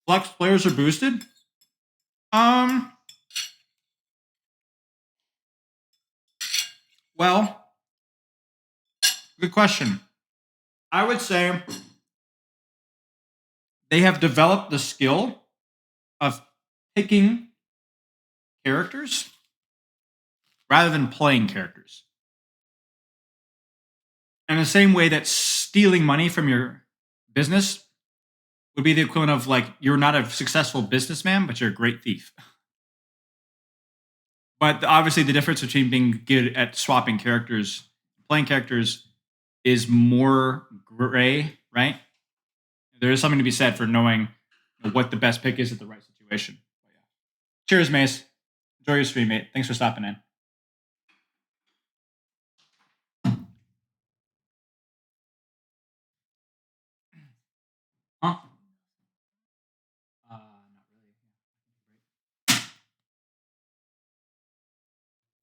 Flex players are boosted. Well, good question. I would say they have developed the skill of picking characters rather than playing characters. In the same way that stealing money from your business would be the equivalent of like you're not a successful businessman, but you're a great thief. But obviously, the difference between being good at swapping characters, playing characters, is more gray, right? There is something to be said for knowing what the best pick is at the right situation. Yeah. Cheers, Mace. Enjoy your stream, mate. Thanks for stopping in. Huh? Not really.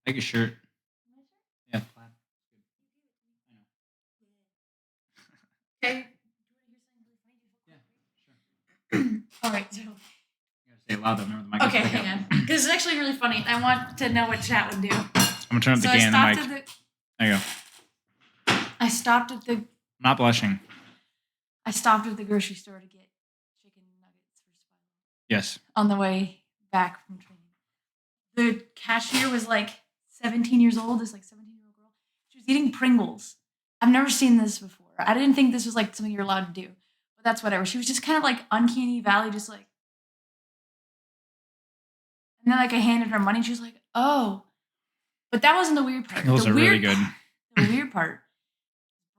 Like a shirt. Yeah, plaid. Okay. Yeah, sure. All right. So. You gotta say it loud though. Remember the mic. Okay, hang on. Because it's actually really funny. I want to know what chat would do. I'm gonna turn up the gain of the mic. There you go. I stopped at the. I'm not blushing. I stopped at the grocery store to get chicken nuggets for Spider. Yes. On the way back from training. The cashier was like 17 years old. This like 17-year-old girl. She was eating Pringles. I've never seen this before. I didn't think this was like something you're allowed to do. But that's whatever. She was just kind of like uncanny valley, just like. And then like I handed her money. She was like, "Oh," but that wasn't the weird part. Those are really good. The weird part.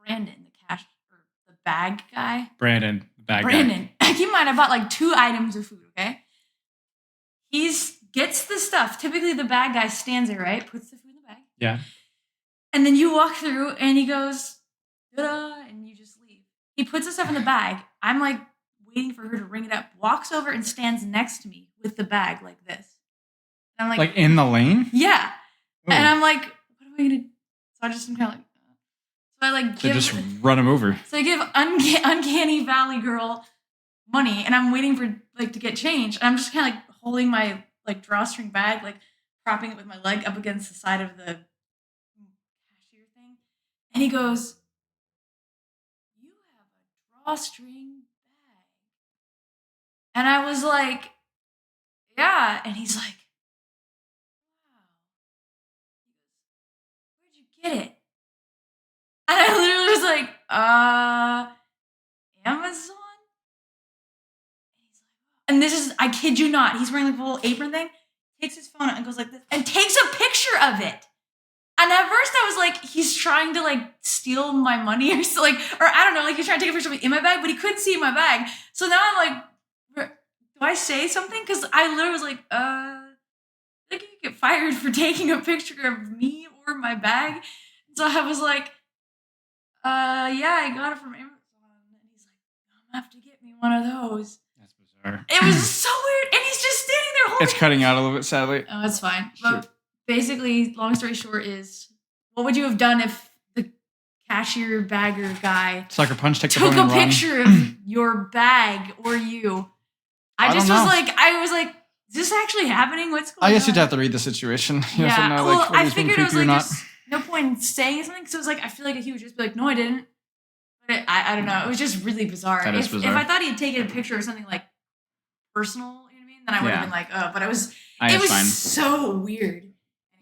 Brandon, the cash or the bag guy. Brandon, the bag guy. Brandon. Keep in mind, I bought like 2 items of food. Okay. Gets the stuff. Typically, the bag guy stands there, right? Puts the food in the bag. Yeah. And then you walk through, and he goes, "Ta-da," and you just leave. He puts the stuff in the bag. I'm like waiting for her to ring it up. Walks over and stands next to me with the bag like this. And I'm like in the lane? Yeah. Ooh. And I'm like, what am I gonna? So I just am kind of like. So I like give. Just run him over. So I give uncanny valley girl money, and I'm waiting for like to get change. And I'm just kind of like holding my like drawstring bag, like propping it with my leg up against the side of the cashier thing. And he goes, "You have a drawstring bag." And I was like, "Yeah." And he's like, "Wow." Where'd you get it? And I literally was like, Amazon? And this is, I kid you not, he's wearing like a little apron thing, takes his phone out and goes like this, and takes a picture of it. And at first I was like, he's trying to like steal my money or so, like, or I don't know, like he's trying to take a picture of me in my bag, but he couldn't see my bag. So now I'm like, do I say something? Because I literally was like, I think you get fired for taking a picture of me or my bag. So I was like, yeah, I got it from Amazon. And he's like, I'm gonna have to get me one of those. That's bizarre. It was so weird. And he's just standing there holding It's cutting out a little bit, sadly. Oh, it's fine. Sure. But basically, long story short is, what would you have done if the cashier bagger guy Sucker punch, take the took phone a and run. picture of your bag or you? I just was like, is this actually happening? What's going on? I guess you'd have to read the situation. You have to know, well, like, I whether he's being figured it was creepy or like not. just no point in saying something because it was like I feel like he would just be like, no, I didn't. But I don't know. It was just really bizarre. That is If bizarre. I thought he had taken a picture of something like personal, you know what I mean, then I would have Yeah. been like, oh. But it was Fine. so weird.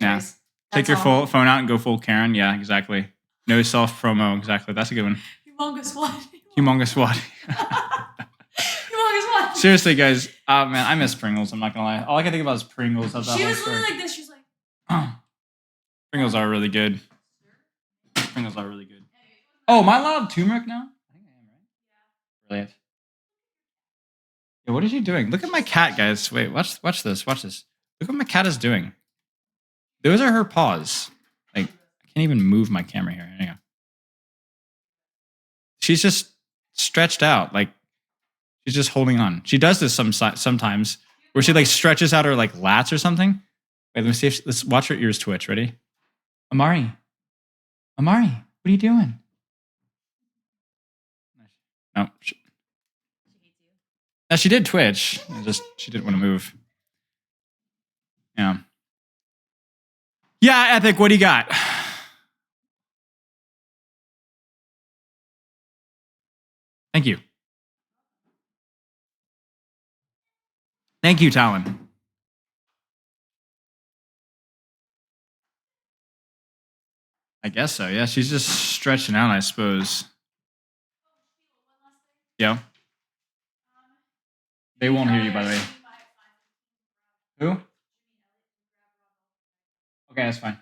Yeah. Anyways, Take that's your all. phone out and go full Karen. Yeah, exactly. No self promo. Exactly. That's a good one. Humongous one. Humongous what? Humongous one. Seriously, guys. Man, I miss Pringles. I'm not gonna lie. All I can think about is Pringles. Of that She whole was story. literally like this. She's like, Pringles are really good. Pringles are really good. Oh, am I allowed turmeric now? I think I am, right? Brilliant. Yeah, what is she doing? Look at my cat, guys. Wait, watch this. Watch this. Look what my cat is doing. Those are her paws. Like, I can't even move my camera here. Hang on. She's just stretched out. Like, she's just holding on. She does this sometimes where she like stretches out her like lats or something. Wait, let me see if let's watch her ears twitch. Ready? Amari, what are you doing? No, no, she did twitch. She didn't want to move. Yeah. Yeah, Epic, what do you got? Thank you. Thank you, Talon. I guess so. Yeah, she's just stretching out, I suppose. Yeah. They won't hear you, by the way. Who? Okay, that's fine.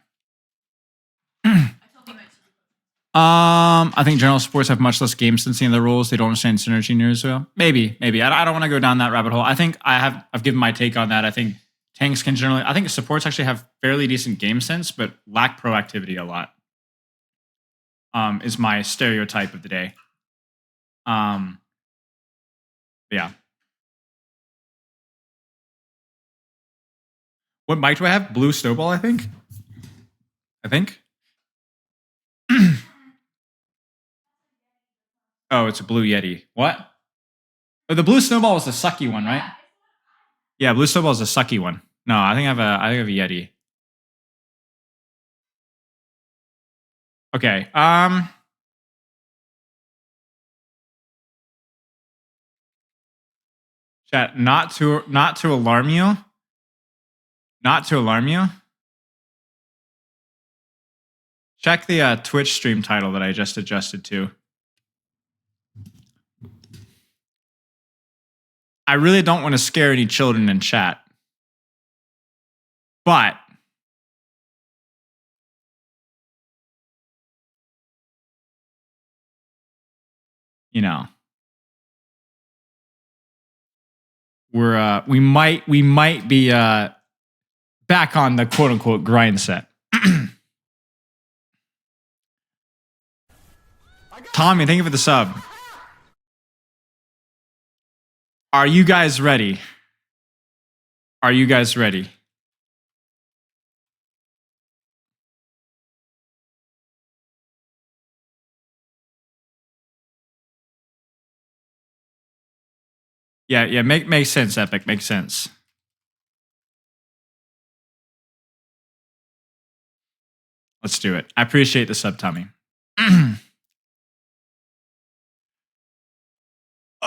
I think general sports have much less game sensing in the rules. They don't understand synergy near as well. Maybe. I don't want to go down that rabbit hole. I think I've given my take on that. I think tanks can generally. I think supports actually have fairly decent game sense, but lack proactivity a lot. Is my stereotype of the day. Yeah. What mic do I have? Blue Snowball, I think. Oh, it's a Blue Yeti. What? Oh, the Blue Snowball was the sucky one, right? Yeah, Blue Snowball is the sucky one. No, I think I have a Yeti. Okay. Chat, not to alarm you. Not to alarm you. Check the Twitch stream title that I just adjusted to. I really don't want to scare any children in chat. But you know, we might be back on the quote unquote grind set. Tommy, thank you for the sub. Are you guys ready? Are you guys ready? Yeah, makes sense, Epic. Makes sense. Let's do it. I appreciate the sub, Tommy.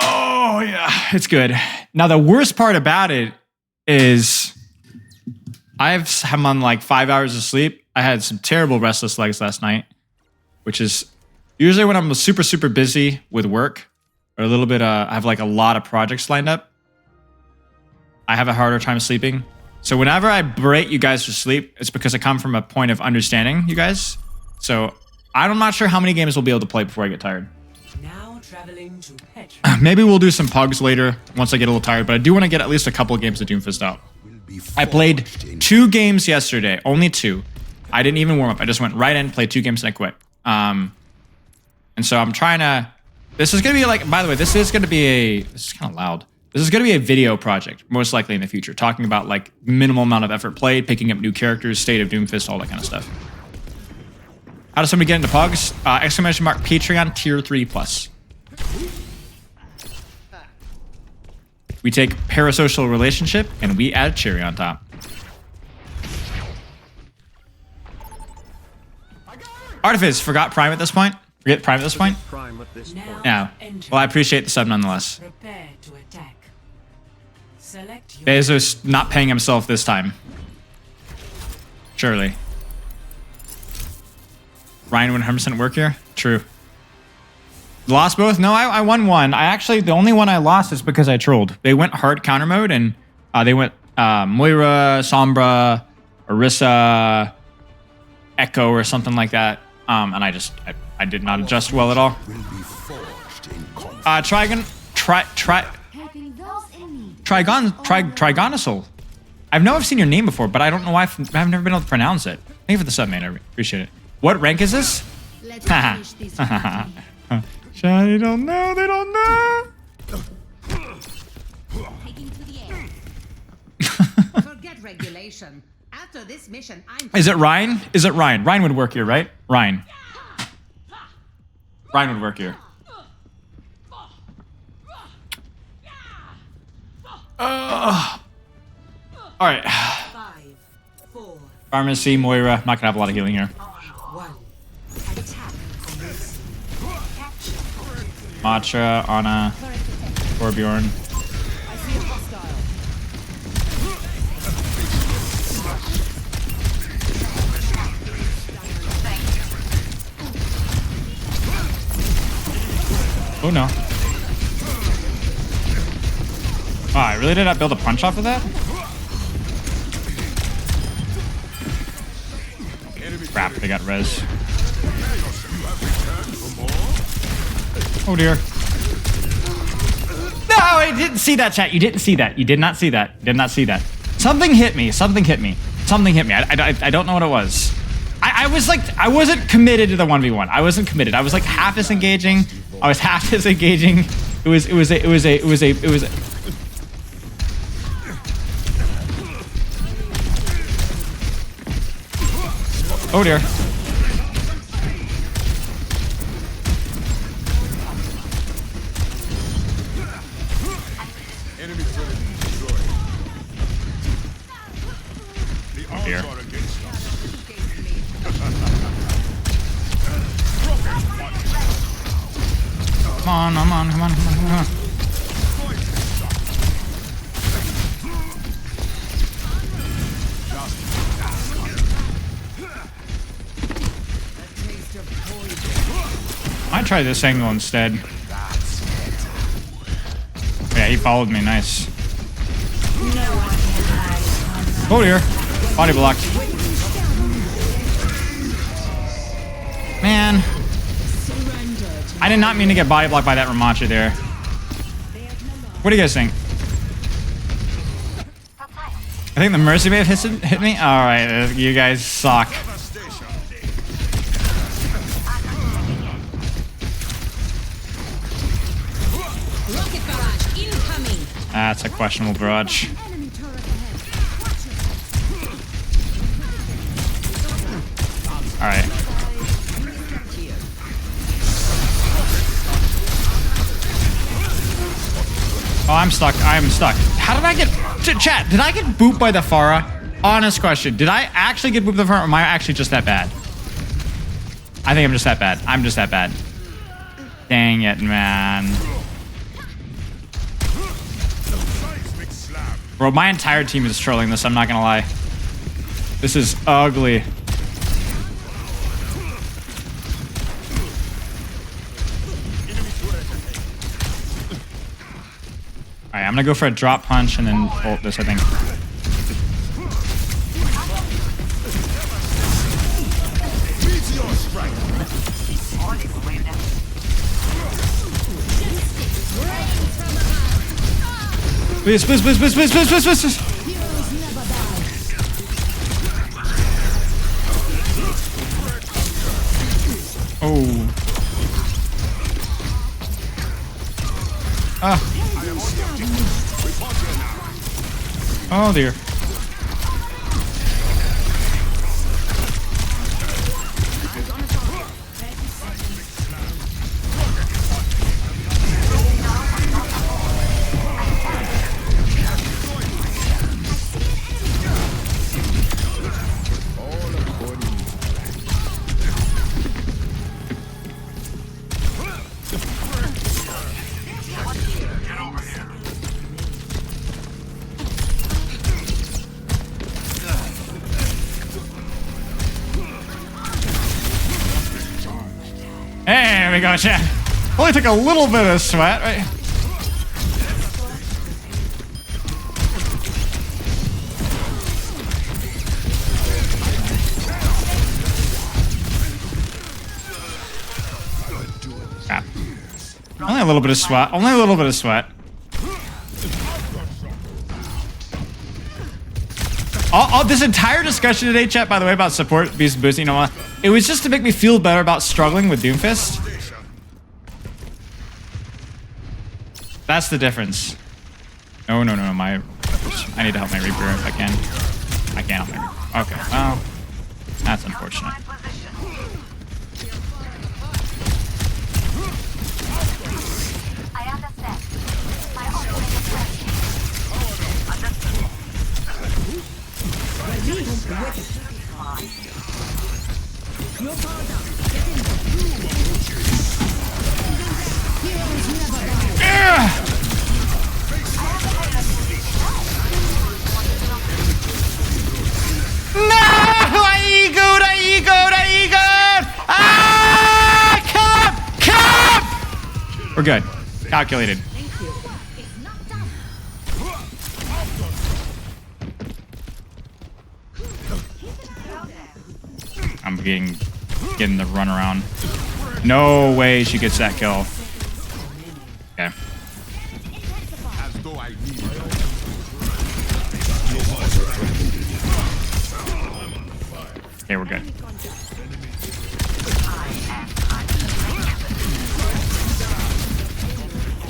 Oh, yeah. It's good. Now, the worst part about it is I'm on like 5 hours of sleep. I had some terrible restless legs last night, which is usually when I'm super, super busy with work or a little bit, I have like a lot of projects lined up. I have a harder time sleeping. So whenever I break you guys to sleep, it's because I come from a point of understanding you guys. So I'm not sure how many games we'll be able to play before I get tired. Now traveling to Petra. Maybe we'll do some pugs later once I get a little tired, but I do want to get at least a couple of games of Doomfist out. I played 2 games yesterday, only 2. I didn't even warm up. I just went right in, played 2 games, and I quit. And so I'm trying to. This is going to be like, by the way, this is kind of loud. This is going to be a video project, most likely in the future, talking about like minimal amount of effort played, picking up new characters, state of Doomfist, all that kind of stuff. How does somebody get into pugs? Exclamation mark Patreon tier 3+. We take parasocial relationship and we add cherry on top. Artifice forgot Prime at this point. Forget Prime at this point. Prime at this point. Yeah. Well, I appreciate the sub nonetheless. Prepare to attack. Select your Bezos not paying himself this time. Surely. Ryan 100% work here? True. Lost both? No, I won one. The only one I lost is because I trolled. They went hard counter mode and they went Moira, Sombra, Orisa, Echo or something like that. And I did not adjust well at all. Will be forged in combat. Trigonosul. I know I've seen your name before, but I don't know why I've never been able to pronounce it. Thank you for the sub, man. I appreciate it. What rank is this? Haha. They don't know. They don't know. Taking to the air. Forget regulation. After this mission, I'm. Is it Ryan? Is it Ryan? Ryan would work here, right? Ryan. Ryan would work here. All right. 5, 4, Pharmacy, Moira. I'm not gonna have a lot of healing here. 1. Attack commence. Matcha, Anna, Torbjorn. I see a hostile. Oh no. Wow, I really did not build a punch off of that? Crap, they got res. Oh dear. No, I didn't see that, chat. You didn't see that. You did not see that. You did not see that. Something hit me. Something hit me. Something hit me. I don't know what it was. I was like, I wasn't committed to the 1v1. I wasn't committed. I was like half as engaging. I was half as engaging. It was a Oh dear. Oh dear. Come on, come on, come on, come on, come on. I might try this angle instead. Yeah, he followed me. Nice. Oh dear. Body blocked. Man. I did not mean to get body blocked by that Ramacha there. What do you guys think? I think the Mercy Wave hit me? Alright, you guys suck. That's a questionable barrage. Alright. Oh, I'm stuck. I'm stuck. How did I get... Chat, did I get booped by the Pharah? Honest question. Did I actually get booped by the Pharah, or am I actually just that bad? I think I'm just that bad. I'm just that bad. Dang it, man. Bro, my entire team is trolling this, I'm not gonna lie. This is ugly. Alright, I'm gonna go for a drop punch and then ult this, I think. Please, please, please, please, please, please, please, please. Oh. Ah. Oh dear. There we go, chat. Only took a little bit of sweat, right? Crap. Only a little bit of sweat. Only a little bit of sweat. All this entire discussion today, chat, by the way, about support boosting, you know what? It was just to make me feel better about struggling with Doomfist. That's the difference. No, no, no, no. I need to help my Reaper if I can. I can't help my Reaper. Okay, well, that's unfortunate. We're good. Calculated. I'm getting the run around. No way she gets that kill. Okay. Okay, we're good.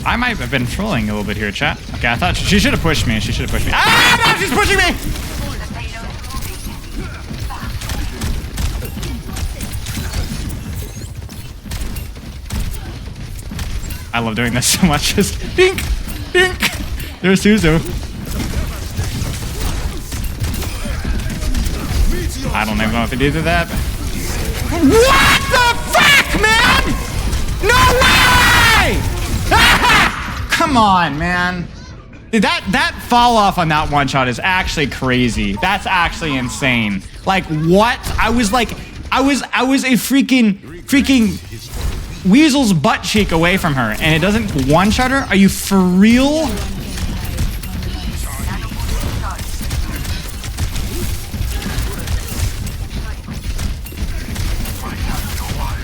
I might have been trolling a little bit here, chat. Okay, I thought she should have pushed me. She should have pushed me. Ah, no, she's pushing me! I love doing this so much. Just dink, dink. There's Suzu. I don't even know if it did that. What the fuck, man? No way! Come on, man. Dude, that fall off on that one shot is actually crazy. That's actually insane. Like, what? I was a freaking Weasel's butt cheek away from her, and it doesn't one-shot her? Are you for real?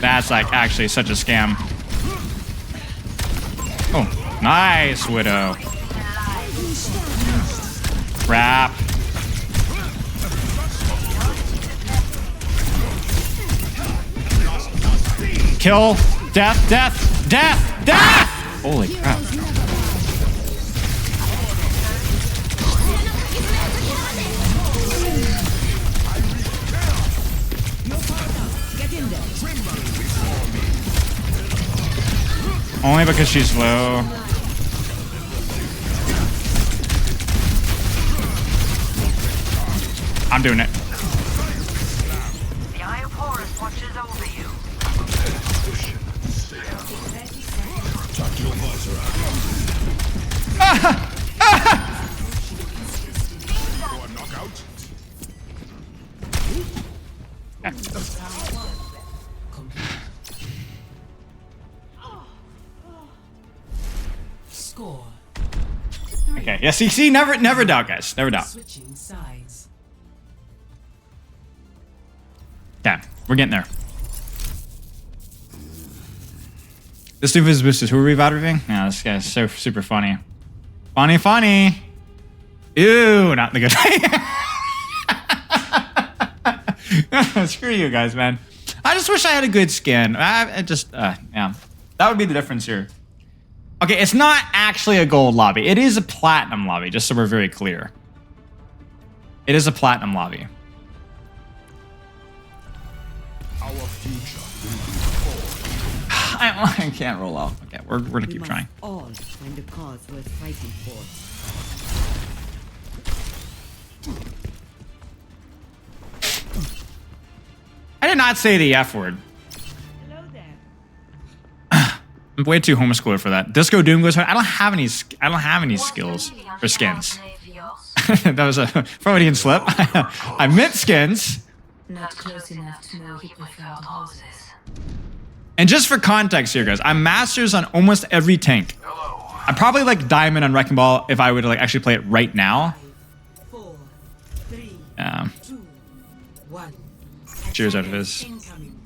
That's like actually such a scam. Oh, nice, Widow. Crap. Kill. Death, death, death, death! Holy crap. Only because she's low. I'm doing it. The Eye of Horus watches over you. Score. Okay, yeah, see, never doubt, guys. Never doubt. Switching sides. Yeah, we're getting there. This Doomfist boosted. Who are we about reviewing? Yeah, this guy's so super funny. Funny. Ew, not the good way. Screw you guys, man. I just wish I had a good skin. Yeah. That would be the difference here. Okay, it's not actually a gold lobby. It is a platinum lobby, just so we're very clear. It is a platinum lobby. Our future. I can't roll off. Okay, we're gonna keep trying. All find a cause worth fighting for. I did not say the F word. Hello there. I'm way too homeschooler for that. Disco Doom goes hard. I don't have any skills or skins. That was a Freudian slip. I meant skins. Not close enough to know he preferred houses. And just for context here, guys, I'm masters on almost every tank. I'm probably like diamond on Wrecking Ball if I would like actually play it right now. 4, 3, 2, 1. Cheers out of his. Incoming.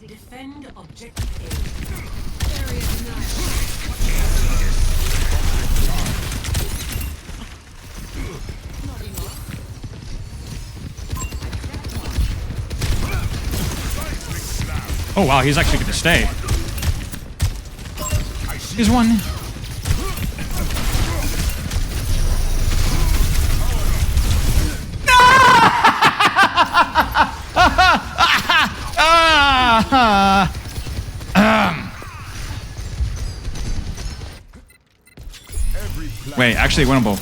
Defend objective A. Oh wow, he's actually going to stay. Here's one. Wait, actually winnable.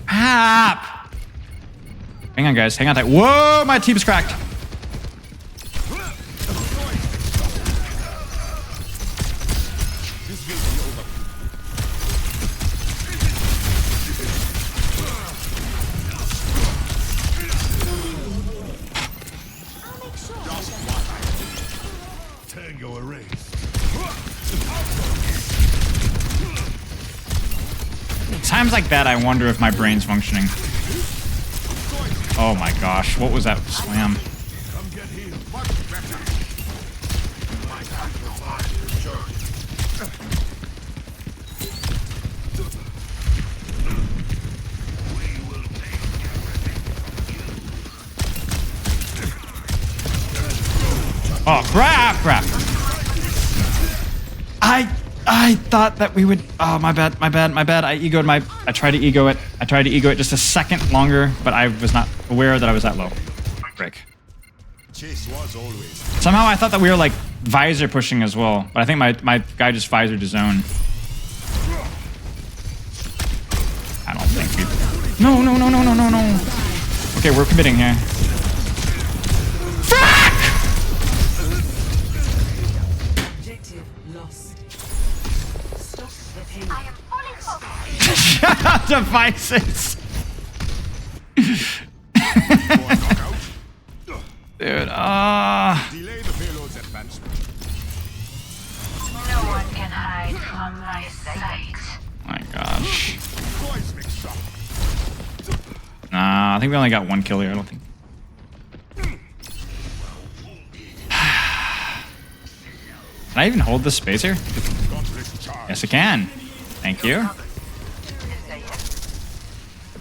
Ah! Hang on, guys. Hang on tight. Whoa, my team's cracked. Tango erased. Times like that, I wonder if my brain's functioning. Oh my gosh, what was that slam? Come get healed. Much better. Oh crap! I thought that we would. Oh my bad. I tried to ego it. Just a second longer, but I was not aware that I was that low. Frick. Chase was always. Somehow I thought that we were like visor pushing as well, but I think my guy just visored his own. I don't think we. No. Okay, we're committing here. Objective lost. Stop the pain. I am fully focused. Shut up, devices. Dude, Delay the payload's advancement. No one can hide from my sight. my gosh. Seismic shock. Nah, I think we only got one kill here. I don't think. Can I even hold this space here? Gauntlet charge. Yes, I can. Thank you.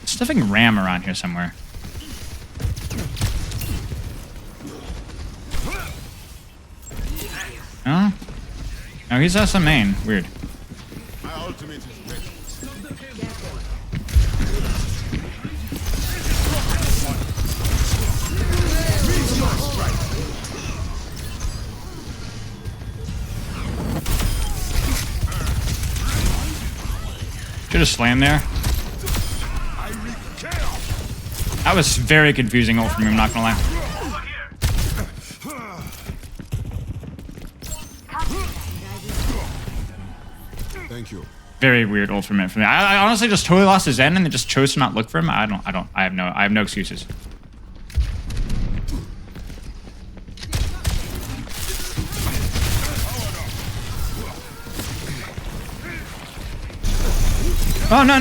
Stuffing RAM around here somewhere. Oh? No, he's us a main. Weird. My ultimate is ready. Should have slammed there. That was very confusing ult from me, I'm not gonna lie. Thank you. Very weird ult from it for me. I honestly just totally lost his end and then just chose to not look for him. I have no excuses. Oh no.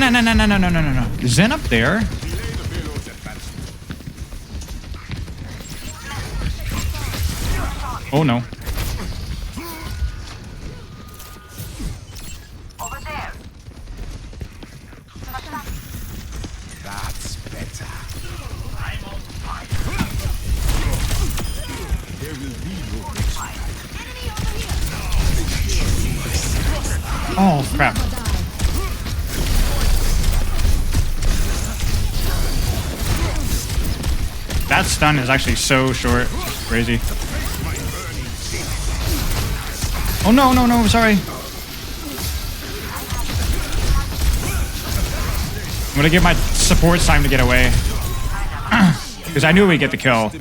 Zen up there. Delay the payload's advancement. Oh no. Over there. That's better. There will be no next time. Oh crap. That stun is actually so short. It's crazy. Oh no, sorry. I'm gonna give my supports time to get away. Because I knew we'd get the kill.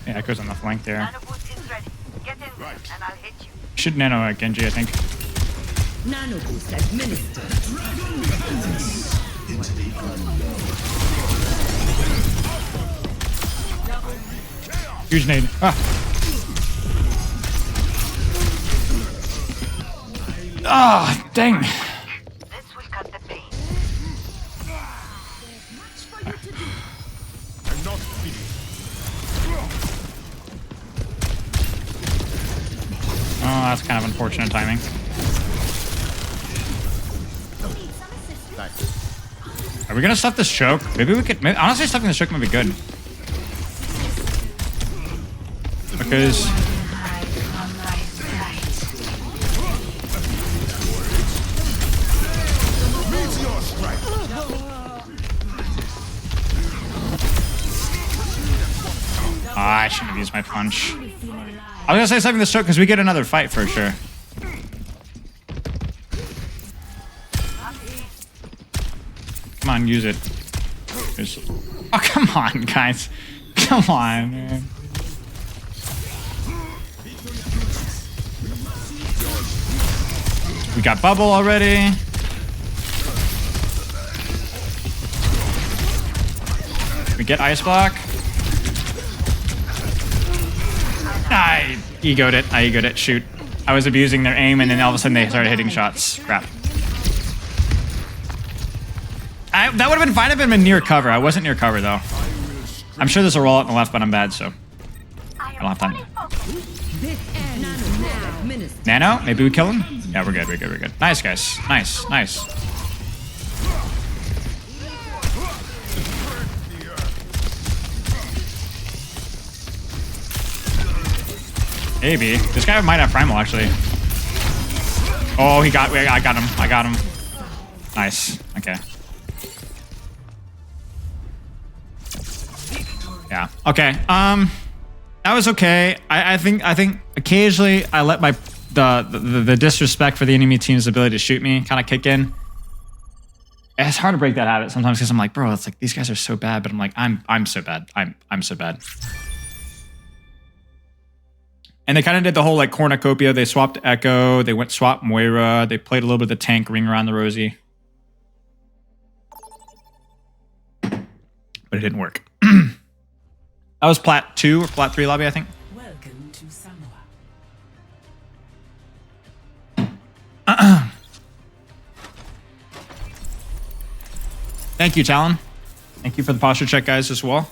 Yeah, Echo's on the flank there. Nano boost is ready. Get in there, and I'll hit you. Should nano Genji, I think. Nano boost administered. Huge nade. Ah. Ah, dang. This will cut the pain. I'm not finished. Oh, that's kind of unfortunate timing. Are we gonna stuff this choke? Maybe we could. Honestly, stuffing this choke might be good. Because. I shouldn't have used my punch. I was gonna say stuffing this choke because we get another fight for sure. Come on, use it. Oh, come on, guys. Come on, man. We got bubble already. We get ice block. I egoed it. I egoed it. Shoot. I was abusing their aim and then all of a sudden they started hitting shots. Crap. That would have been fine if I'd been near cover. I wasn't near cover though. I'm sure there's a roll out on the left, but I'm bad, so I don't have time. Nano? Maybe we kill him? Yeah, we're good, we're good, we're good. Nice, guys. Nice, nice. Maybe. This guy might have primal, actually. Oh, I got him. I got him. Nice. Okay. Yeah. Okay. That was okay. I think occasionally I let my the disrespect for the enemy team's ability to shoot me kind of kick in. It's hard to break that habit sometimes because I'm like, bro, it's like these guys are so bad, but I'm like, I'm so bad. I'm so bad. And they kind of did the whole like cornucopia. They swapped Echo. They swapped Moira. They played a little bit of the tank ring around the Rosie. But it didn't work. That was Plat 2 or Plat 3 lobby, I think. Welcome to Samoa. Thank you, Talon. Thank you for the posture check, guys, as well.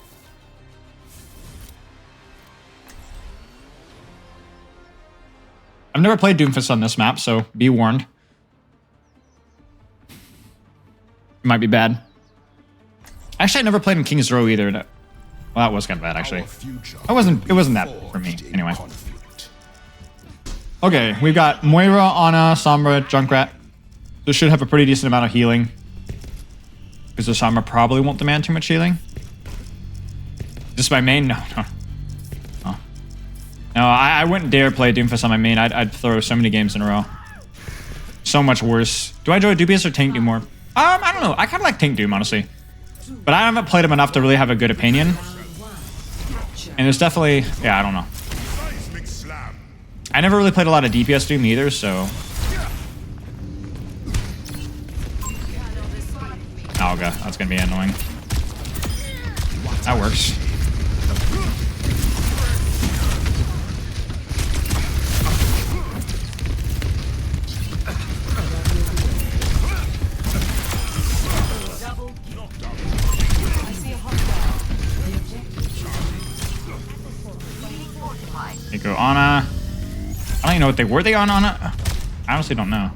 I've never played Doomfist on this map, so be warned. It might be bad. Actually, I never played in King's Row either. Well, that was kind of bad, actually. It wasn't that for me, anyway. Okay, we've got Moira, Ana, Sombra, Junkrat. This should have a pretty decent amount of healing. Because the Sombra probably won't demand too much healing. This is my main? No. No, I wouldn't dare play Doomfist on my main. I'd throw so many games in a row. So much worse. Do I enjoy Dubious or Tank Doom more? I don't know. I kind of like Tank Doom, honestly. But I haven't played him enough to really have a good opinion. And there's definitely... Yeah, I don't know. I never really played a lot of DPS Doom either, so... Oh, God. That's going to be annoying. That works. They go Ana. I don't even know what they were. They on Ana? I honestly don't know.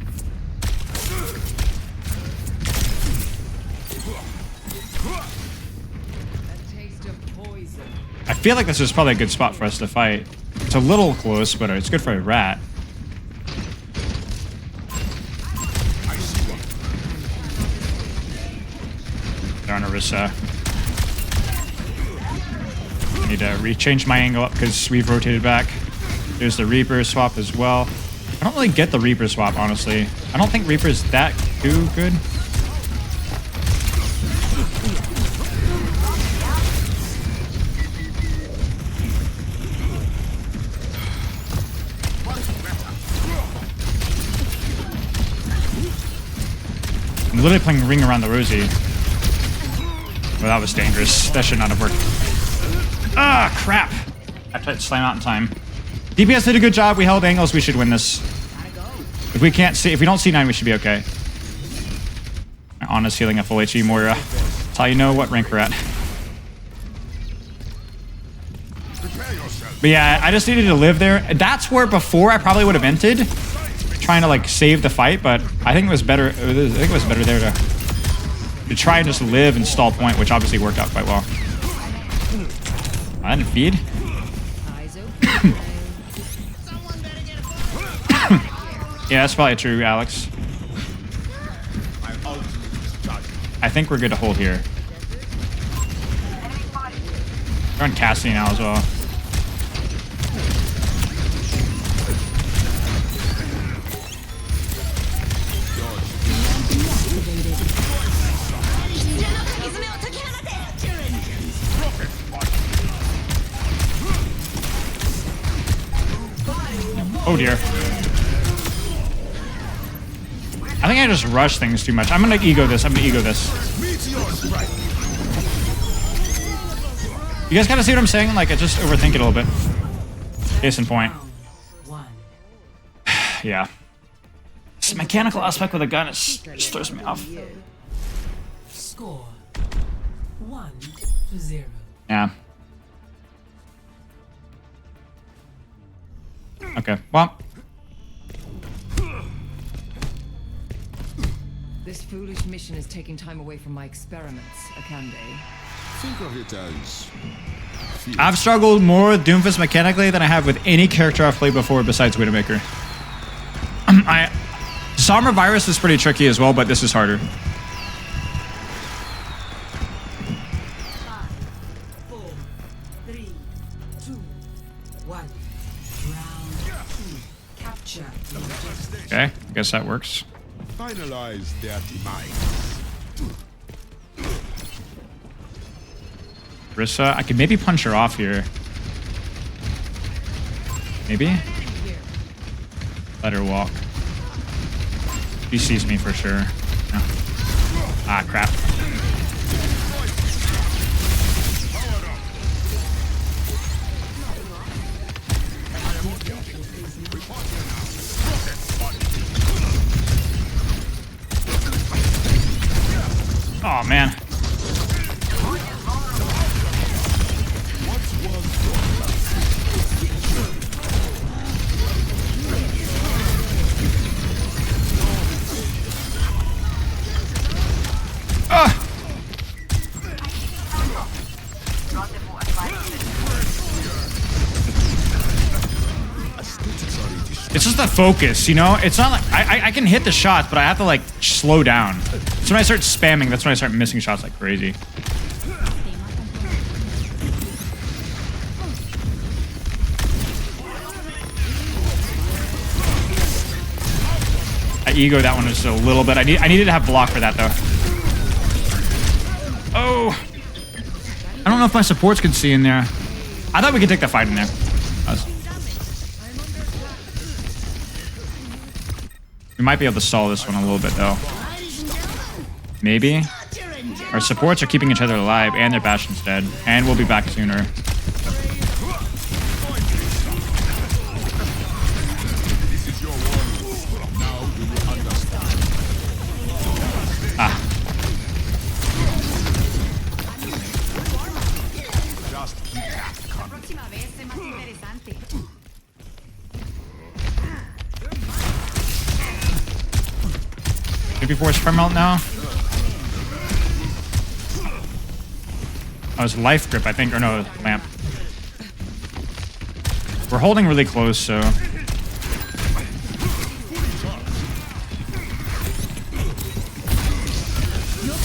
I feel like this is probably a good spot for us to fight. It's a little close, but it's good for a rat. They're on Orisa. I need to rechange my angle up because we've rotated back. There's the Reaper swap as well. I don't really get the Reaper swap, honestly. I don't think Reaper's that too good. I'm literally playing Ring around the Rosie. Well, that was dangerous. That should not have worked. Ah, crap. I tried to slam out in time. DPS did a good job. We held angles. We should win this. If we can't see, if we don't see 9, we should be okay. My honest healing at full HE Moira. That's how you know what rank we're at. But yeah, I just needed to live there. That's where before I probably would have entered, trying to like save the fight. But I think it was better. I think it was better there to try and just live and stall point, which obviously worked out quite well. I didn't feed. Yeah, that's probably true, Alex. I think we're good to hold here. We're on Cassidy now as well. Oh dear. I think I just rush things too much. I'm gonna ego this. You guys kind of see what I'm saying? Like, I just overthink it a little bit. Case in point. Yeah. This mechanical aspect with a gun, it just throws me off. Score 1-0. Yeah. Okay, well. This foolish mission is taking time away from my experiments, Akande. Think of it as... I've struggled more with Doomfist mechanically than I have with any character I've played before besides Widowmaker. Sombra Virus is pretty tricky as well, but this is harder. 5, 4, 3, 2, 1. Round 2. Capture the objective. Okay, I guess that works. Finalize their demise. Rissa, I could maybe punch her off here. Maybe? Let her walk. She sees me for sure. No. Ah, crap. Oh, man. It's just the focus, you know? It's not like I can hit the shots, but I have to like slow down. So when I start spamming, that's when I start missing shots like crazy. I ego that one just a little bit. I needed to have block for that though. Oh. I don't know if my supports could see in there. I thought we could take the fight in there. We might be able to stall this one a little bit, though. Maybe. Our supports are keeping each other alive, and their Bastion's dead. And we'll be back sooner. Ah. Before his frame melt now. Oh, it's life grip, I think, or no, lamp. We're holding really close, so.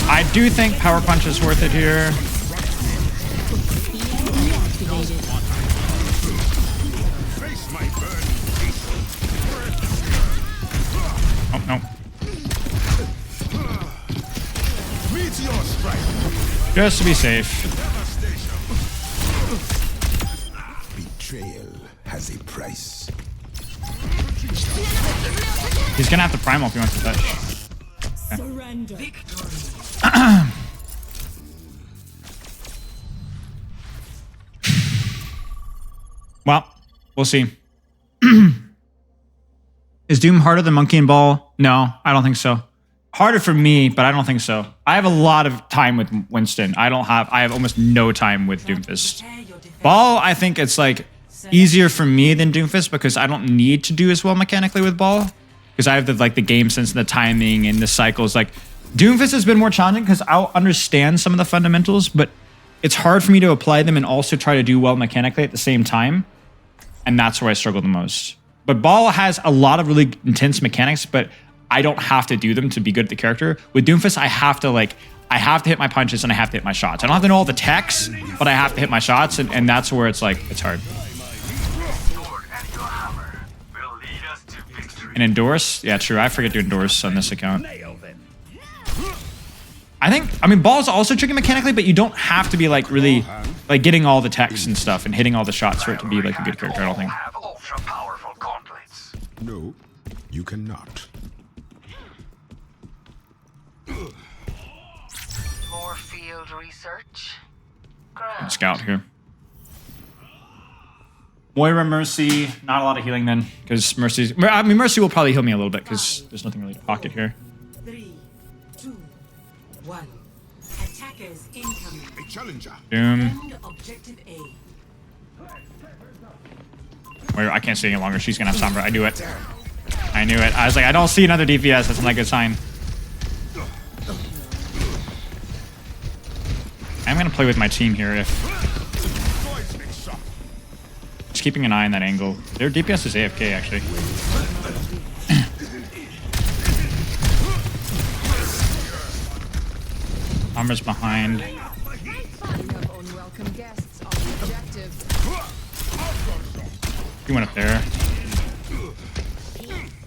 I do think Power Punch is worth it here. Oh, no. Just to be safe. Betrayal has a price. He's gonna have to primal if he wants to touch. Okay. Surrender. Well, we'll see. Is Doom harder than Monkey and Ball? No, I don't think so. Harder for me, but I don't think so. I have a lot of time with Winston. I have almost no time with Doomfist. Ball, I think it's like easier for me than Doomfist because I don't need to do as well mechanically with Ball because I have the game sense and the timing and the cycles. Like Doomfist has been more challenging because I'll understand some of the fundamentals, but it's hard for me to apply them and also try to do well mechanically at the same time. And that's where I struggle the most. But Ball has a lot of really intense mechanics, but I don't have to do them to be good at the character. With Doomfist, I have to hit my punches and I have to hit my shots. I don't have to know all the techs, but I have to hit my shots, and that's where it's hard. And endorse? Yeah, true. I forget to endorse on this account. I mean, Ball's also tricky mechanically, but you don't have to be really getting all the techs and stuff and hitting all the shots for it to be a good character, I don't think. No, you cannot. More field research. Scout here. Moira, Mercy, not a lot of healing then, because Mercy will probably heal me a little bit because there's nothing really to pocket here. 3, 2, 1. Attackers incoming. A challenger. Doom. End objective A. Moira, I can't see any longer. She's gonna have Sombra. I knew it. I knew it. I was like, I don't see another DPS. That's not a good sign. I'm gonna play with my team here just keeping an eye on that angle. Their DPS is AFK actually. Sombra's behind. He went up there.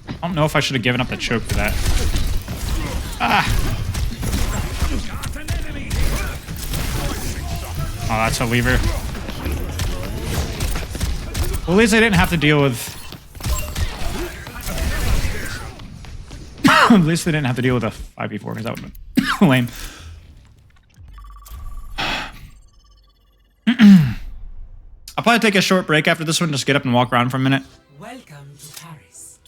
I don't know if I should have given up the choke for that. Ah! Oh, that's a lever. Well, at least I didn't have to deal with... At least they didn't have to deal with a 5v4 because that would have been lame. I'll probably take a short break after this one, just get up and walk around for a minute. Welcome to Paris.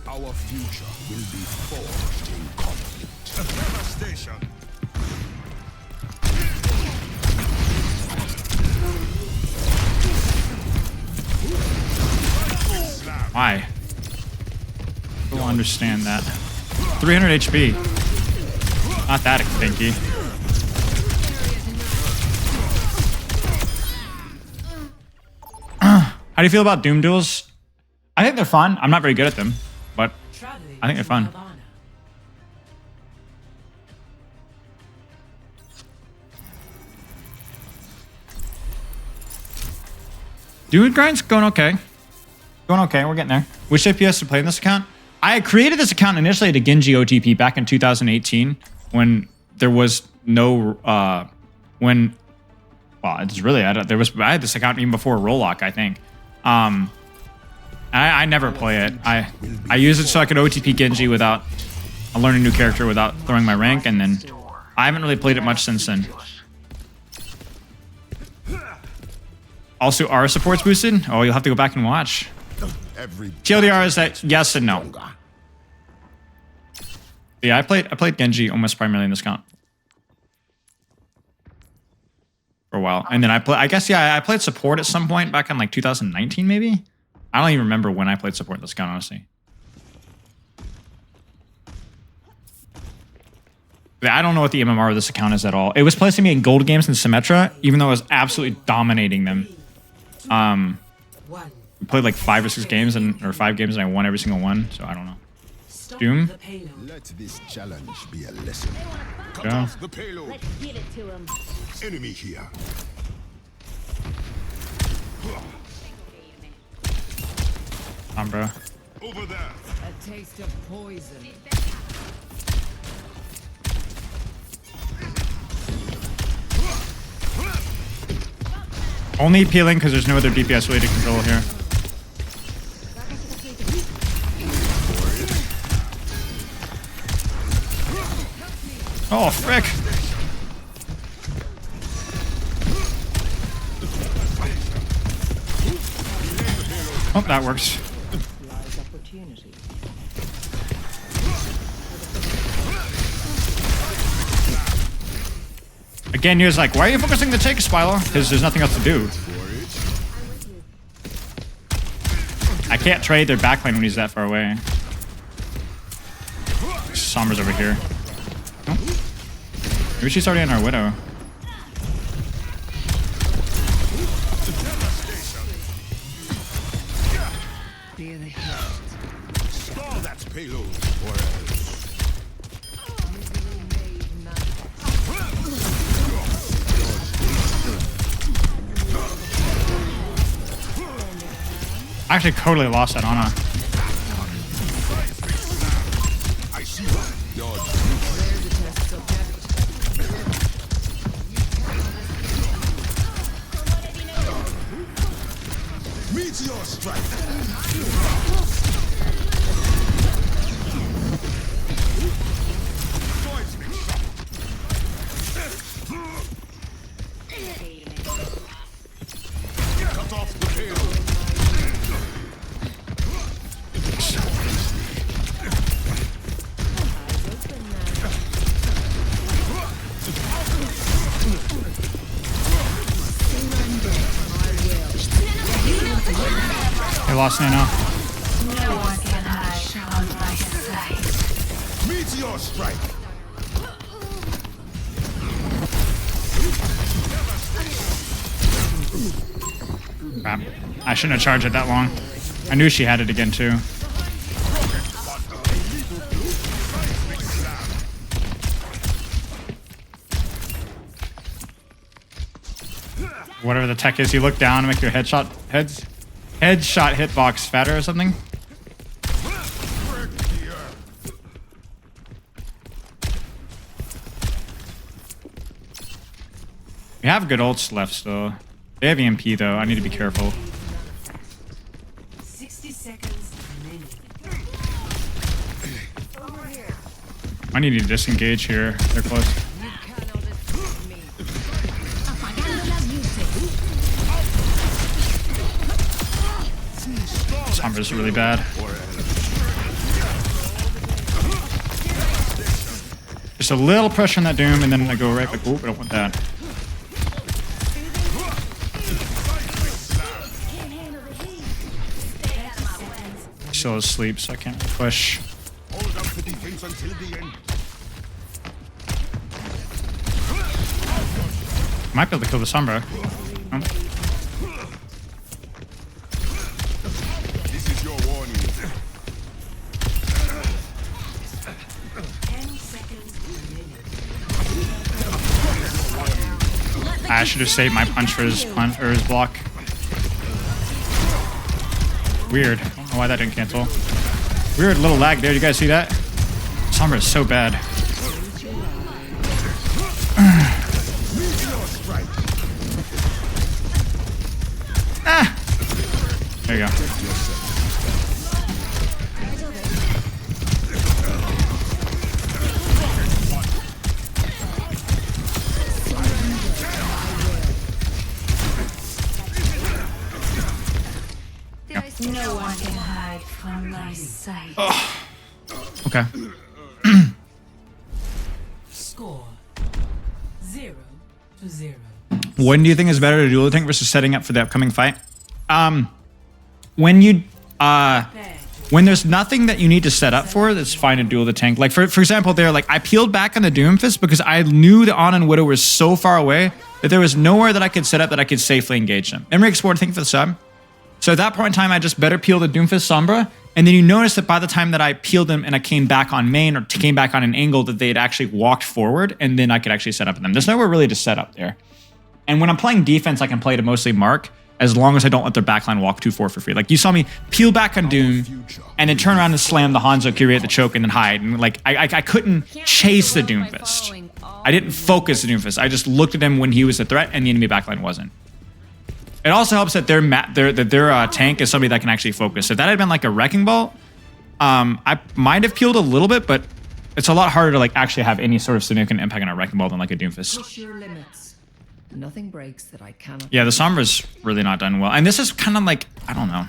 Our future will be forged in conflict. Devastation. Why? I don't understand that. 300 HP. Not that stinky. How do you feel about Doom duels? I think they're fun. I'm not very good at them, but I think they're fun. Dude grind's going okay. Going okay, we're getting there. Which FPS to play in this account? I created this account initially to Genji OTP back in 2018 when there was no, well, it's really, I had this account even before Rollock, I think. I never play it. I use it so I could OTP Genji without, I learn a new character without throwing my rank, and then I haven't really played it much since then. Also, R support's boosted? Oh, you'll have to go back and watch. TLDR is that yes and no. Yeah, I played Genji almost primarily in this account for a while, and then I played support at some point back in like 2019 maybe. I don't even remember when I played support in this account, honestly. I don't know what the MMR of this account is at all. It was placing me in gold games in Symmetra, even though I was absolutely dominating them. We played like 5 or 6 games or 5 games and I won every single one, so I don't know. Doom? Let this challenge be a lesson. Cut Yeah. off the payload. Let's give it to him. Enemy here. Sombra. Over there. A taste of poison. Only appealing because there's no other DPS way to control here. Oh, frick! Oh, that works. Ganyr's like, why are you focusing the take, Spylo? Because there's nothing else to do. I can't trade their backline when he's that far away. Sombra's over here. Oh. Maybe she's already on our Widow. Stall that payload, or else. I actually totally lost that Ana. I see one. Dodge. Meteor strike. Cut off the payload. I lost Nano. No one can hide from my sight. Meteor strike. Crap. I shouldn't have charged it that long. I knew she had it again too. Whatever the tech is, you look down and make your headshot hitbox fatter or something. We have good ults left still. They have EMP though. I need to be careful. 60 seconds remaining. I need to disengage here. They're close. Sombra's really bad. Just a little pressure on that Doom, and then I go right like, oh, I don't want that. Still asleep, so I can't really push. Hold up the defense until the end. Might be able to kill the Sombra. Oh. This is your warning. 10 seconds remaining. I should have saved my punch for his block. Weird. I don't know why that didn't cancel. Weird little lag there. You guys see that? Sombra is so bad. Ah! There you go. No one can hide from my sight. Okay. Score 0-0. When do you think is better to dual tank versus setting up for the upcoming fight? When you when there's nothing that you need to set up for, that's fine to duel the tank. Like for example, there, like I peeled back on the Doomfist because I knew the Ana and Widow were so far away that there was nowhere that I could set up that I could safely engage them. Emery Explorer, thank you for the sub. So at that point in time, I just better peel the Doomfist Sombra. And then you notice that by the time that I peeled them and I came back on main or came back on an angle, that they had actually walked forward, and then I could actually set up them. There's nowhere really to set up there. And when I'm playing defense, I can play to mostly mark, as long as I don't let their backline walk too far for free. Like you saw me peel back on Doom and then turn around and slam the Hanzo Kyrie at the choke and then hide. And like I couldn't chase the Doomfist. I didn't focus the Doomfist. I just looked at him when he was a threat and the enemy backline wasn't. It also helps that their tank is somebody that can actually focus. If that had been like a Wrecking Ball, I might have peeled a little bit, but it's a lot harder to like actually have any sort of significant impact on a Wrecking Ball than like a Doomfist. Push your limits. Nothing breaks that I cannot. Yeah, the Sombra's really not done well. And this is kind of like, I don't know.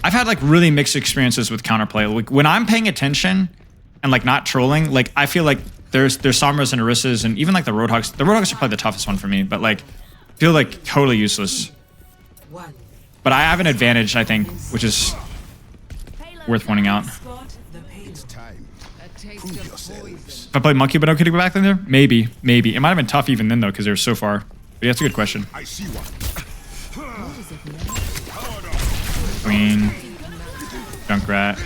I've had like really mixed experiences with counterplay. Like when I'm paying attention and like not trolling, like I feel like there's Sombras and Orissas and even like the Roadhogs. The Roadhogs are probably the toughest one for me, but like feel like totally useless. But I have an advantage, I think, which is worth pointing out. It's time. A taste Prove of yourselves. poison. If I played Monkey but no Kitty back then there, maybe. It might have been tough even then though, because they were so far. But yeah, that's a good question. I see one. Queen, Junkrat.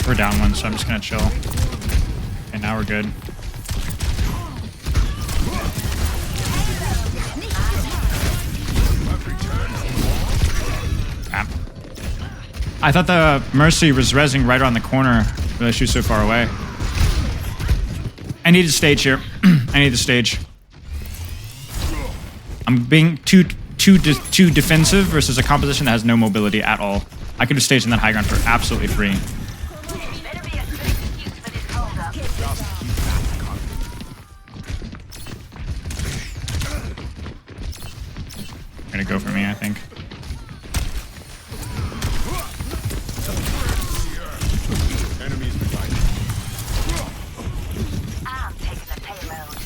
We're down one, so I'm just gonna chill. And now we're good. Ah. I thought the Mercy was rezzing right around the corner, but she was so far away. I need a stage here. I need the stage. I'm being too defensive versus a composition that has no mobility at all. I could have staged in that high ground for absolutely free. Gonna go for me, I think. Enemies behind. I'm taking the payload.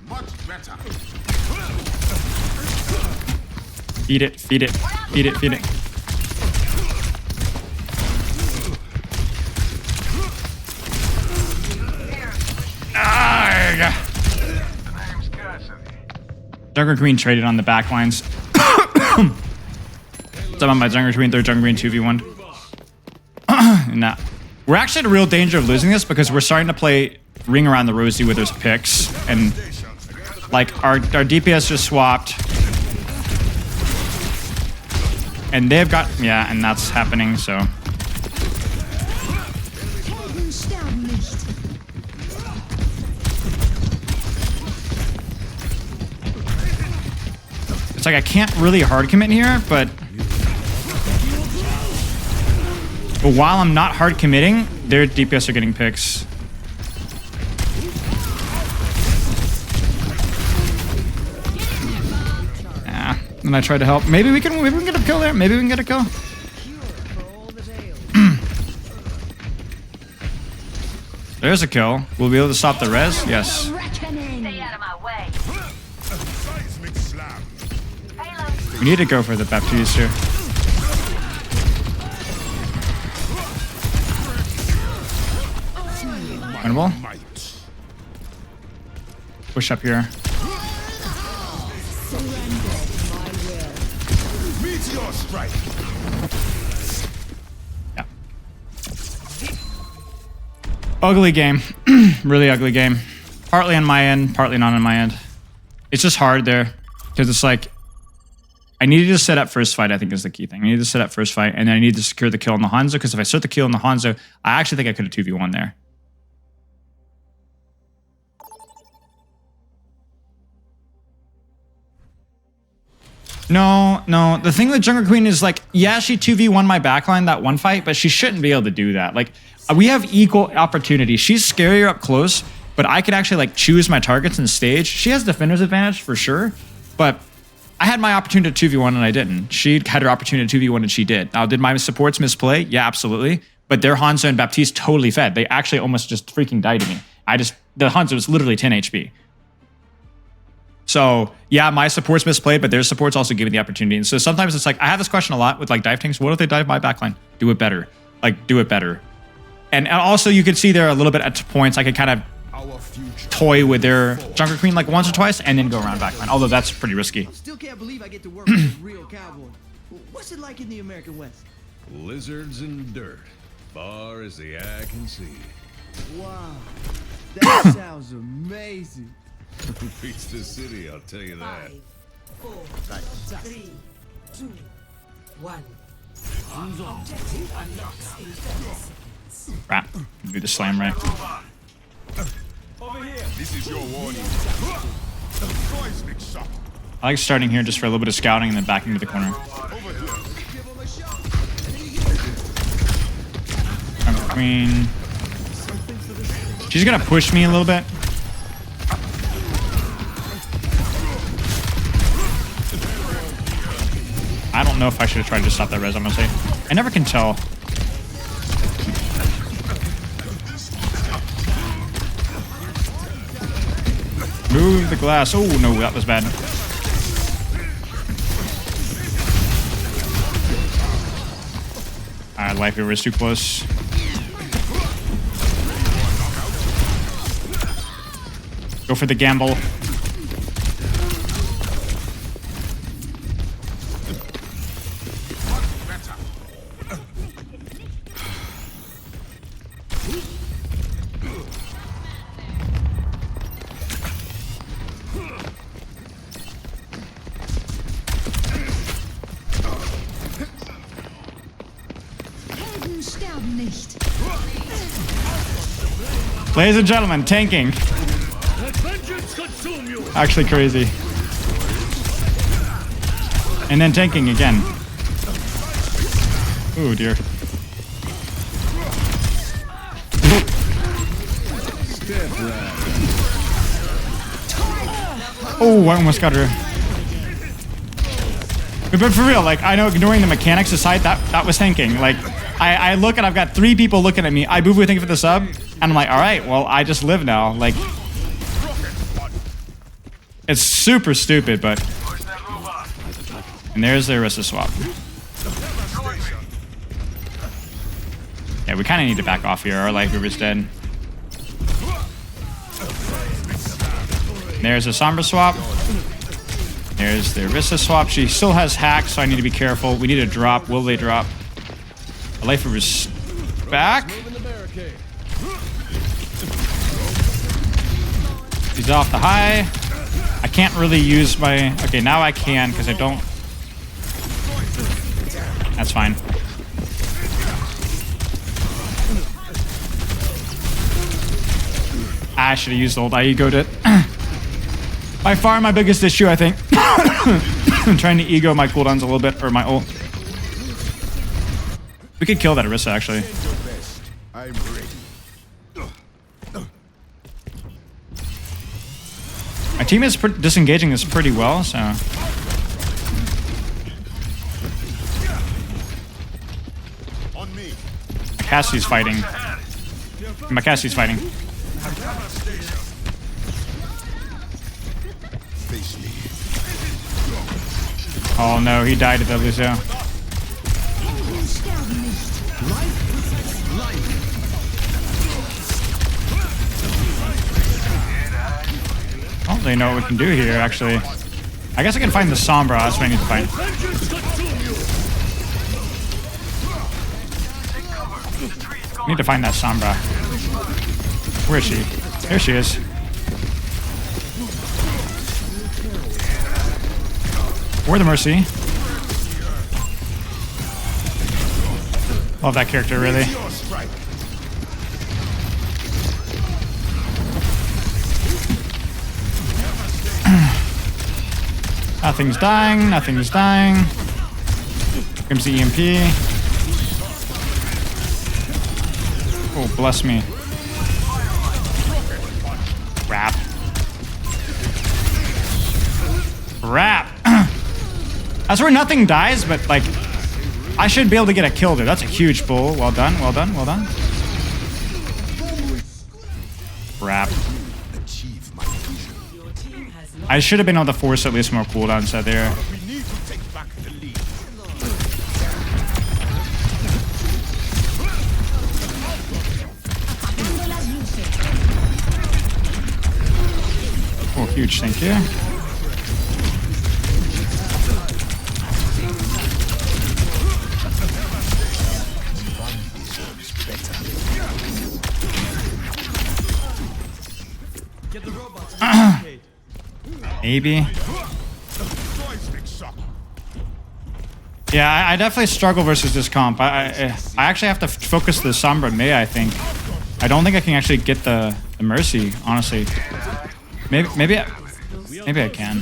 Much better. Feed it, feed it, feed it, feed it. Jungle Queen traded on the back lines. So I'm on my Jungle Queen, third Jungle Queen 2v1. Nah. We're actually in a real danger of losing this because we're starting to play Ring Around the Rosie with those picks. And like our DPS just swapped. And they've got, yeah, and that's happening, so. It's like I can't really hard commit here, but while I'm not hard committing, their DPS are getting picks. Yeah, and I tried to help. Maybe we can get a kill there. Maybe we can get a kill. There's a kill. We'll be able to stop the res. Yes. Stay out of my way. Seismic slam. Payload. We need to go for the Baptiste here. Winnable. Might. Push up here. Meteor strike. Yeah. Ugly game. Really ugly game. Partly on my end, partly not on my end. It's just hard there. Because it's like, I needed to set up first fight, I think is the key thing. I needed to set up first fight, and then I need to secure the kill on the Hanzo, because if I start the kill on the Hanzo, I actually think I could have 2v1 there. No. The thing with Jungle Queen is like, yeah, she 2v1 my backline that one fight, but she shouldn't be able to do that. Like, we have equal opportunity. She's scarier up close, but I could actually like choose my targets and stage. She has defender's advantage for sure, but I had my opportunity to 2v1 and I didn't. She had her opportunity to 2v1 and she did. Now, did my supports misplay? Yeah, absolutely. But their Hanzo and Baptiste totally fed. They actually almost just freaking died to me. The Hanzo was literally 10 HP. So yeah, my supports misplayed, but their supports also gave me the opportunity. And so sometimes it's like, I have this question a lot with like dive tanks. What if they dive my backline? Do it better. Like, do it better. And also you could see there a little bit at points, I could kind of Our future. toy with their Jungle Queen like once or twice and then go around backline. Although that's pretty risky. Still can't believe I get to work with a real cowboy. What's it like in the American West? Lizards and dirt. Far as the eye can see. Wow, that sounds amazing. Beats the city, I'll tell you that. 4, 3, 2, 1. Objective unlocks in 30 seconds. Crap. Do the slam right. This is your warning. Seismic shock. I like starting here just for a little bit of scouting and then backing to the corner. Jungle Queen. She's gonna push me a little bit. know if I should have tried to stop that res, honestly. I never can tell. Move the glass. Oh, no, that was bad. Alright, life over is too close. Go for the gamble. Ladies and gentlemen, tanking. Actually crazy. And then tanking again. Oh dear. Oh, I almost got her. But for real, like, I know ignoring the mechanics aside, that was tanking. Like, I look and I've got 3 people looking at me. I boo-boo thank you for the sub. And I'm like, all right, well, I just live now. Like, it's super stupid, but... And there's the Arista swap. Yeah, we kind of need to back off here. Our life river's dead. There's a Sombra swap. There's the Arista swap. She still has hacks, so I need to be careful. We need a drop. Will they drop? The life river's back. He's off the high. I can't really use my... Okay, now I can, because I don't... That's fine. I should have used the old I egoed it. By far my biggest issue, I think. I'm trying to ego my cooldowns a little bit, or my ult. We could kill that Arista, actually. I'm ready. My team is disengaging this pretty well, so... On me. Cassie's fighting. My Cassie's fighting. Face me. Oh no, he died at the Lucio. Oh, they know what we can do here, actually. I guess I can find the Sombra. That's what I need to find. I need to find that Sombra. Where is she? There she is. Or the Mercy. Love that character, really. Nothing's dying, nothing's dying. Here comes the EMP. Oh, bless me. Crap. Crap. That's where nothing dies, but like, I should be able to get a kill there. That's a huge pull. Well done, well done, well done. Crap. I should have been able to force at least more cooldowns out there. We need to take back the lead. Oh, huge, thank you. Maybe. Yeah, I definitely struggle versus this comp. I actually have to focus the Sombra May, I think. I don't think I can actually get the Mercy, honestly. Maybe I can.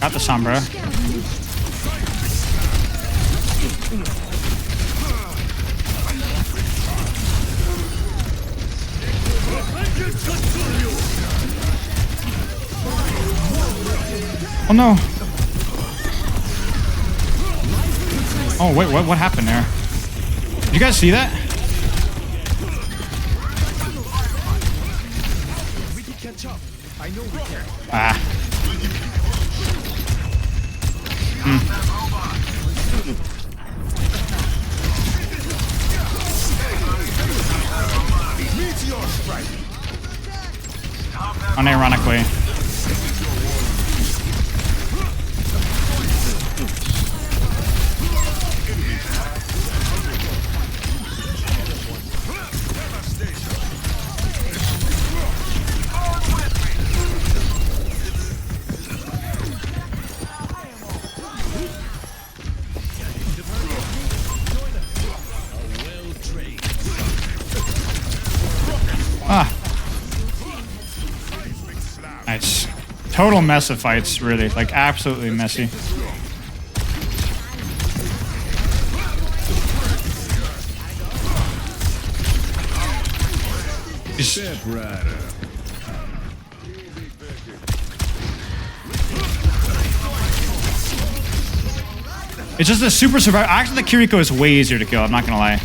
Got the Sombra. Oh no. Oh wait, what happened there? Did you guys see that? We can catch up. I know we can. Ah. Meteor strike. Unironically. Ah. Nice. Total mess of fights, really. Like, absolutely messy. Step rider. It's just a super survivor. Actually, the Kiriko is way easier to kill. I'm not gonna lie.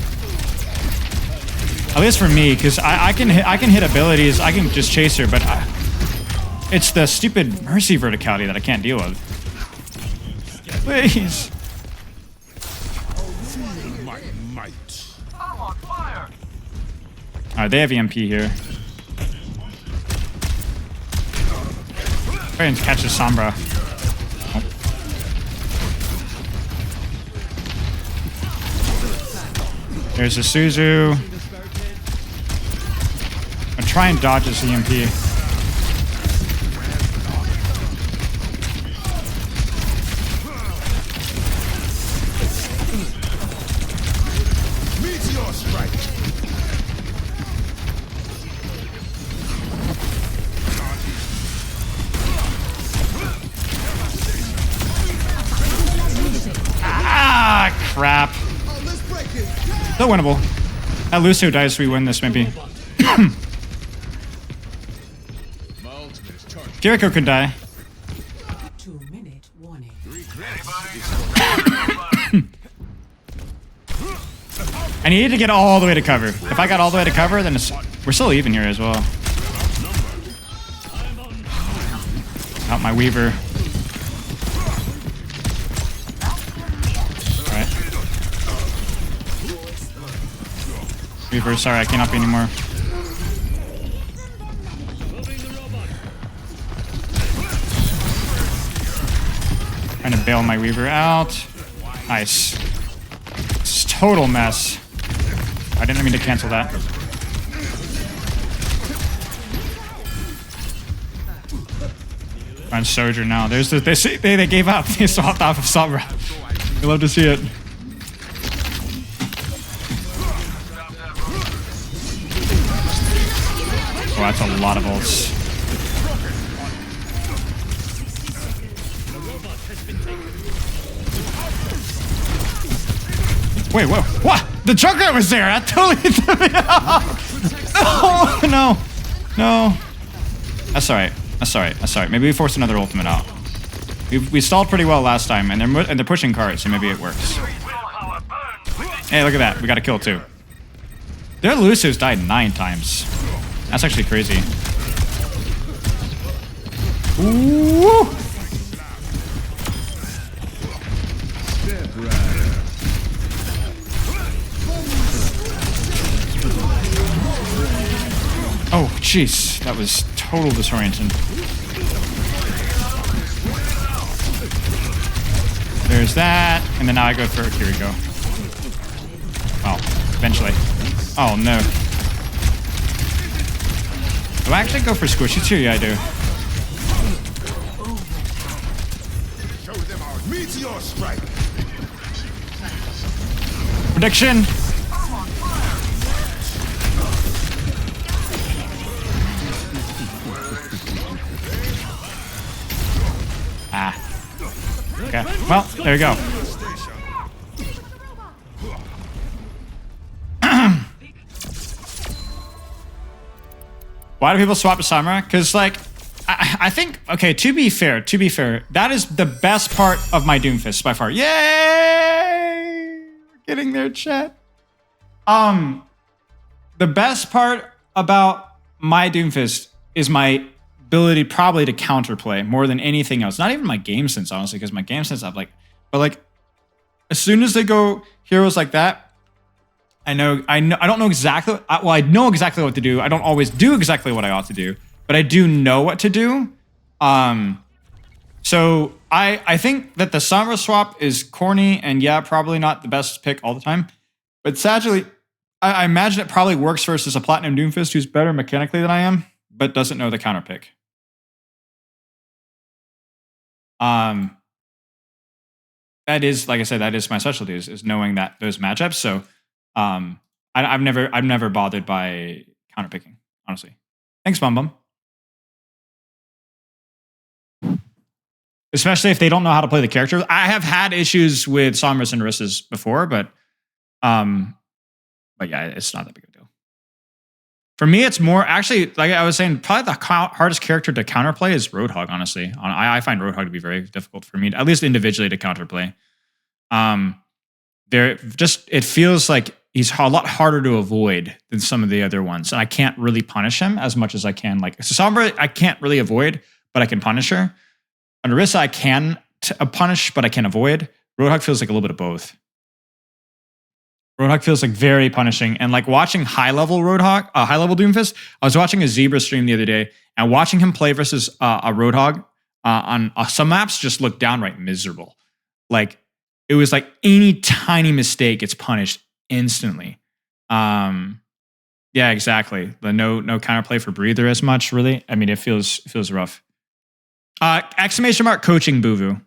At least for me, because I can hit abilities. I can just chase her, but it's the stupid mercy verticality that I can't deal with. Please. My might. Alright, they have EMP here. Try and catch the Sombra. Oh. There's a Suzu. I'll try and dodge this EMP. Meteor strike. Ah, crap. Still winnable. That Lucio dies, we win this maybe. Kiriko can die. 2-minute warning. I needed to get all the way to cover. If I got all the way to cover, then we're still even here as well. Out my Weaver. Alright. Weaver, sorry, I cannot be anymore. Trying to bail my Weaver out. Nice. This is total mess. I didn't mean to cancel that. On Soldier now. There's the, they gave up. They swapped off of Sombra. I love to see it. Oh, that's a lot of ults. Wait, whoa, what? The Junkrat was there! I totally threw me off! Oh, no! No. That's alright. That's alright. That's alright. Maybe we forced another ultimate out. We stalled pretty well last time, and they're pushing cards, so maybe it works. Hey, look at that. We got a kill, too. Their Lucio's died 9 times. That's actually crazy. Ooh! Oh, jeez. That was total disorienting. There's that. And then now I go for Kiriko. Oh, eventually. Oh, no. Do I actually go for squishy too? Yeah, I do. Show them our meteor strike. Prediction. Ah. Okay. Well, there you go. Why do people swap to Sombra? Because, like, I think, okay, to be fair, that is the best part of my Doomfist by far. Yay! We're getting there, chat. The best part about my Doomfist is my ability probably to counterplay more than anything else. Not even my game sense, honestly, because my game sense, I'm like, but like, as soon as they go heroes like that, I don't know exactly, I know exactly what to do. I don't always do exactly what I ought to do, but I do know what to do. So I think that the Sombra swap is corny and yeah, probably not the best pick all the time. But sadly, I imagine it probably works versus a Platinum Doomfist who's better mechanically than I am, but doesn't know the counter pick. That is, like I said, that is my specialty is knowing that those matchups. So I've never bothered by counter picking, honestly. Thanks, Bum Bum. Especially if they don't know how to play the character. I have had issues with Sombras and Orissas before, but yeah, it's not that big of a deal. For me, it's more actually, like I was saying, probably the hardest character to counterplay is Roadhog, honestly. I find Roadhog to be very difficult for me, at least individually, to counterplay. It feels like he's a lot harder to avoid than some of the other ones, and I can't really punish him as much as I can. Like Sombra, I can't really avoid, but I can punish her. On Orisa, I can punish, but I can avoid. Roadhog feels like a little bit of both. Roadhog feels like very punishing, and like watching high-level Roadhog, high-level Doomfist. I was watching a Zebra stream the other day, and watching him play versus a Roadhog on some maps just looked downright miserable. Like it was like any tiny mistake gets punished instantly. Yeah, exactly. The no counterplay for Breather as much, really. I mean, it feels rough. Exclamation mark coaching Buvu.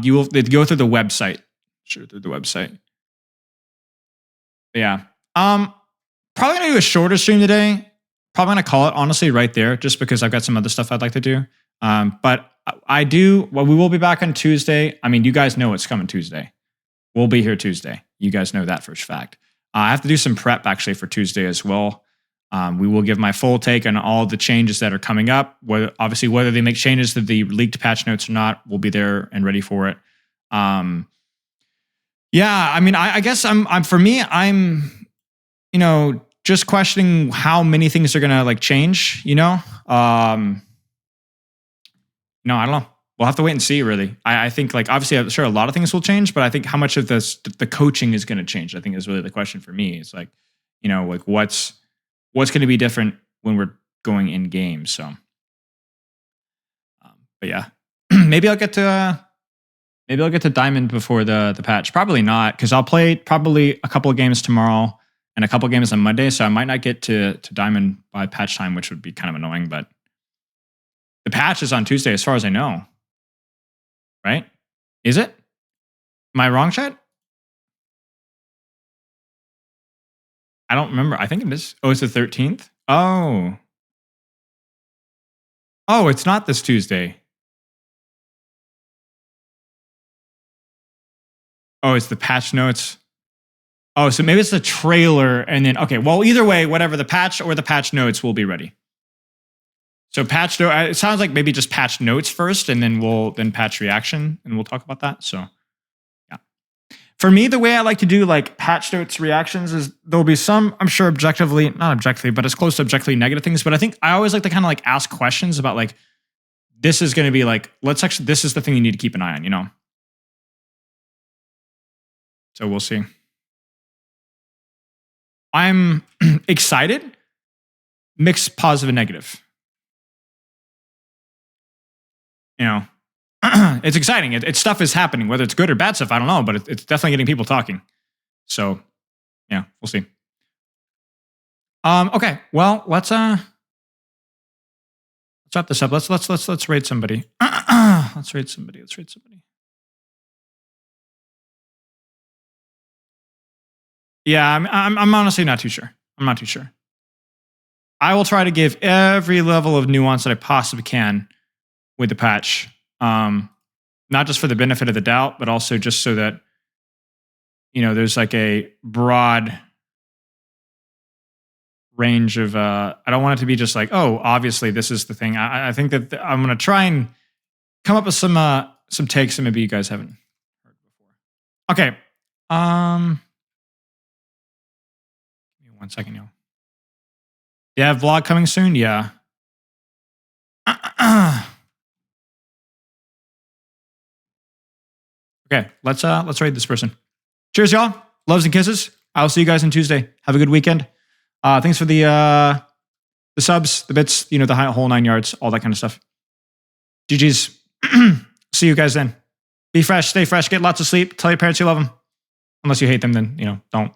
You will go through the website. Sure, through the website. Yeah. Probably gonna do a shorter stream today. Probably gonna call it honestly right there, just because I've got some other stuff I'd like to do. But I do. Well, we will be back on Tuesday. I mean, you guys know it's coming Tuesday. We'll be here Tuesday. You guys know that for a fact. I have to do some prep actually for Tuesday as well. We will give my full take on all the changes that are coming up. Whether they make changes to the leaked patch notes or not, we'll be there and ready for it. Yeah, I mean, I guess I'm just questioning how many things are gonna like change. No, I don't know. We'll have to wait and see. Really, I think like obviously I'm sure a lot of things will change, but I think how much of the coaching is going to change, I think is really the question for me. It's like, like what's going to be different when we're going in game. So, but yeah, maybe I'll get to Diamond before the patch. Probably not, because I'll play probably a couple of games tomorrow and a couple of games on Monday, so I might not get to Diamond by patch time, which would be kind of annoying. But the patch is on Tuesday, as far as I know. Right? Is it? Am I wrong, chat? I don't remember. I think it is. Oh, it's the 13th? Oh. Oh, it's not this Tuesday. Oh, it's the patch notes. Oh, so maybe it's the trailer and then, okay, well, either way, whatever, the patch or the patch notes will be ready. So patch, it sounds like maybe just patch notes first, and then patch reaction, and we'll talk about that. So, yeah. For me, the way I like to do like patch notes reactions is there'll be some, I'm sure not objectively, but as close to objectively negative things. But I think I always like to kind of like ask questions about like, this is going to be like, this is the thing you need to keep an eye on, So we'll see. I'm excited, mixed positive and negative. It's exciting. It's stuff is happening, whether it's good or bad stuff, I don't know, but it's definitely getting people talking. So, yeah, we'll see. Okay, well, let's wrap this up. Let's raid somebody. Let's raid somebody. Yeah, I'm honestly not too sure. I'm not too sure. I will try to give every level of nuance that I possibly can with the patch. Not just for the benefit of the doubt, but also just so that, there's like a broad range of. I don't want it to be just like, oh, obviously this is the thing. I think that I'm gonna try and come up with some takes that maybe you guys haven't heard before. Okay. Give me 1 second, y'all. Yeah, vlog coming soon. Yeah. Okay, let's raid this person. Cheers, y'all. Loves and kisses. I'll see you guys on Tuesday. Have a good weekend. Thanks for the subs, the bits, you know, the whole 9 yards, all that kind of stuff. GG's. See you guys then. Be fresh, stay fresh, get lots of sleep. Tell your parents you love them. Unless you hate them, then, you know, don't.